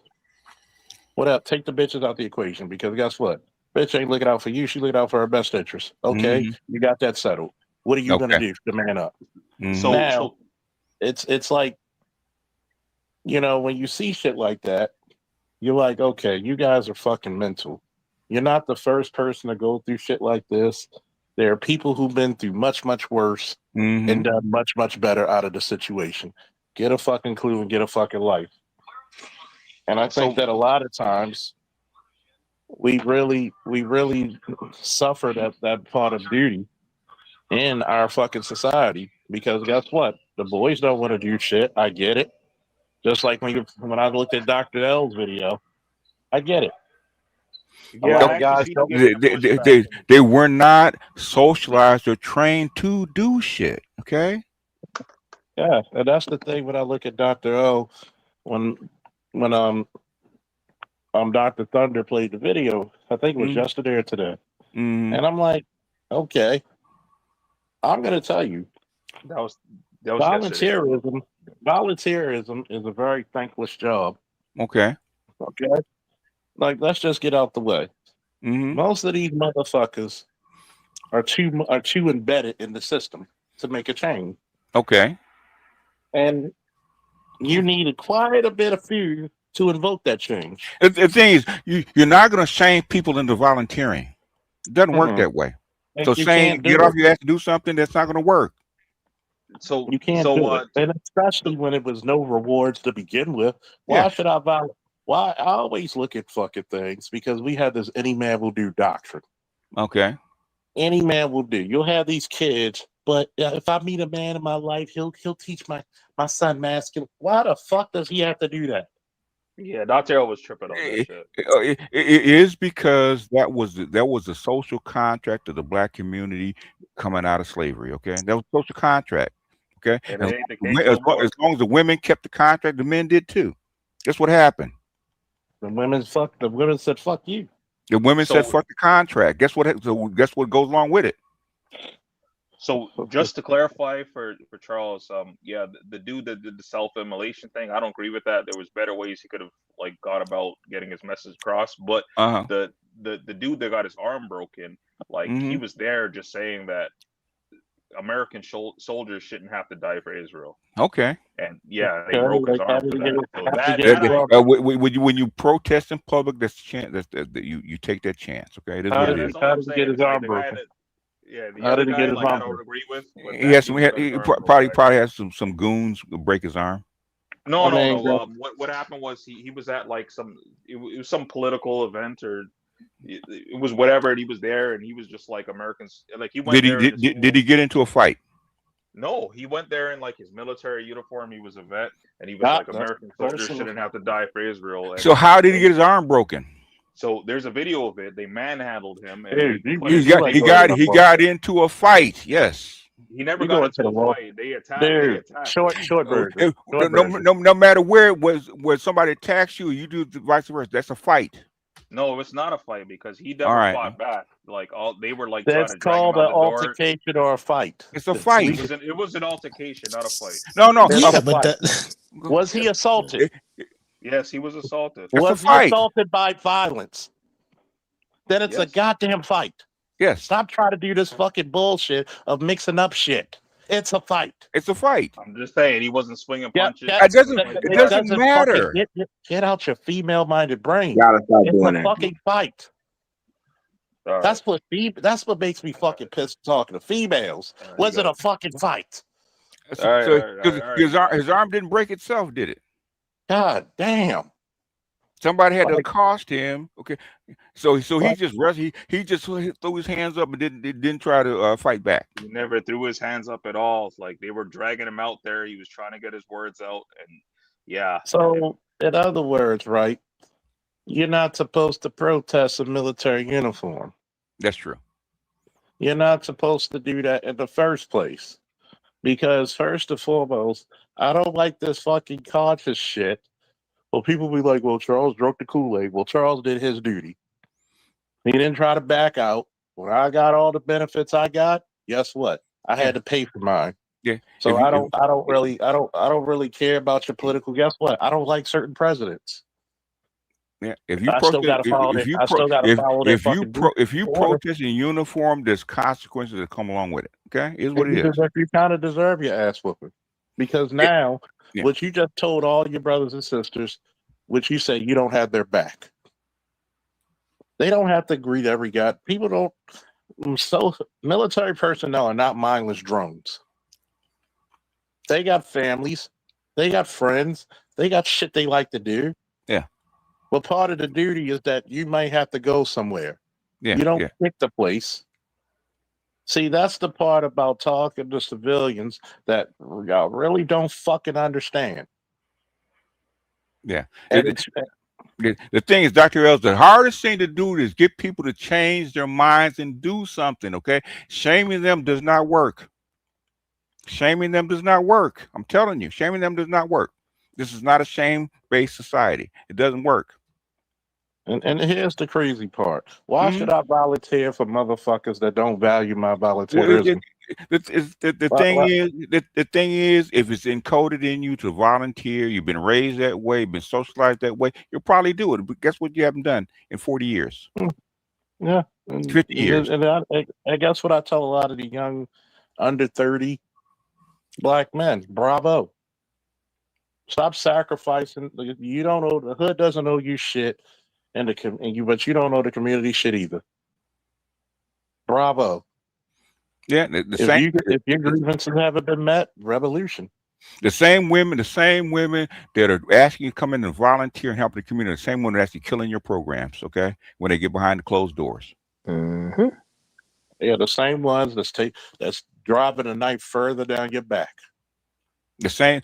What up? Take the bitches out the equation because guess what? Bitch ain't looking out for you. She looking out for her best interest. Okay, you got that settled. What are you gonna do to man up? So now, it's like, when you see shit like that, you're like, okay, you guys are fucking mental. You're not the first person to go through shit like this. There are people who've been through much, much worse and done much, much better out of the situation. Get a fucking clue and get a fucking life. And I think that a lot of times we really suffer that part of duty in our fucking society because guess what? The boys don't want to do shit. I get it. Just like when I looked at Dr. L's video, I get it. Yeah, they were not socialized or trained to do shit. Okay. Yeah, and that's the thing when I look at Dr. O, when Dr. Thunder played the video, I think it was yesterday or today. And I'm like, okay, I'm gonna tell you. That was volunteerism is a very thankless job. Okay. Okay. Like, let's just get out the way. Most of these motherfuckers are too embedded in the system to make a change. Okay. And you need quite a bit of fear to invoke that change. The thing is, you're not going to shame people into volunteering. It doesn't work that way. So You saying can't do get off it. your ass to do something, that's not going to work. So You can't do it, and especially when it was no rewards to begin with. Why should I volunteer? Why I always look at fucking things because we have this any man will do doctrine. Okay. Any man will do. You'll have these kids, but if I meet a man in my life, he'll teach my son masculine. Why the fuck does he have to do that? Yeah, Dr. L was tripping on that shit. It is because that was the social contract of the black community coming out of slavery. Okay, that was a social contract. Okay, And as it ain't the case no more. long as the women kept the contract, the men did too. That's what happened. The women said fuck you. The women said fuck the contract. Guess what? So guess what goes along with it? So just to clarify for Charles, yeah, the dude that did the self-immolation thing, I don't agree with that. There was better ways he could have like gone about getting his message across. But the dude that got his arm broken, like he was there just saying that American soldiers shouldn't have to die for Israel. Okay. And yeah, they broke his arm for that. So when you protest in public, that's a chance that you take that chance. Okay. It is what it is. How did he get his arm broken? How did he get his arm broken? I don't agree with. Yes, he probably has some goons break his arm. No. What happened was he was at like it was some political event or it was whatever, and he was there, and he was just like Americans. Like he went Did he get into a fight? No, he went there in like his military uniform. He was a vet, and he was like American soldiers shouldn't have to die for Israel. So how did he get his arm broken? So there's a video of it. They manhandled him. And he got into a fight. Yes. He never got into a fight. They attacked. Short version. No matter where it was, where somebody attacks you, you do the vice versa. That's a fight. No, it's not a fight because he never fought back. Like they were like that's called an altercation or a fight. It's a fight. It was an altercation, not a fight. No. Yeah, but was he assaulted? Yes, he was assaulted. Was he assaulted by violence? Then it's a goddamn fight. Yes. Stop trying to do this fucking bullshit of mixing up shit. It's a fight. It's a fight. I'm just saying he wasn't swinging punches. It doesn't matter. Get out your female-minded brain. It's a fucking fight. Right. That's what makes me fucking pissed talking to females. Was it a fucking fight? His arm didn't break itself, did it? God damn. Somebody had to accost him. Okay. So he just threw his hands up and didn't try to fight back. He never threw his hands up at all. It's like they were dragging him out there. He was trying to get his words out, and yeah. So in other words, right? You're not supposed to protest a military uniform. That's true. You're not supposed to do that in the first place. Because first and foremost, I don't like this fucking conscious shit. Well, people be like, well, Charles drank the Kool-Aid. Well, Charles did his duty. He didn't try to back out. When I got all the benefits I got, guess what? I had to pay for mine. Yeah. So I don't really care about your political. Guess what? I don't like certain presidents. Yeah. If you protest in uniform, there's consequences that come along with it. Okay, is what it is. You kind of deserve your ass whooping because now. Yeah. What you just told all your brothers and sisters, which you say you don't have their back. They don't have to agree to every guy. People don't. So military personnel are not mindless drones. They got families. They got friends. They got shit they like to do. Yeah. But part of the duty is that you might have to go somewhere. Yeah. You don't pick the place. See, that's the part about talking to civilians that y'all really don't fucking understand. Yeah. The thing is, Dr. L, the hardest thing to do is get people to change their minds and do something, okay? Shaming them does not work. Shaming them does not work. I'm telling you, shaming them does not work. This is not a shame-based society. It doesn't work. And here's the crazy part. Why should I volunteer for motherfuckers that don't value my volunteerism? the thing is, if it's encoded in you to volunteer, you've been raised that way, been socialized that way, you'll probably do it. But guess what? You haven't done in 40 years. Yeah, 50 years. And I guess what I tell a lot of the young, under 30 black men: bravo. Stop sacrificing. You don't know, the hood doesn't owe you shit, but you don't know the community shit either. Bravo. Yeah, if your grievances haven't been met, revolution. The same women that are asking you to come in and volunteer and help the community, the same women that are actually killing your programs, okay, when they get behind the closed doors. Mm-hmm. Yeah, the same ones that's driving a knife further down your back. The same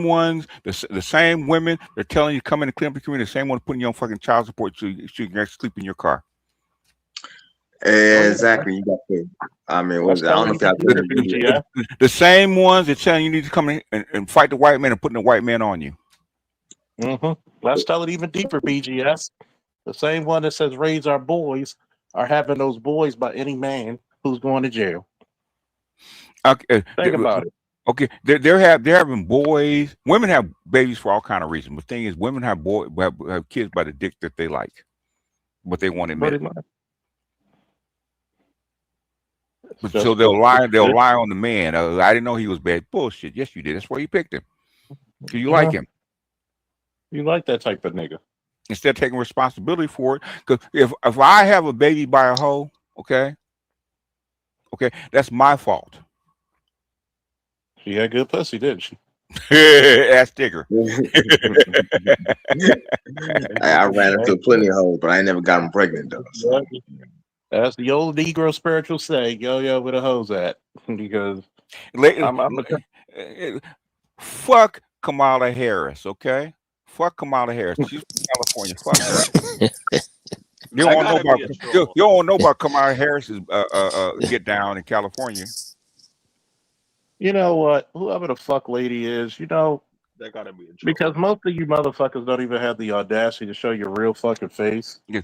ones, the same women they're telling you to come in and clean up the community, the same ones putting you on fucking child support so you can actually sleep in your car. Exactly. You got to. I mean, I don't know if y'all the same ones that telling you need to come in and fight the white man and putting the white man on you. Mm-hmm. Let's tell it even deeper, BGS. The same one that says raise our boys are having those boys by any man who's going to jail. Okay, think about it. Okay, they're having boys. Women have babies for all kind of reasons. But the thing is, women have kids by the dick that they like, but they want to admit. But so they'll lie on the man. I didn't know he was bad. Bullshit. Yes, you did. That's why you picked him. Because you like him. You like that type of nigga. Instead of taking responsibility for it. Because if I have a baby by a hoe, okay, that's my fault. She had good pussy, didn't she? Ass digger. I ran into plenty of hoes, but I ain't never gotten pregnant though. So. That's the old Negro spiritual saying, yo, where the hoes at? Because fuck Kamala Harris, okay? Fuck Kamala Harris. She's from California. Fuck her. You don't know about Kamala Harris's get down in California. You know what? Whoever the fuck lady is, that gotta be a joke. Because most of you motherfuckers don't even have the audacity to show your real fucking face. So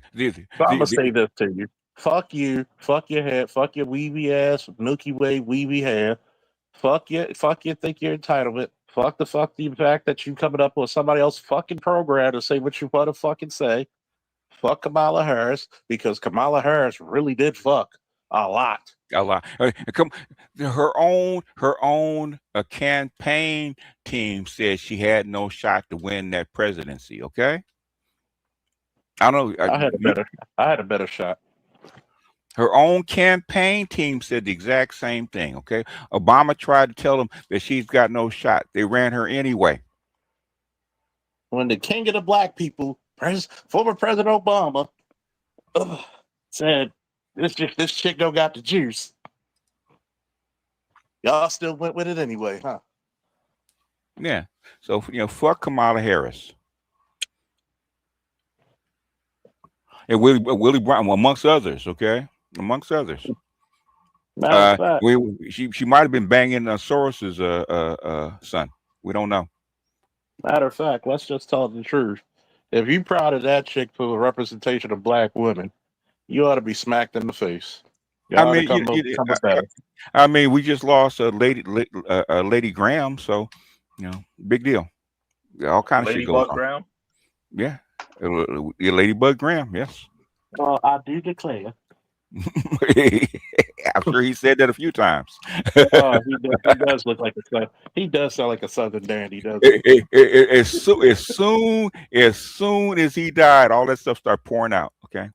I'm gonna say this to you. Fuck you. Fuck your head. Fuck your weeby ass, Milky Way weeby hair. Fuck you. Think you're entitled. Fuck the fact that you coming up with somebody else fucking program to say what you want to fucking say. Fuck Kamala Harris, because Kamala Harris really did fuck a lot. A lot. Her own campaign team said she had no shot to win that presidency. Okay. I don't know. I had a better shot. Her own campaign team said the exact same thing. Okay. Obama tried to tell them that she's got no shot. They ran her anyway. When the king of the black people, former President Obama, said this chick don't got the juice, y'all still went with it anyway, huh? Yeah. So fuck Kamala Harris. And Willie Brown, amongst others, okay? Amongst others. She might have been banging Soros's son. We don't know. Matter of fact, let's just tell the truth. If you're proud of that chick for the representation of black women, you ought to be smacked in the face. I mean, we just lost Lady Graham, so big deal. All kind of shit goes on. Graham? Yeah, Ladybug Graham. Yes. Well, I do declare. I'm sure he said that a few times. He does look like he does sound like a Southern dandy, doesn't he? As soon as he died, all that stuff started pouring out. Okay.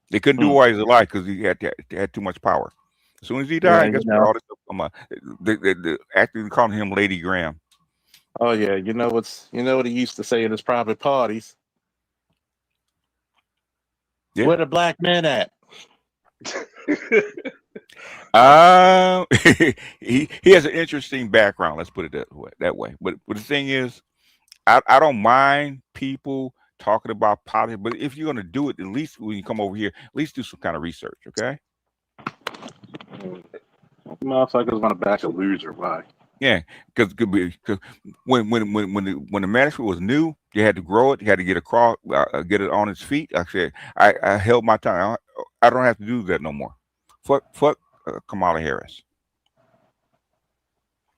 They couldn't do why he's alive because he had too much power. As soon as he died, guess what? All this stuff they actually calling him Lady Graham. Oh yeah, you know what he used to say in his private parties. Yeah. Where the black men at? He has an interesting background. Let's put it that way. But the thing is, I don't mind people talking about politics, but if you're going to do it, at least when you come over here, at least do some kind of research, okay? Motherfuckers want to back a loser. Why? Yeah, because when the ministry was new, you had to grow it. You had to get it on its feet. I said I held my tongue. I don't have to do that no more. fuck Kamala Harris.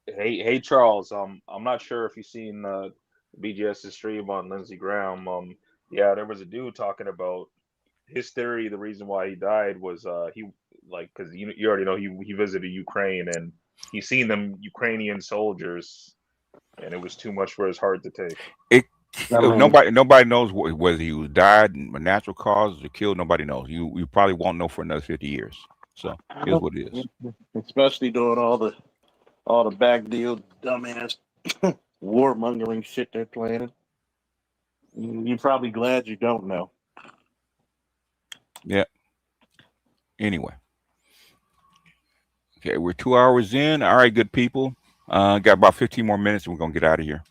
Hey, Charles. I'm not sure if you've seen BGS's stream on Lindsey Graham. Yeah, there was a dude talking about his theory. The reason why he died was because you already know he visited Ukraine and he seen them Ukrainian soldiers, and it was too much for his heart to take. Nobody knows whether he was died in natural causes or killed. Nobody knows. You probably won't know for another 50 years. So here's what it is. Especially doing all the back deal, dumbass warmongering shit they're planning. You're probably glad you don't know. Yeah. Anyway. Okay, we're 2 hours in. All right, good people. Got about 15 more minutes and we're gonna get out of here.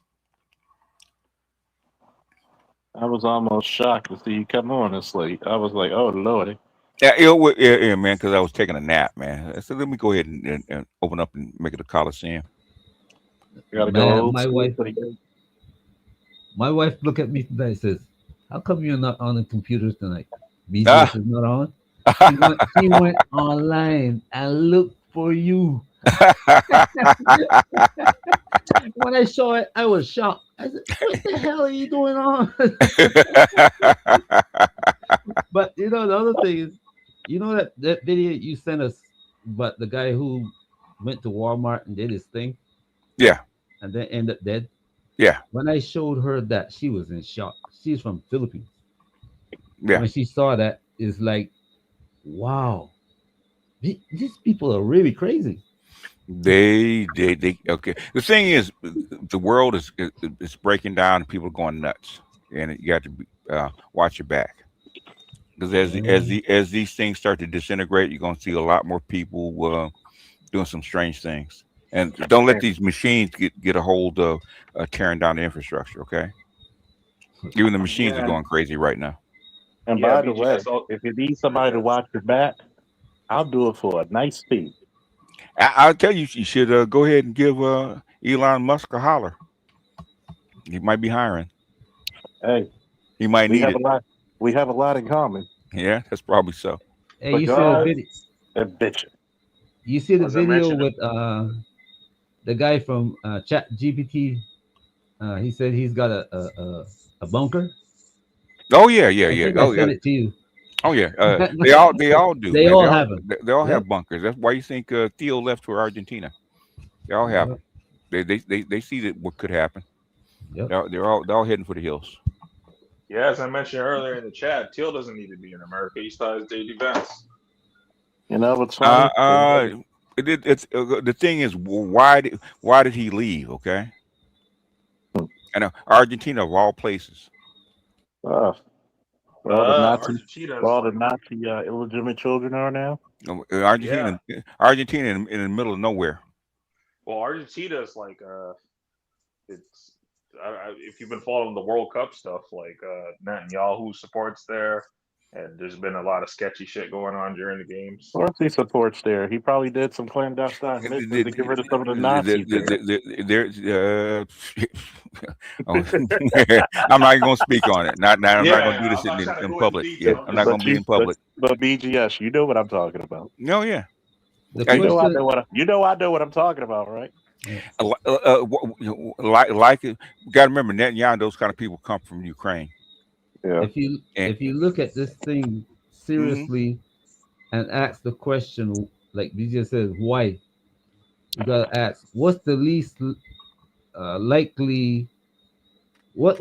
I was almost shocked to see you come on this late. I was like, oh Lordy. Yeah, man, because I was taking a nap, man. So let me go ahead and open up and make it a Coliseum. You gotta go. My wife looked at me today and says, "How come you're not on the computers tonight? BGS is not on." She went online and looked for you. When I saw it, I was shocked. I said, "What the hell are you doing on?" But the other thing is, that video you sent us, but the guy who went to Walmart and did his thing, yeah, and then ended up dead. Yeah. When I showed her that, she was in shock. She's from Philippines. Yeah. When she saw that, it's like, wow, these people are really crazy. They okay. The thing is, the world is breaking down and people are going nuts, and you got to watch your back, because as these things start to disintegrate, you're going to see a lot more people doing some strange things. And don't let these machines get a hold of tearing down the infrastructure. Okay, even the machines are going crazy right now. And by the way, if you need somebody to watch your back, I'll do it for a nice fee. I'll tell you, you should go ahead and give Elon Musk a holler. He might be hiring. Hey, he might need it. We have a lot in common. Yeah, that's probably so. Hey, you see the video? That bitch. You see the video with the guy from Chat GPT? He said he's got a bunker. Oh yeah. I sent it to you. Oh yeah, they all do. They all have them. They all have bunkers. That's why you think Theo left for Argentina. They all have them. They see that what could happen. Yep. They're all heading for the hills. Yeah, as I mentioned earlier in the chat, Teal doesn't need to be in America. He starts daily events. You know what's funny? It's the thing is, why did he leave? Okay, and Argentina of all places. All the Nazi illegitimate children are now. Argentina in the middle of nowhere. Well, Argentina is like it's if you've been following the World Cup stuff, like Netanyahu supports there, and there's been a lot of sketchy shit going on during the games. Of course, he supports there. He probably did some clandestine missions to get rid of some of the Nazis. I'm not going to speak on it. I'm not going to do this in public. Yeah, I'm not going to be in public. But BGS, you know what I'm talking about. No, yeah. I know what I'm talking about, right? Like you got to remember, Netanyahu, those kind of people come from Ukraine. Yeah. If you look at this thing seriously and ask the question, like BJ says, why? You gotta ask, what's the least likely? What?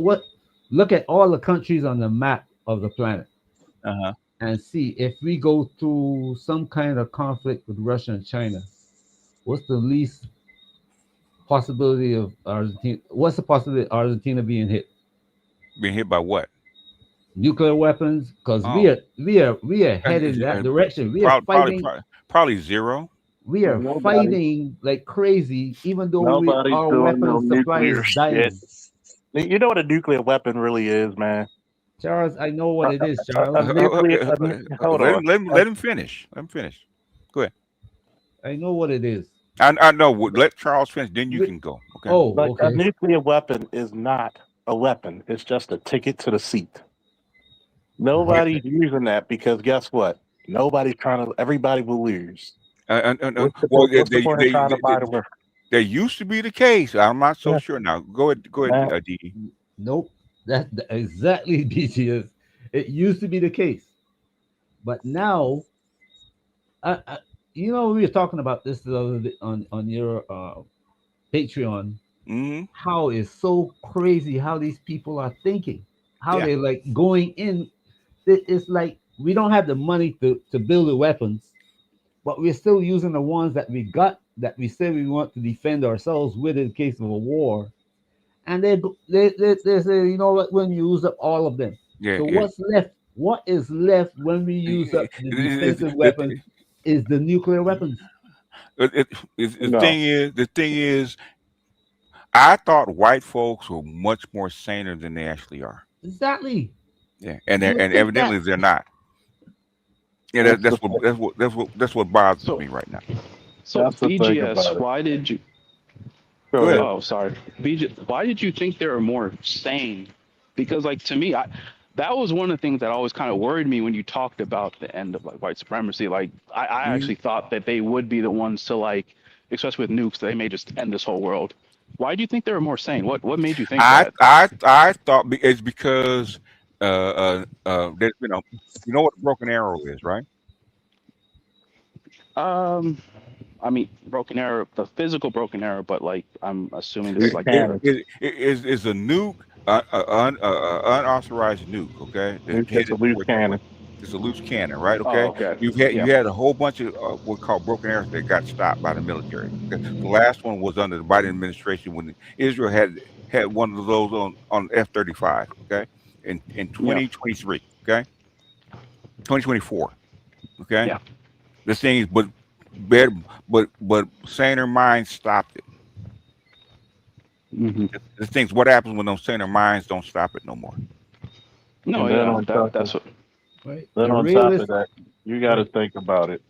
Look at all the countries on the map of the planet, and see if we go through some kind of conflict with Russia and China, what's the least possibility of Argentina? What's the possibility of Argentina being hit? Being hit by what? Nuclear weapons, because we are headed in that direction. We are fighting probably zero. We are fighting like crazy, even though our weapons supply is dying. You know what a nuclear weapon really is, man. Charles, I know what it is, Charles. Let him finish. Go ahead. I know what it is. I know. Let Charles finish, then you can go. Okay. Oh, okay. A nuclear weapon is not a weapon. It's just a ticket to the seat. Nobody's using that because guess what? Nobody's trying to. Everybody will lose. What's the point of trying to buy the world? That used to be the case. I'm not so sure now. Go ahead, D. Nope. That's exactly BTS. It used to be the case, but now, we were talking about this the other day on your Patreon. How it's so crazy how these people are thinking, how they're like going in. It's like we don't have the money to build the weapons, but we're still using the ones that we got that we say we want to defend ourselves with in case of a war. And they say, you know what, when you use up all of them. So what's left? What is left when we use up the defensive weapons is the nuclear weapons. The thing is, I thought white folks were much more saner than they actually are. Exactly. Yeah, and evidently they're not. Yeah, that's what bothers me right now. So BGS, why did you? Oh, sorry. BGS, why did you think they were more sane? Because, like, to me, that was one of the things that always kind of worried me when you talked about the end of like white supremacy. Like, I actually thought that they would be the ones to, like, especially with nukes, they may just end this whole world. Why do you think they were more sane? What made you think that? I thought it's because you know what a broken arrow is, right? I mean, broken arrow, the physical broken arrow, but like I'm assuming this is like is a nuke, unauthorized nuke. Okay, it's a loose cannon. It's a loose cannon, right? Okay. You had a whole bunch of what called broken arrows that got stopped by the military. Okay? The last one was under the Biden administration when Israel had one of those on F-35. Okay, in 2023. Okay, 2024. Okay. Yeah. The thing is, but saner minds stopped it. The things, what happens when those saner minds don't stop it no more? No, that's what. Right. Then on top of that, you got to think about it.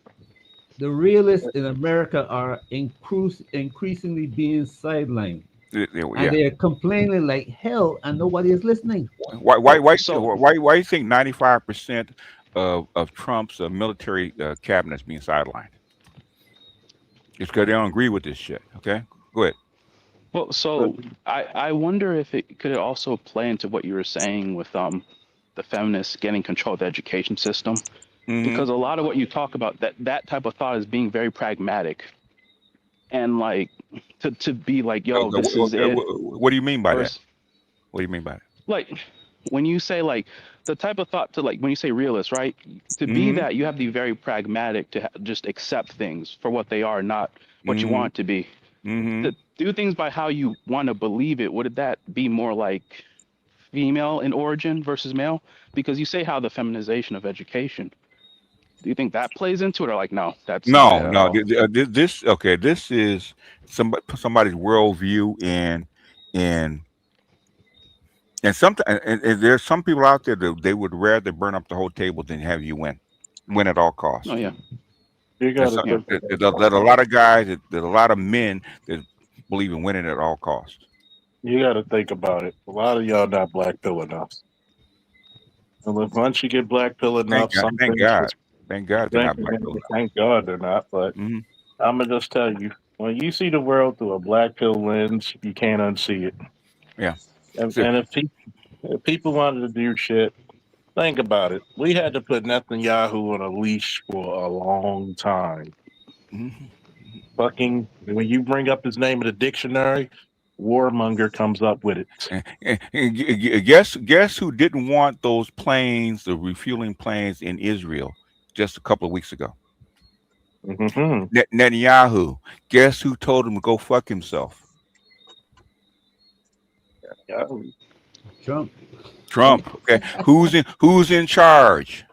The realists in America are increasingly being sidelined. And they're complaining like hell, and nobody is listening. Why you think 95% of Trump's military cabinet's being sidelined? It's because they don't agree with this shit. Okay, go ahead. Well, so I wonder if it could also play into what you were saying with the feminists getting control of the education system, because a lot of what you talk about that type of thought is being very pragmatic, and like to be like, yo, this is it. What do you mean by that? What do you mean by it? Like when you say like the type of thought to like when you say realist, right? To be that, you have to be very pragmatic to just accept things for what they are, not what you want it to be. To do things by how you want to believe it, would that be more like female in origin versus male? Because you say how the feminization of education. Do you think that plays into it, or like no? That's no. This is somebody's worldview, and sometimes there's some people out there that they would rather burn up the whole table than have you win at all costs. Oh yeah. You got there's a lot of guys, there's a lot of men that believe in winning at all costs. You got to think about it. A lot of y'all not black pill enough. And once you get black pill enough, thank God they're not black pill enough. Thank God they're not. But I'm gonna just tell you, when you see the world through a black pill lens, you can't unsee it. Yeah. And if people wanted to do shit, think about it. We had to put Netanyahu on a leash for a long time. Fucking, when you bring up his name in the dictionary, warmonger comes up with it. Guess who didn't want those planes, the refueling planes in Israel, just a couple of weeks ago? Netanyahu. Guess who told him to go fuck himself? Trump. Okay, who's in charge?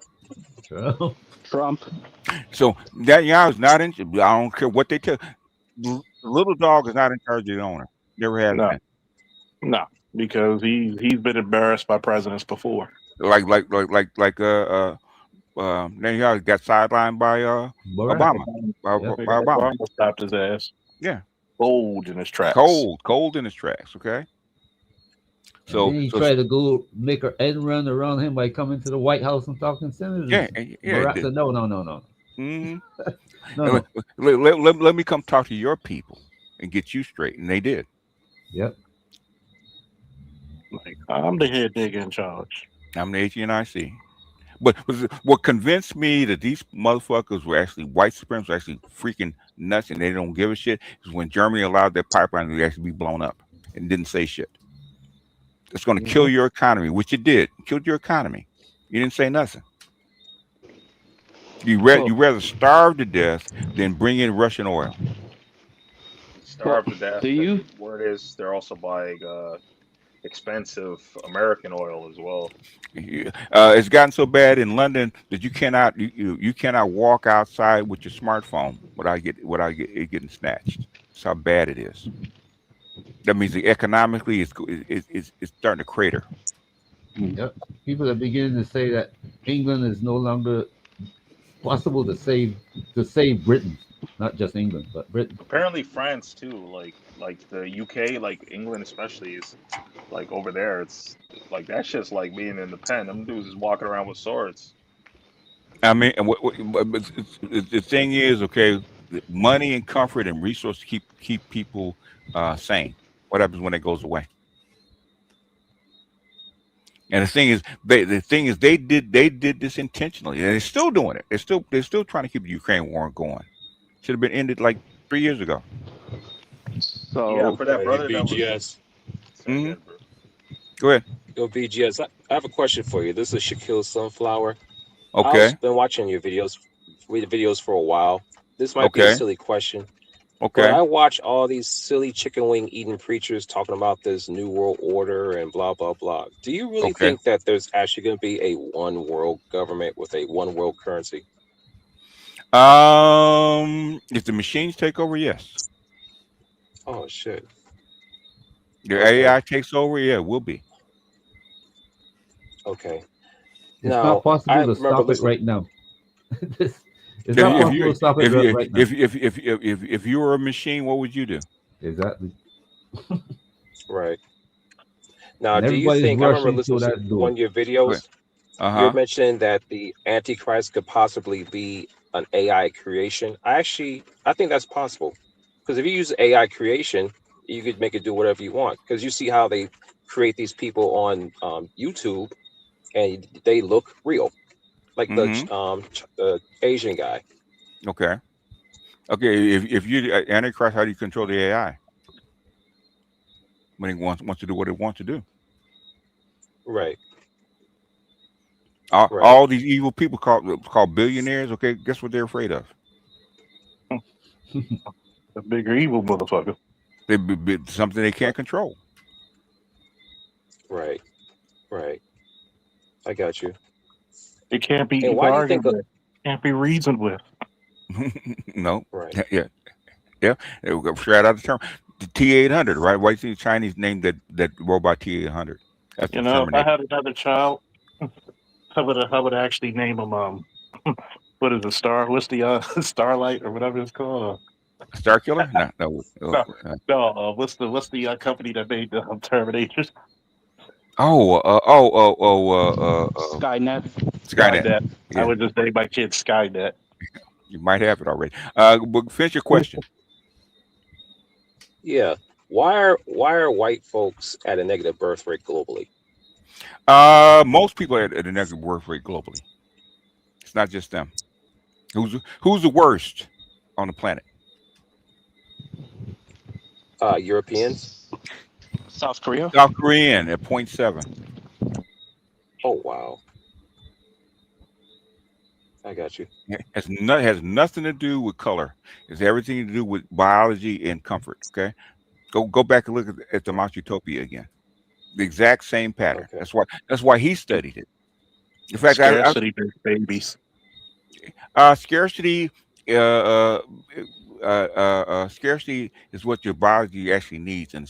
Trump. So Netanyahu's not in. I don't care what they tell. The little dog is not in charge of the owner. Never has been. No, because he's been embarrassed by presidents before. Like Netanyahu got sidelined by Obama. By Obama stopped his ass. Yeah, cold in his tracks. Cold in his tracks. Okay. So then he tried to go make an end run around him by coming to the White House and talking to senators. Barack said, no. Mm-hmm. No. Let me come talk to your people and get you straight, and they did. Yep. Like, I'm the head nigga in charge. I'm the HNIC. But what convinced me that these motherfuckers were actually white supremacists, were actually freaking nuts, and they don't give a shit, is when Germany allowed their pipeline to actually be blown up and didn't say shit. It's going to kill your economy, which it did. It killed your economy. You didn't say nothing. You rather starve to death than bring in Russian oil. Starve to death. The word is they're also buying expensive American oil as well. It's gotten so bad in London that you cannot walk outside with your smartphone without it getting snatched. That's how bad it is. That means that economically it's starting to crater. Yep. People are beginning to say that England is no longer possible to save Britain, not just England, but Britain. Apparently France too, like the UK, like England especially, is like over there. It's like that shit's like being in the pen. Them dudes is walking around with swords. I mean, the thing is, okay, money and comfort and resources keep people sane. What happens when it goes away? And the thing is, they did this intentionally, and they're still doing it. They're still trying to keep the Ukraine war going. Should have been ended like 3 years ago. So yeah, for that brother BGS. Mm-hmm. Go ahead. Yo, BGS, I have a question for you. This is Shaquille Sunflower. Okay. I've been watching your videos for a while. This might be a silly question. Okay. But I watch all these silly chicken wing eating preachers talking about this new world order and blah, blah, blah. Do you really think that there's actually going to be a one world government with a one world currency? If the machines take over, yes. Oh, shit. The AI takes over, yeah, it will be. Okay. It's not possible to stop it right now. It's not possible to stop it right now. If you were a machine, what would you do? Exactly. Right. Now, do you think, I remember listening to one of your videos, you're mentioning that the Antichrist could possibly be an AI creation. I think that's possible. Because if you use AI creation, you could make it do whatever you want. Because you see how they create these people on YouTube, and they look real. Like the Asian guy. Okay. If you Antichrist, how do you control the AI when it wants to do what it wants to do? Right. All these evil people called billionaires. Okay, guess what they're afraid of? A bigger evil motherfucker. Something they can't control. Right. I got you. It can't be bargained with. Can't be reasoned with. No. Right. Yeah. Straight out the term. The T-800, right? Why do you think the Chinese named that robot T-800? That's if I had another child, I would actually name him what is it, Star? What's the Starlight or whatever it's called? Star Killer? No. What's the company that made the Terminators? Skynet. Skynet. Yeah. I would just name my kid Skynet. You might have it already. But finish your question. Yeah. Why are white folks at a negative birth rate globally? Most people are at a negative birth rate globally. It's not just them. Who's the worst on the planet? Europeans. South Korea. South Korean at 0.7. Oh wow. I got you. It has nothing to do with color. It's everything to do with biology and comfort. Okay, go back and look at the Mount Utopia again. The exact same pattern. Okay. That's why he studied it. In fact, scarcity babies. Scarcity. Scarcity is what your biology actually needs at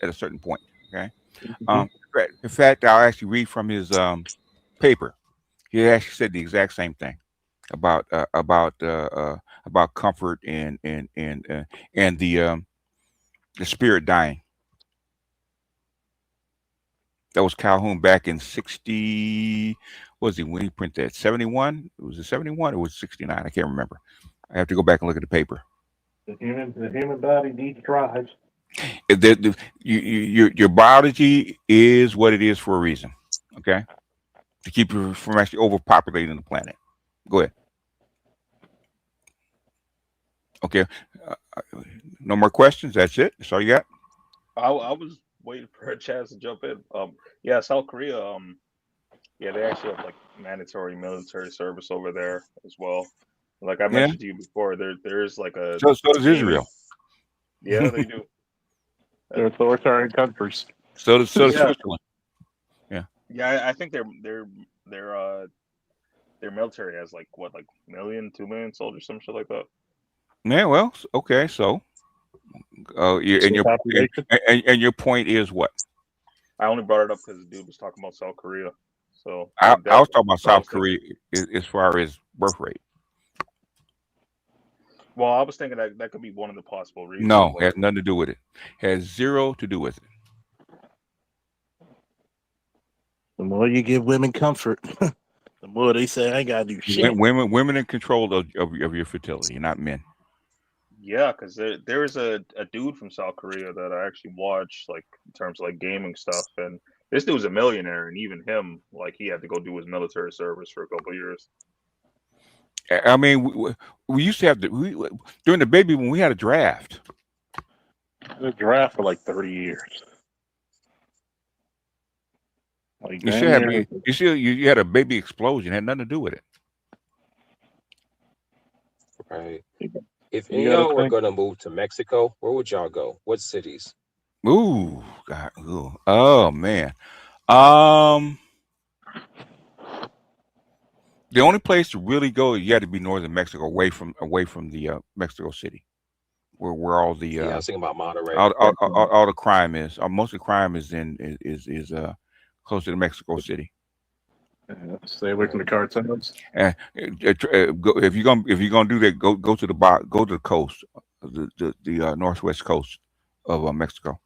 a certain point. Okay. In fact, I'll actually read from his paper. He actually said the exact same thing about comfort and the spirit dying. That was Calhoun back in 60. What was he when he printed that? 71? Was it 71 or was it 69? I can't remember. I have to go back and look at the paper. The human body needs drives. Your biology is what it is for a reason. Okay, to keep you from actually overpopulating the planet. Go ahead. Okay, no more questions. That's it. That's all you got. I was waiting for a chance to jump in. Yeah, South Korea. Yeah, they actually have like mandatory military service over there as well. Like I mentioned to you before, there is like a. So does Israel. Yeah, they do. They're authoritarian countries. So does Switzerland. Yeah. Yeah, I think their military has like 2 million soldiers, some shit like that. Yeah. Well. Okay. So. And your point is what? I only brought it up because the dude was talking about South Korea. So I was talking about South Korea as far as birth rate. Well, I was thinking that could be one of the possible reasons. No, it has nothing to do with it. Has zero to do with it. The more you give women comfort, the more they say, I gotta do shit. Women in control of your fertility, not men. Yeah, because there's a dude from South Korea that I actually watched, like in terms of like gaming stuff, and this dude was a millionaire, and even him, like he had to go do his military service for a couple of years. I mean, we used to have during the baby boom, we had a draft. A draft for like 30 years. Like you had a baby explosion. It had nothing to do with it. Right. If y'all were going to move to Mexico, where would y'all go? What cities? Ooh, God, ooh. Oh man. The only place to really go, you had to be northern Mexico, away from the Mexico City, where all the I was thinking about Monterrey. All the crime is. Most of the crime is close to the Mexico City. Stay away from the cartels. If you're gonna do that, go to the coast, the northwest coast of Mexico.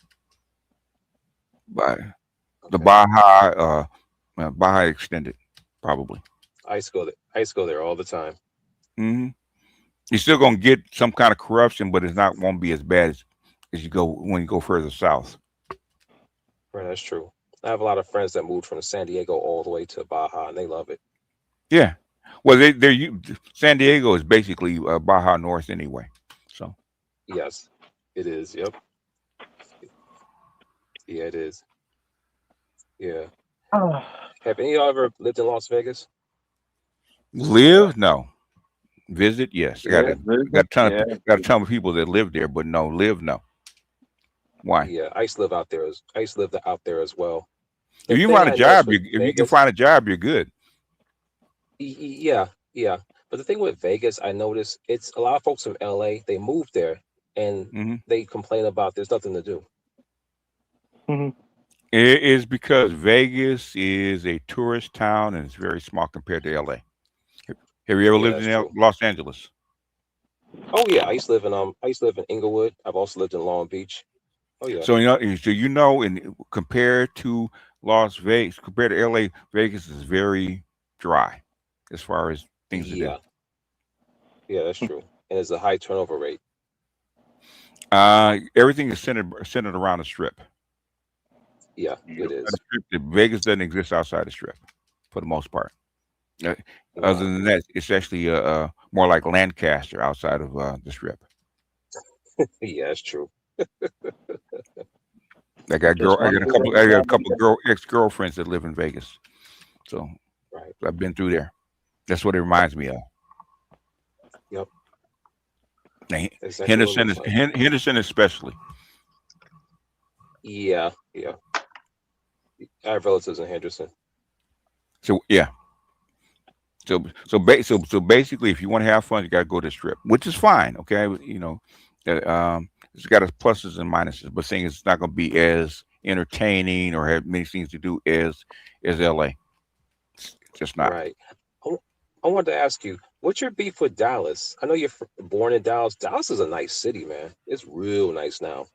The Baja extended, probably. I used to go there all the time. Mm-hmm. You're still gonna get some kind of corruption, but won't be as bad as you go when you go further south. Right, that's true. I have a lot of friends that moved from San Diego all the way to Baja, and they love it. Yeah, well, San Diego is basically Baja North anyway. So. Yes, it is. Yep. Yeah, it is. Yeah. Have any of y'all ever lived in Las Vegas? Live? No. Visit? Yes. Got a ton of people that live there, but no. Live? No. Why? Yeah, I used to live out there. I used to live out there as well. If you find a job, if you can find a job, you're good. Yeah. But the thing with Vegas, I noticed it's a lot of folks from LA. They moved there and they complain about there's nothing to do. Mm-hmm. It is because Vegas is a tourist town and it's very small compared to LA. Have you ever lived in Los Angeles? Oh yeah, I used to live in Inglewood. I've also lived in Long Beach. Oh yeah. So and compared to Las Vegas, compared to LA, Vegas is very dry as far as things to do. Yeah, that's true. And it's a high turnover rate. Everything is centered around the Strip. Yeah, it is. Vegas doesn't exist outside the Strip, for the most part. Other than that, it's actually more like Lancaster outside of the Strip. Yeah, that's true. I got a couple ex-girlfriends that live in Vegas, so I've been through there. That's what it reminds me of. Yep. Henderson especially. Yeah. I have relatives in Henderson. So yeah. So basically, if you want to have fun, you got to go to the Strip, which is fine. Okay, it's got its pluses and minuses, but saying it's not going to be as entertaining or have many things to do as LA. It's just not. Right. I wanted to ask you, what's your beef with Dallas? I know you're born in Dallas. Dallas is a nice city, man. It's real nice now.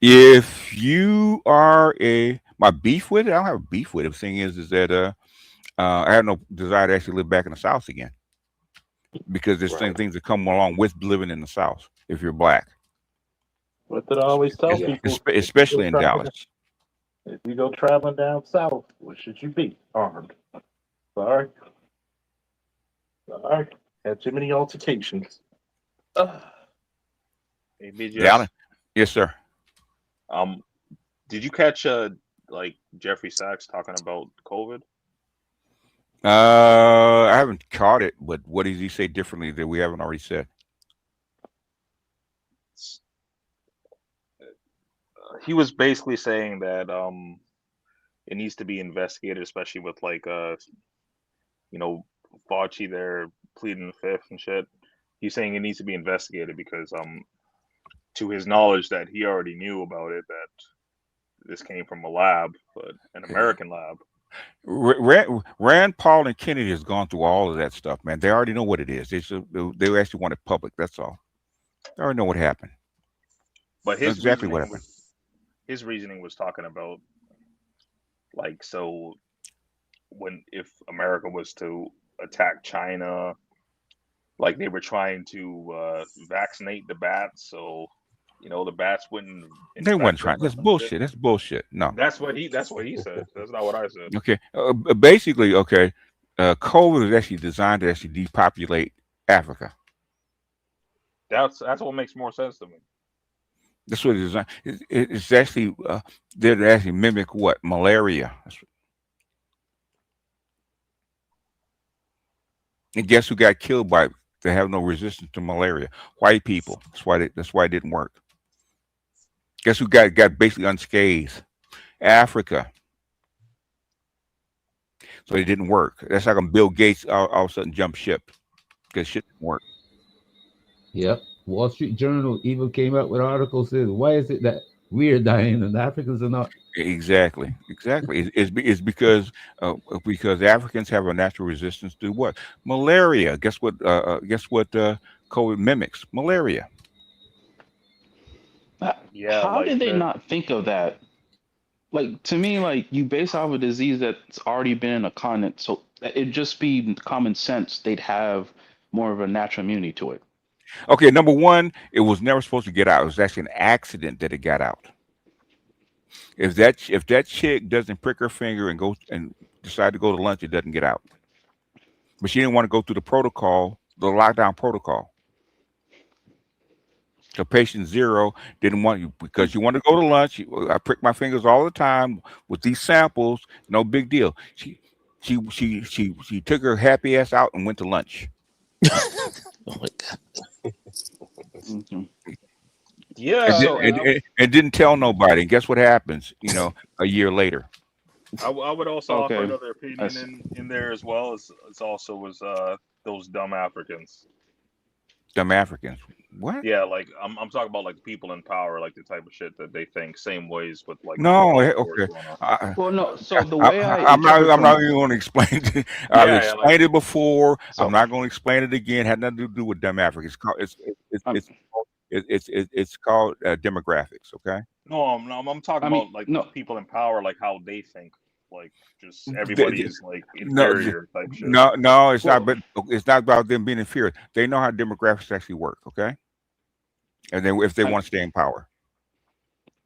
If you are My beef with it, I don't have a beef with it. The thing is that I have no desire to actually live back in the South again, because there's things that come along with living in the South if you're black. What did I always tell people? Especially in Dallas. If you go traveling down south, what should you be? Armed. Sorry. Had too many altercations. Hey, BGS. Yes, sir. Did you catch like Jeffrey Sachs talking about COVID? I haven't caught it, but what does he say differently that we haven't already said? He was basically saying that it needs to be investigated, especially with like Fauci there pleading the fifth and shit. He's saying it needs to be investigated because to his knowledge that he already knew about it, that this came from a lab, but an American lab. Rand Paul and Kennedy has gone through all of that stuff, man. They already know what it is. They actually want it public. That's all. They already know what happened. But his exactly what happened. His reasoning was talking about, like, so if America was to attack China, like they were trying to vaccinate the bats, so the bats wouldn't. They weren't trying. That's bullshit. That's bullshit. No. That's what he said. That's not what I said. Okay. Basically, COVID is actually designed to actually depopulate Africa. That's what makes more sense to me. That's what it's designed. It's actually there to actually mimic what? Malaria. And guess who got killed by it? They have no resistance to malaria. White people. That's why it didn't work. Guess who got basically unscathed? Africa. So it didn't work. That's how come Bill Gates all of a sudden jumped ship, because shit didn't work. Yep. Wall Street Journal even came out with an article says, why is it that we're dying and the Africans are not? Exactly. It's because Africans have a natural resistance to what? Malaria. Guess what? COVID mimics malaria. How did they not think of that? Like, to me, like, you base off a disease that's already been in a continent, so it'd just be common sense they'd have more of a natural immunity to it. Okay, number one, it was never supposed to get out. It was actually an accident that it got out. If that chick doesn't prick her finger and go and decide to go to lunch, it doesn't get out. But she didn't want to go through the lockdown protocol. So patient 0 didn't want you, because you want to go to lunch. I prick my fingers all the time with these samples. No big deal. She took her happy ass out and went to lunch. Oh my God. Mm-hmm. Yeah. And didn't tell nobody. And guess what happens? A year later. I would also offer another opinion in there as well. As also was those dumb Africans. Dumb Africans. What? Yeah, like I'm talking about like people in power, like the type of shit that they think same ways with like. No, okay. Well, no. So the way I'm not even going to explain it. I've explained it before. I'm not going to explain it again. It had nothing to do with dumb Africans. It's called demographics. Okay. No, I'm talking about like people in power, like how they think. Like just everybody is like inferior type shit. No, it's not. But it's not about them being inferior. They know how demographics actually work. Okay. And then if they want to stay in power.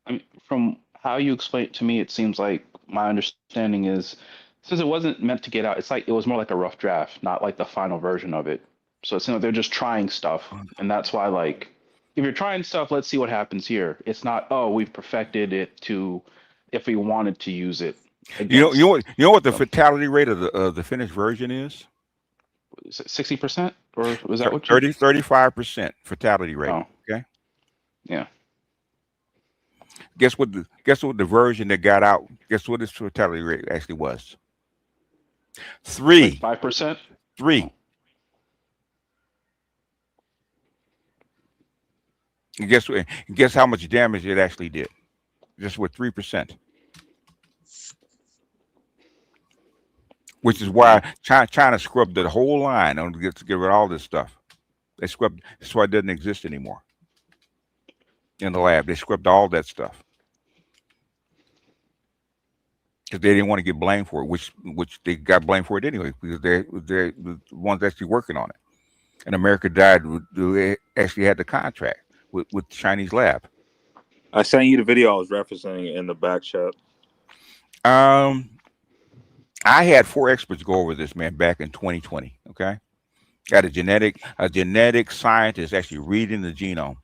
I mean, from how you explain it to me, it seems like my understanding is, since it wasn't meant to get out, it's like it was more like a rough draft, not like the final version of it. So it seems like they're just trying stuff, and that's why, like, if you're trying stuff, let's see what happens here. It's not, oh, we've perfected it to, if we wanted to use it. You know what the fatality rate of the finished version is? 60%, or was that what? 35% fatality rate. Oh. Okay. Yeah. Guess what the version that got out? Guess what its fatality rate actually was? 3. 5%. 3. And guess how much damage it actually did? Just with 3%. Which is why China scrubbed the whole line to get rid of all this stuff. They scrubbed. That's why it doesn't exist anymore in the lab. They scrubbed all that stuff. because they didn't want to get blamed for it, which they got blamed for it anyway, because they're the ones actually working on it. And America died. They actually had the contract with Chinese lab. I sent you the video I was referencing in the back chat. I had 4 experts go over this, man, back in 2020. Okay, got a genetic scientist actually reading the genome.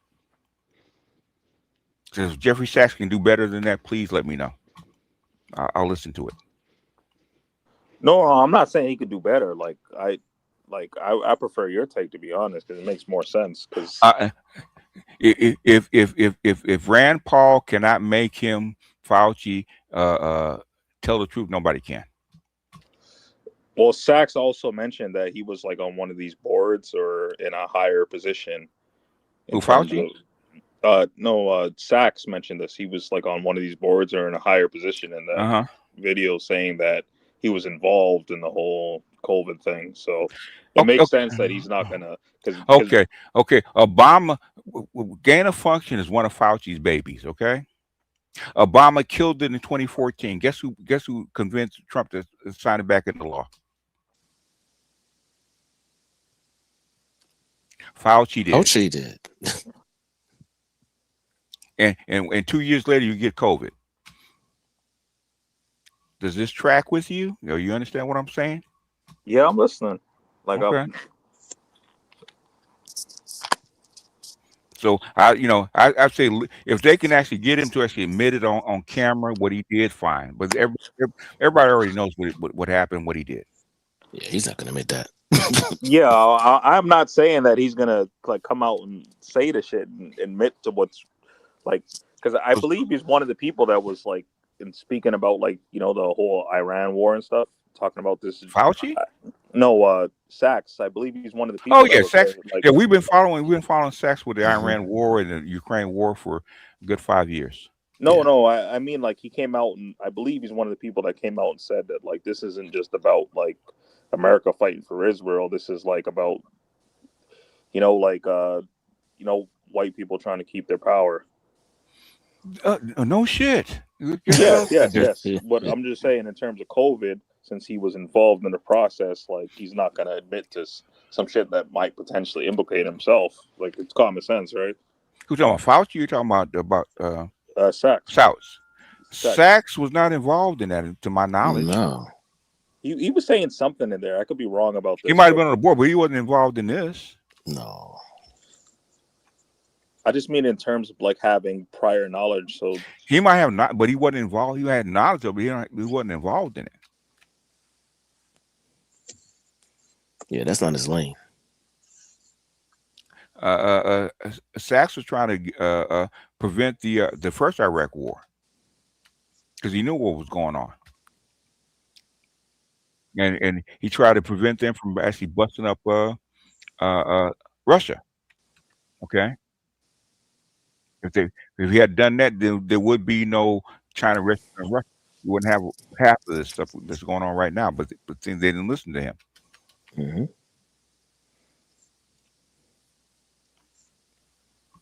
So if Jeffrey Sachs can do better than that, please let me know. I'll listen to it. No, I'm not saying he could do better. I prefer your take, to be honest, because it makes more sense. Because if Rand Paul cannot make him Fauci tell the truth, nobody can. Well, Sachs also mentioned that he was like on one of these boards or in a higher position. Who, Fauci? No, Sachs mentioned this. He was like on one of these boards or in a higher position in that video, saying that he was involved in the whole COVID thing. So it makes sense that he's not gonna. Okay. Obama, gain of function is one of Fauci's babies. Okay. Obama killed it in 2014. Guess who convinced Trump to sign it back into law? Fauci did. Fauci did. And 2 years later, you get COVID. Does this track with you? You understand what I'm saying? Yeah, I'm listening. Okay. So I say if they can actually get him to actually admit it on camera what he did, fine. But everybody already knows what happened, what he did. Yeah, he's not gonna admit that. Yeah, I'm not saying that he's gonna come out and say the shit and admit to what's because I believe he's one of the people that was in speaking about the whole Iran war and stuff, talking about this. Fauci? No, Sachs. I believe he's one of the people. Oh yeah, Sachs. Yeah, we've been following Sachs with the Iran war and the Ukraine war for a good 5 years. No, I mean he came out and I believe he's one of the people that came out and said that this isn't just about America fighting for Israel. This is about white people trying to keep their power. No shit. Yes. But I'm just saying, in terms of COVID, since he was involved in the process, he's not going to admit to some shit that might potentially implicate himself. It's common sense, right? Who's talking about Fauci? You're talking about Sachs. Sachs was not involved in that, to my knowledge. No. He was saying something in there. I could be wrong about this. He might have been on the board, but he wasn't involved in this. No. I just mean in terms of having prior knowledge. So he might have not, but he wasn't involved. He had knowledge of it, he wasn't involved in it. Yeah, that's not his lane. Sachs was trying to prevent the first Iraq war because he knew what was going on, and he tried to prevent them from actually busting up Russia. Okay. If he had done that, then there would be no China rescuing Russia. You wouldn't have half of this stuff that's going on right now. But they didn't listen to him. Mm-hmm.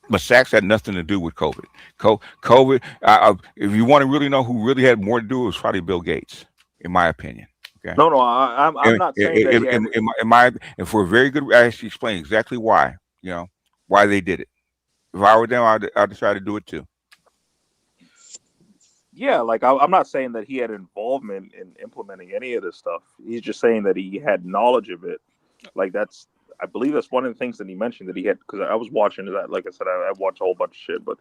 But Sachs had nothing to do with COVID. COVID. If you want to really know who really had more to do, it was probably Bill Gates, in my opinion. Okay. No, I'm not saying that. And for a very good, I actually explain exactly why. Why they did it. If I were them, I'd try to do it too. Yeah, I'm not saying that he had involvement in implementing any of this stuff. He's just saying that he had knowledge of it. I believe that's one of the things that he mentioned that he had, because I was watching that. Like I said, I watched a whole bunch of shit, but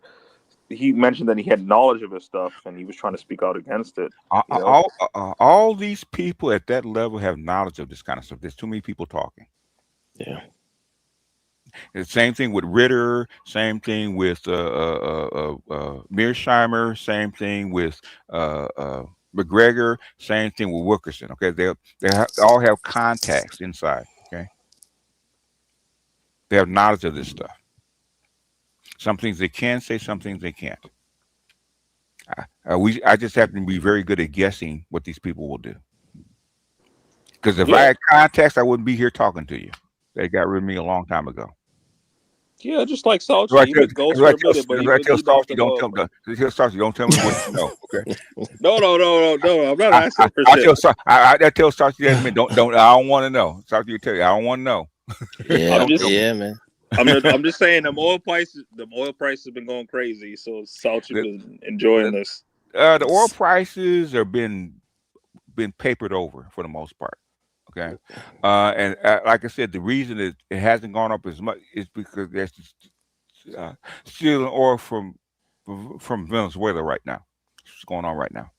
he mentioned that he had knowledge of his stuff and he was trying to speak out against it. All these people at that level have knowledge of this kind of stuff. There's too many people talking. Yeah. The same thing with Ritter, same thing with Mearsheimer, same thing with McGregor, same thing with Wilkerson. Okay, they all have contacts inside. Okay, they have knowledge of this stuff. Some things they can say, some things they can't. I just have to be very good at guessing what these people will do. Because if I had contacts, I wouldn't be here talking to you. They got rid of me a long time ago. Yeah, just like Salchi. He was ghost for a minute, but he knocked him off. Don't tell me what you know. Okay. No. I'm not asking for I tell Salchi that don't. I don't want to know. Salchi will tell you I don't want to know. Yeah, man. I'm just saying the oil prices have been going crazy, so Salchi been enjoying this. The oil prices are been papered over for the most part. Okay, and like I said, the reason it hasn't gone up as much is because there's stealing oil from Venezuela right now. What's going on right now?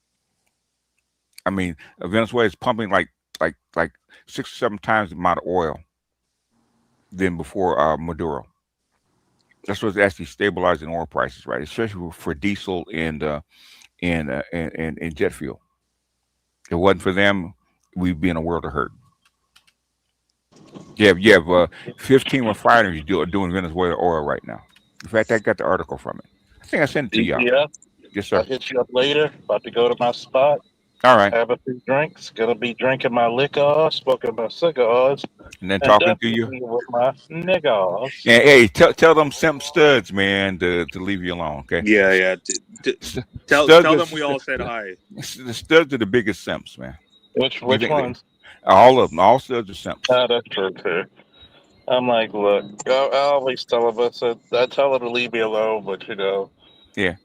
I mean, Venezuela is pumping like 6 or 7 times the amount of oil than before Maduro. That's what's actually stabilizing oil prices, right? Especially for diesel and jet fuel. If it wasn't for them, we'd be in a world of hurt. You have 15 refineries doing Venezuela oil right now. In fact, I got the article from it. I think I sent it to y'all. Yeah. Yes, sir. I'll hit you up later. About to go to my spot. All right. Have a few drinks. Gonna be drinking my liquor, smoking my cigars, and then talking to you with my niggas. Yeah, hey, tell them simp studs, man, to leave you alone. Okay. Yeah. Tell them we all said hi. The studs are the biggest simps, man. Which ones? All of them. All studs are simps. That's true too. I'm like, look, I always tell them. I tell them to leave me alone, but you know. Yeah.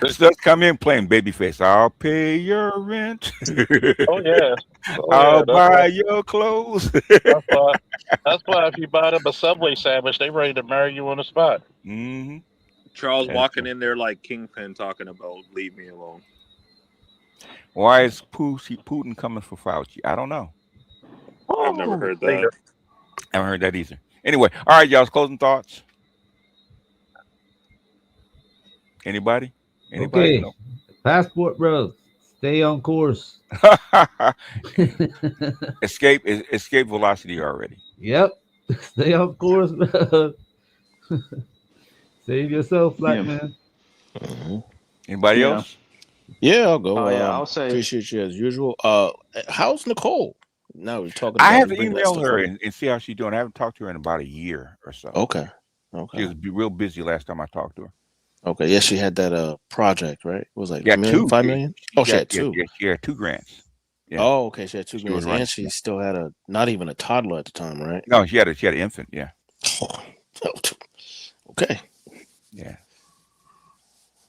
Studs come in playing babyface. I'll pay your rent. Oh yeah. I'll buy your clothes. That's why if you buy them a Subway sandwich, they ready to marry you on the spot. Mm-hmm. Charles walking in there like Kingpin talking about leave me alone. Why is Putin coming for Fauci? I don't know. I've never heard that. I haven't heard that either. Anyway, all right, y'all. Closing thoughts. Anybody? Okay. No? Passport bros, stay on course. Escape velocity already. Yep. Stay on course, bro. Save yourself, black man. Mm-hmm. Anybody else? Yeah, I'll go. I'll say appreciate you as usual. How's Nicole? Now we're talking. I have to email her and see how she's doing. I haven't talked to her in about a year or so. Okay. She was real busy last time I talked to her. Okay. Yeah, she had that project, right? It was like 5 million. Oh, she had 2. Yeah, she had 2 grants. Yeah. Oh, okay. She had 2 grants, and she still had not even a toddler at the time, right? No, she had an infant. Yeah. Okay. Yeah.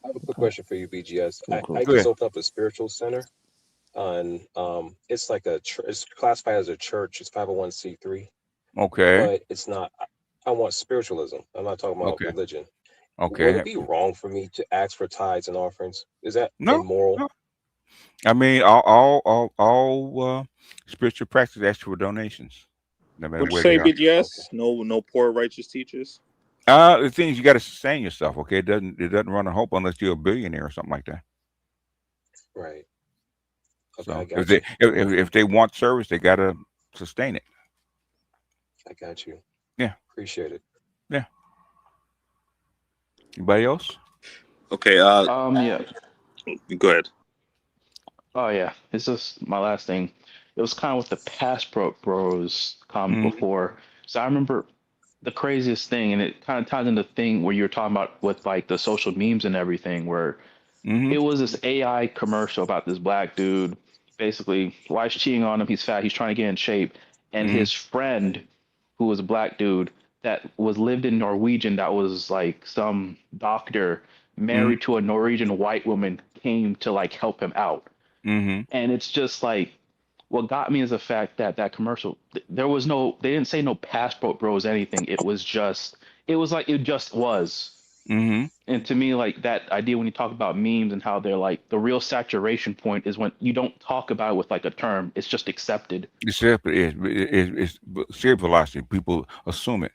I have a quick question for you, BGS. I just opened up a spiritual center on it's like it's classified as a church. It's 501c3. Okay. But it's not. I want spiritualism. I'm not talking about religion. Okay. Would it be wrong for me to ask for tithes and offerings? Is that immoral? No. I mean, all spiritual practice ask for donations. No matter Would you where say they are. BGS? No poor righteous teachers. The thing is, you got to sustain yourself. Okay, it doesn't run a hope unless you're a billionaire or something like that. Right. Okay, so if they want service, they got to sustain it. I got you. Yeah. Appreciate it. Yeah. Anybody else? Okay. Yeah. Go ahead. Oh yeah, it's just my last thing. It was kind of what the Passport Bros comment before. So I remember the craziest thing, and it kind of ties into the thing where you were talking about with like the social memes and everything, where it was this AI commercial about this black dude. Basically, wife's cheating on him. He's fat. He's trying to get in shape, and his friend, who was a black dude that lived in Norwegian, that was like some doctor married to a Norwegian white woman, came to like help him out. And it's just like, what got me is the fact that that commercial, they didn't say no Passport Bros anything. It was just was. And to me, like that idea when you talk about memes and how they're like, the real saturation point is when you don't talk about it with like a term, it's just accepted. It's sheer velocity. People assume it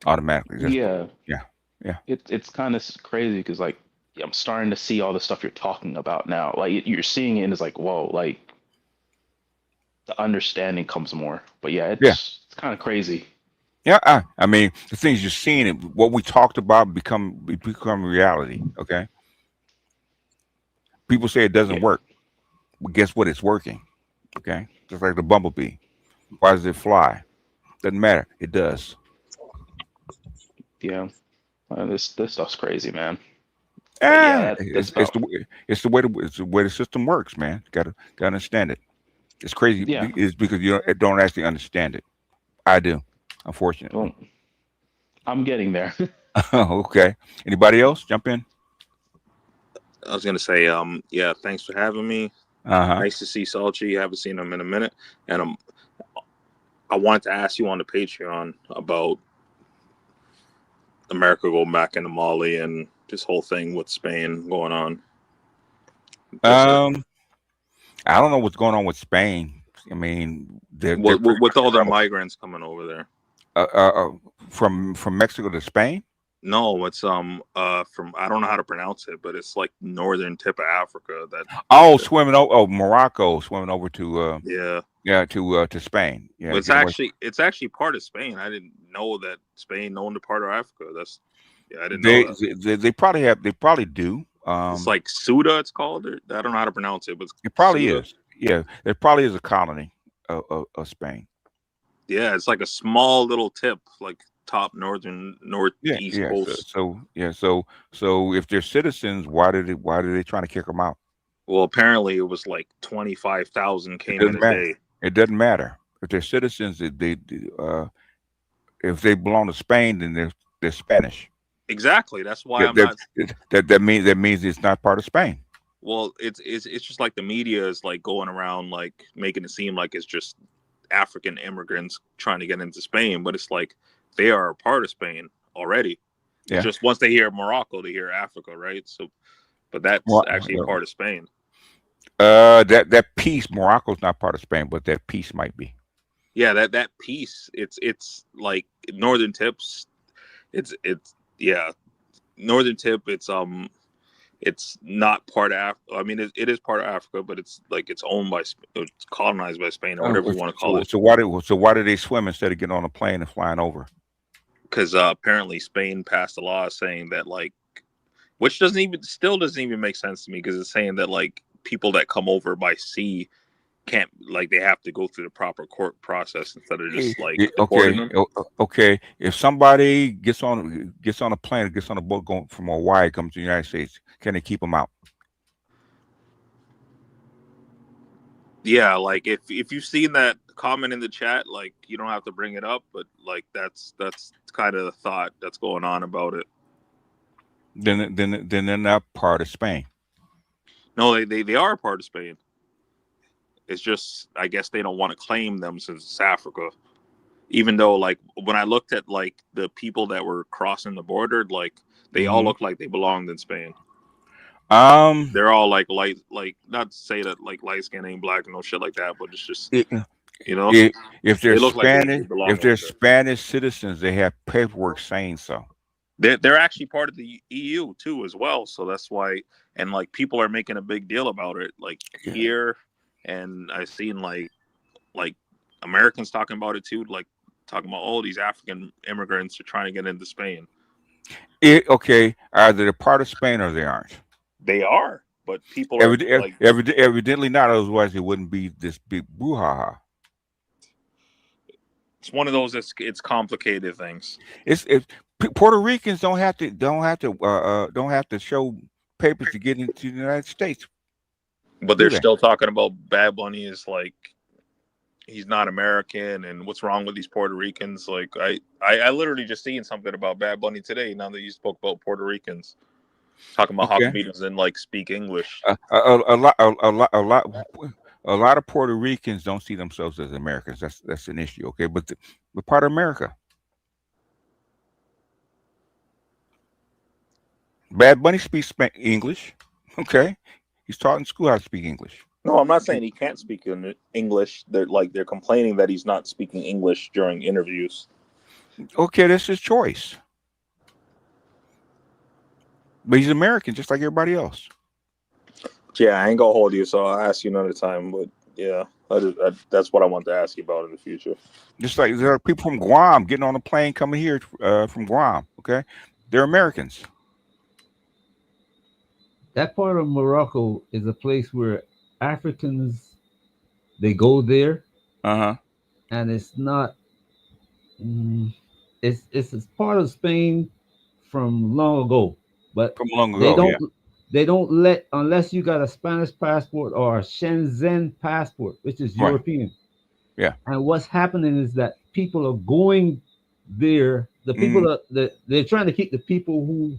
automatically. Yeah. Yeah. It's kind of crazy because like, I'm starting to see all the stuff you're talking about now. Like you're seeing it and it's like, whoa, like the understanding comes more. But yeah, it's kind of crazy. Yeah, I mean, the things you're seeing, what we talked about become reality. Okay. People say it doesn't work, but guess what? It's working. Okay, just like the bumblebee. Why does it fly? Doesn't matter. It does. Yeah, this stuff's crazy, man. It's the way the system works, man. Gotta understand it. It's crazy. Yeah. It's because you don't actually understand it. I do, unfortunately. Well, I'm getting there. Okay. Anybody else jump in? I was gonna say, yeah, thanks for having me. Nice to see Salchi. Haven't seen him in a minute, and I wanted to ask you on the Patreon about America going back into Mali and this whole thing with Spain going on. I don't know what's going on with Spain. I mean, with all their migrants coming over there, from Mexico to Spain. No, it's from I don't know how to pronounce it, but it's like northern tip of Africa. Swimming over Morocco, swimming over to to Spain. Yeah, it's actually part of Spain. I didn't know that Spain owned a part of Africa. I didn't know that. They probably do. It's like Ceuta, it's called. I don't know how to pronounce it, but it probably Ceuta. is. Yeah, it probably is a colony of Spain. Yeah, it's like a small little tip, like top northeast coast. So if they're citizens, why did they trying to kick them out? Well, apparently it was like 25,000 came in a day. It doesn't matter if they're citizens. If they belong to Spain, then they're Spanish. Exactly. That's why that means it's not part of Spain. Well, it's just like the media is like going around like making it seem like it's just African immigrants trying to get into Spain, but it's like they are a part of Spain already. Yeah. Just once they hear Morocco, they hear Africa, right? So, but that's actually a part of Spain. That piece, Morocco's not part of Spain, but that piece might be. Yeah, that piece, it's like northern tips. It's northern tip. It's not part of Africa. I mean, it is part of Africa, but it's like it's colonized by Spain or whatever you want to call it. So why do they swim instead of getting on a plane and flying over? Because apparently Spain passed a law saying that which doesn't even make sense to me, because it's saying that like people that come over by sea can't, like, they have to go through the proper court process instead of just like deporting them. Okay. If somebody gets on a plane or gets on a boat going from Hawaii, comes to the United States, can they keep them out? Yeah, like if you've seen that comment in the chat, like you don't have to bring it up, but like that's kind of the thought that's going on about it. Then they're not part of Spain. No, they are a part of Spain. It's just, I guess they don't want to claim them since it's Africa. Even though, like, when I looked at like the people that were crossing the border, like they all look like they belonged in Spain. They're all like light, like, not to say that like light skin ain't black and no shit like that, but it's just if they're Spanish, if they're Spanish citizens, they have paperwork saying so. They're actually part of the EU too as well, so that's why. And like people are making a big deal about it, like here, and I've seen like Americans talking about it too, like talking about all these African immigrants are trying to get into Spain. Okay, either they're part of Spain or they aren't. They are, but people are evidently not. Otherwise, it wouldn't be this big brouhaha. It's one of those. It's complicated things. It's Puerto Ricans don't have to show papers to get into the United States. But they're still talking about Bad Bunny is like he's not American, and what's wrong with these Puerto Ricans? Like I literally just seen something about Bad Bunny today. Now that you spoke about Puerto Ricans, talking about how comedians didn't like speak English. A lot of Puerto Ricans don't see themselves as Americans. That's an issue. Okay, but we're part of America. Bad Bunny speaks English. Okay, he's taught in school how to speak English. No, I'm not saying he can't speak English. They're complaining that he's not speaking English during interviews. Okay, that's his choice. But he's American, just like everybody else. Yeah, I ain't gonna hold you, so I'll ask you another time. But yeah, that's what I want to ask you about in the future. Just like there are people from Guam getting on a plane coming here from Guam. Okay, they're Americans. That part of Morocco is a place where Africans, they go there, and it's not. it's part of Spain from long ago, but from long they ago, don't yeah. they don't let unless you got a Spanish passport or a Shenzhen passport, which is Right. European. Yeah. And what's happening is that people are going there. The people that they're trying to keep the people who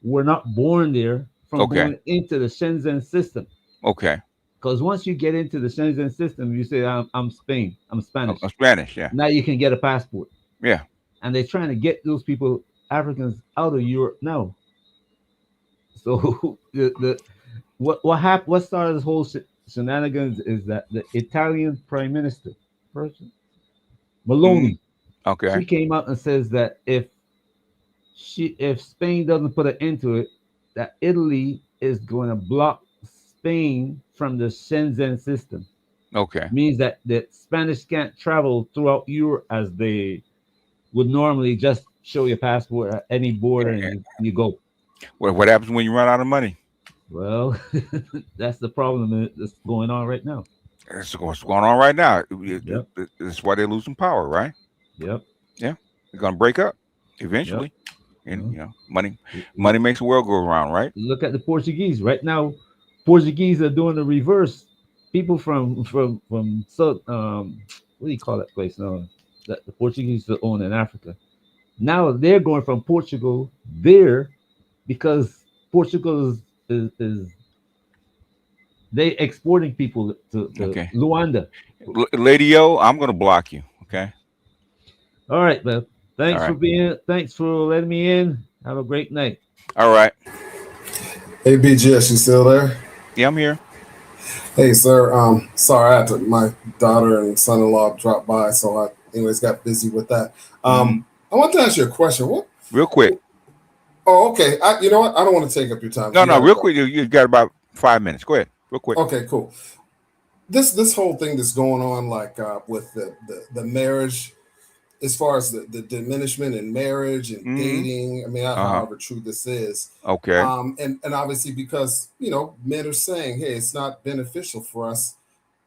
were not born there from going into the Shenzhen system. Okay. Because once you get into the Shenzhen system, you say, I'm Spain, I'm Spanish. I'm Spanish, yeah. Now you can get a passport. Yeah. And they're trying to get those people, Africans, out of Europe now. So what started this whole shenanigans is that the Italian Prime Minister, Meloni, she came out and says that if Spain doesn't put an end to it, that Italy is going to block Spain from the Shenzhen system. Okay. Means that Spanish can't travel throughout Europe as they would normally just show your passport at any border and you go. Well, what happens when you run out of money? Well, that's the problem that's going on right now. That's what's going on right now. Yep. That's why they're losing power, right? Yep. Yeah. They're going to break up eventually. Yep. And, you know, money makes the world go around, right? Look at the Portuguese. Right now, Portuguese are doing the reverse. People from what do you call that place now? That the Portuguese own in Africa. Now they're going from Portugal there because Portugal is they exporting people to Luanda. Lady O, I'm going to block you. Okay. All right, man. Thanks for letting me in. Have a great night. All right. Hey, BGS, you still there? Yeah, I'm here. Hey, sir. Sorry, I had my daughter and son-in-law dropped by, so I anyways got busy with that. I want to ask you a question. What? Real quick. Oh, okay. You know what? I don't want to take up your time. No, real quick. You got about 5 minutes. Go ahead. Real quick. Okay, cool. This whole thing that's going on, like with the marriage, as far as the diminishment in marriage and dating. I mean, however true this is. Okay. And obviously because, you know, men are saying, hey, it's not beneficial for us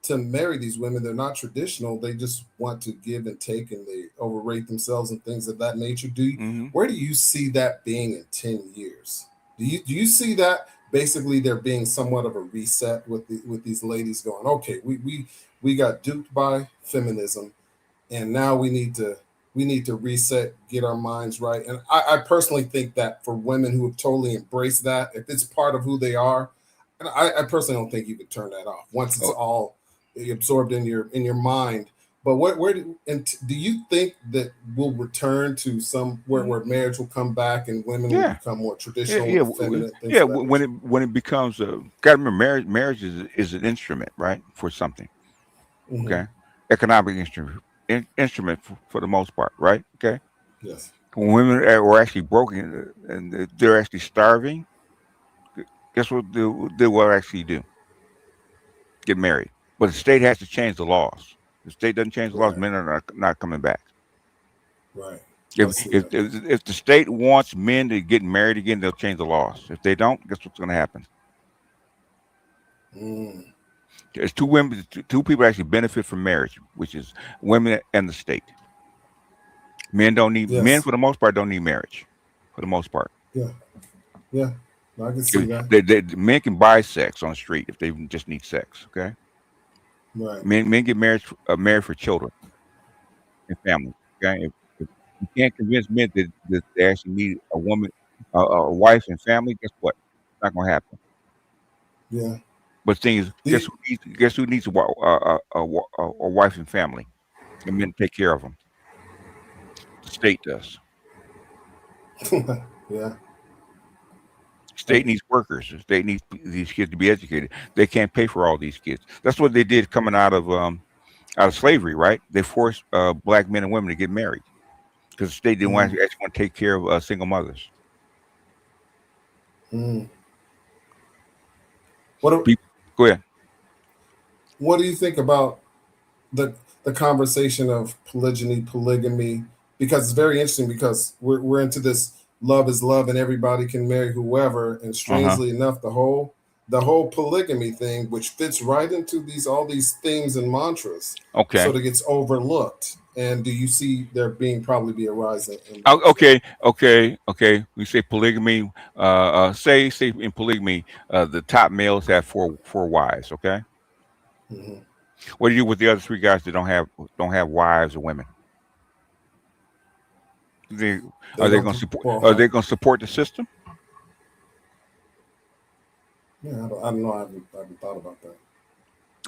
to marry these women. They're not traditional. They just want to give and take, and they overrate themselves and things of that nature. Where do you see that being in 10 years? Do you see that basically there being somewhat of a reset with these ladies going, okay, we got duped by feminism, and now we need to reset, get our minds right. And I personally think that for women who have totally embraced that, if it's part of who they are, and I personally don't think you could turn that off once it's all absorbed in your mind. But do you think that we'll return to where marriage will come back and women will become more traditional, feminine? When it becomes gotta remember, marriage is an instrument, right, for something. Okay, economic instrument for the most part, right? Okay. Yes. When women are actually broken and they're actually starving, guess what they will actually do? Get married. But the state has to change the laws. If the state doesn't change the laws, men are not coming back. Right. If the state wants men to get married again, they'll change the laws. If they don't, guess what's going to happen? There's two people actually benefit from marriage, which is women and the state. Men don't need men for the most part. Don't need marriage, for the most part. Yeah. I can see that. Men can buy sex on the street if they just need sex. Okay. Right. Men get married for children and family. Okay. If you can't convince men that they actually need a woman, a wife and family, guess what? It's not going to happen. Yeah. But the thing is, guess who needs a wife and family? And men take care of them. The state does. Yeah. State needs workers. The state needs these kids to be educated. They can't pay for all these kids. That's what they did coming out of slavery, right? They forced black men and women to get married because the state didn't actually want to take care of single mothers. Go ahead. What do you think about the conversation of polygamy? Because it's very interesting because we're into this love is love and everybody can marry whoever. And strangely enough, the whole polygamy thing, which fits right into all these themes and mantras, sort of gets overlooked. And do you see there probably be a rise in okay. We say polygamy. Say in polygamy, the top males have four wives. Okay. Mm-hmm. What do you do with the other three guys that don't have wives or women? Are they going to support? Are they going to support the system? Yeah, I don't know. I haven't thought about that.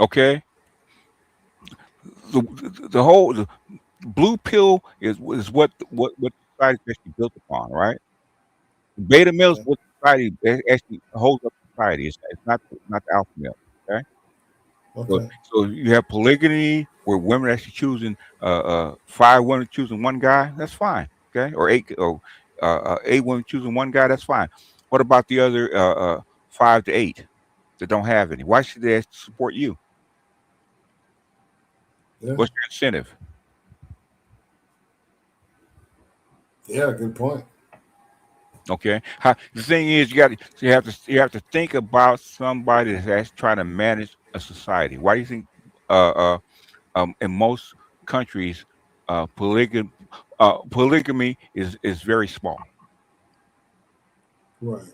Okay. The blue pill is what society is actually built upon, right? Beta males, what society actually holds up society. It's not the alpha male. Okay. Okay. So you have polygamy where women are actually choosing 5 women choosing one guy. That's fine. Okay. Or 8 women choosing one guy. That's fine. What about the other 5 to 8 that don't have any? Why should they support you? Yeah. What's your incentive? Yeah, good point. Okay. The thing is, you have to think about somebody that's trying to manage a society. Why do you think in most countries polygamy is very small? Right.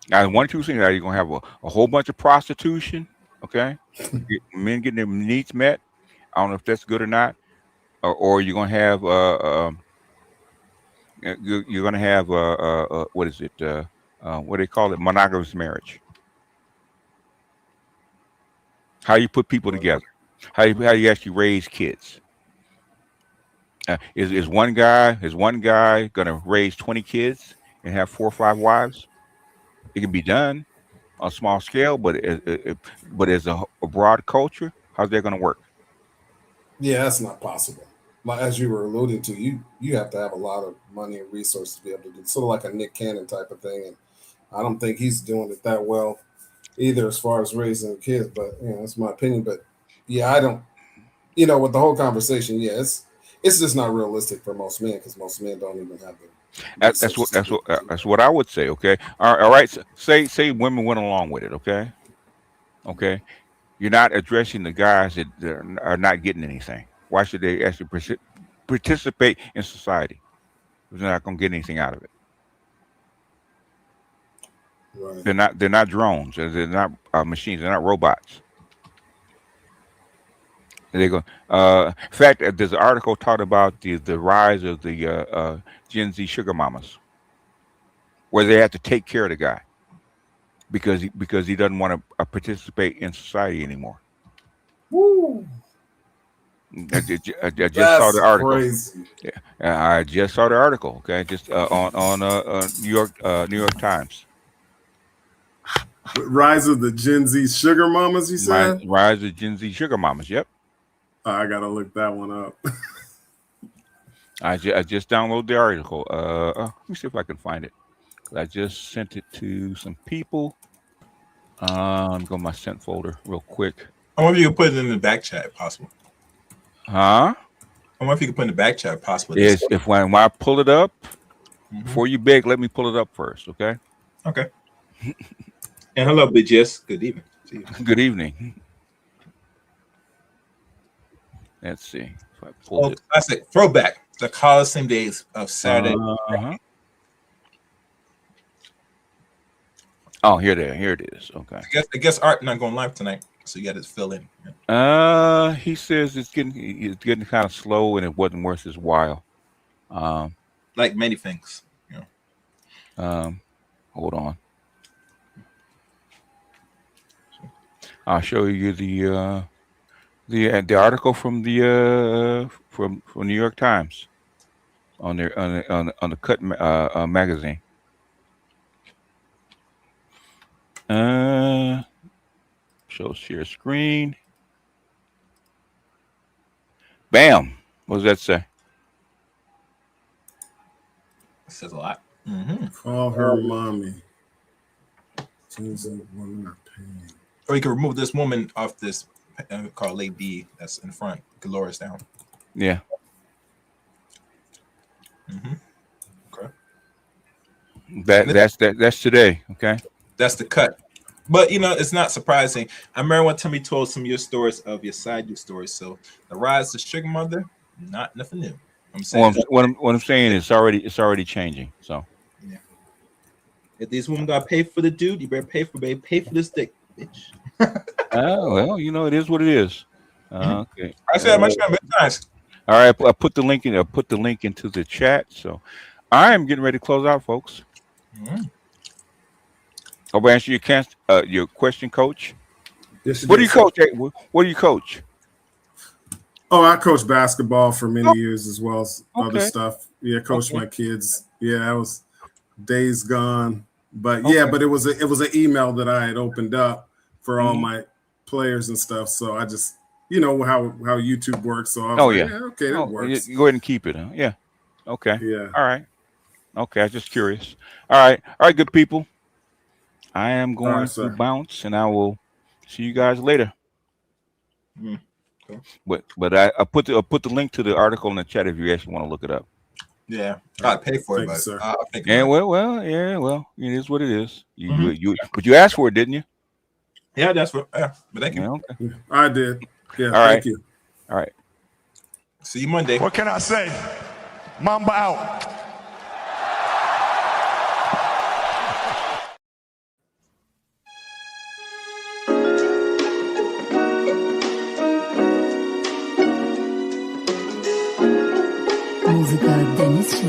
Now, one or two things: are you going to have a whole bunch of prostitution? Okay, men getting their needs met. I don't know if that's good or not, or you're going to have you're going to have what is it? What do they call it? Monogamous marriage. How you put people together? How you actually raise kids? Is one guy going to raise 20 kids and have 4 or 5 wives? It can be done on a small scale, but as a broad culture, how's that going to work? Yeah, that's not possible. Like as you were alluding to, you have to have a lot of money and resources to be able to do sort of like a Nick Cannon type of thing, and I don't think he's doing it that well either as far as raising kids. But that's my opinion. But yeah, I don't. With the whole conversation, it's just not realistic for most men because most men don't even have the. That's what I would say. Okay, all right. Say women went along with it. Okay. You're not addressing the guys that are not getting anything. Why should they actually participate in society? Because they're not going to get anything out of it. Right. They're not drones. They're not machines. They're not robots. They go. In fact, there's an article talking about the rise of the Gen Z sugar mamas, where they have to take care of the guy because he doesn't want to participate in society anymore. Woo! I just saw the article. Crazy. Yeah, I just saw the article. Okay, just on New York Times. Rise of the Gen Z sugar mamas. You said rise of Gen Z sugar mamas. Yep. I gotta look that one up. I just downloaded the article. Let me see if I can find it. I just sent it to some people. Go to my sent folder real quick. I wonder if you can put it in the back chat, if possible. Huh? I wonder if you can put in the back chat, if possible. Yes, if when I pull it up, before you beg, let me pull it up first, okay? Okay. And hello, Big Jess. Good evening. Good evening. Let's see if I pull it. Classic throwback. The Coliseum days of Saturday. Oh, here it is. Okay. I guess Art not going live tonight, so you got to fill in. He says it's getting kind of slow and it wasn't worth his while. Like many things. Hold on. I'll show you the article from the from New York Times on the Cut magazine. Show share screen. Bam. What does that say? It says a lot. Call her mommy. Seems like women are paying. Or you can remove this woman off this called Lady B that's in front. You can lower us down. Yeah. Okay. That's today. Okay. That's the cut. But it's not surprising. I remember one time you told some of your stories of your side stories. So the rise of sugar mother, nothing new. I'm saying what I'm saying is it's already changing. So yeah. If these women gotta pay for the dude, you better pay for this dick, bitch. Well, it is what it is. Okay. I said much times. All right, I put the link in. I put the link into the chat. So I am getting ready to close out, folks. I'll answer your question, Coach. Yes, what do you coach? What do you coach? Oh, I coached basketball for many years as well as other stuff. Yeah, coached my kids. Yeah, that was days gone. But but it was an email that I had opened up for all my players and stuff. So I just how YouTube works. So I was okay, that works. Go ahead and keep it. Huh? Yeah. Okay. Yeah. All right. Okay, I was just curious. All right, good people. I am going to bounce, and I will see you guys later. Cool. But I put the link to the article in the chat if you actually want to look it up. Yeah, I pay for it, but sir. Well, it is what it is. But you asked for it, didn't you? Yeah, that's what. But thank you. Okay. I did. Yeah, thank you. All right. See you Monday. What can I say? Mamba out. Muzyka Denis 7.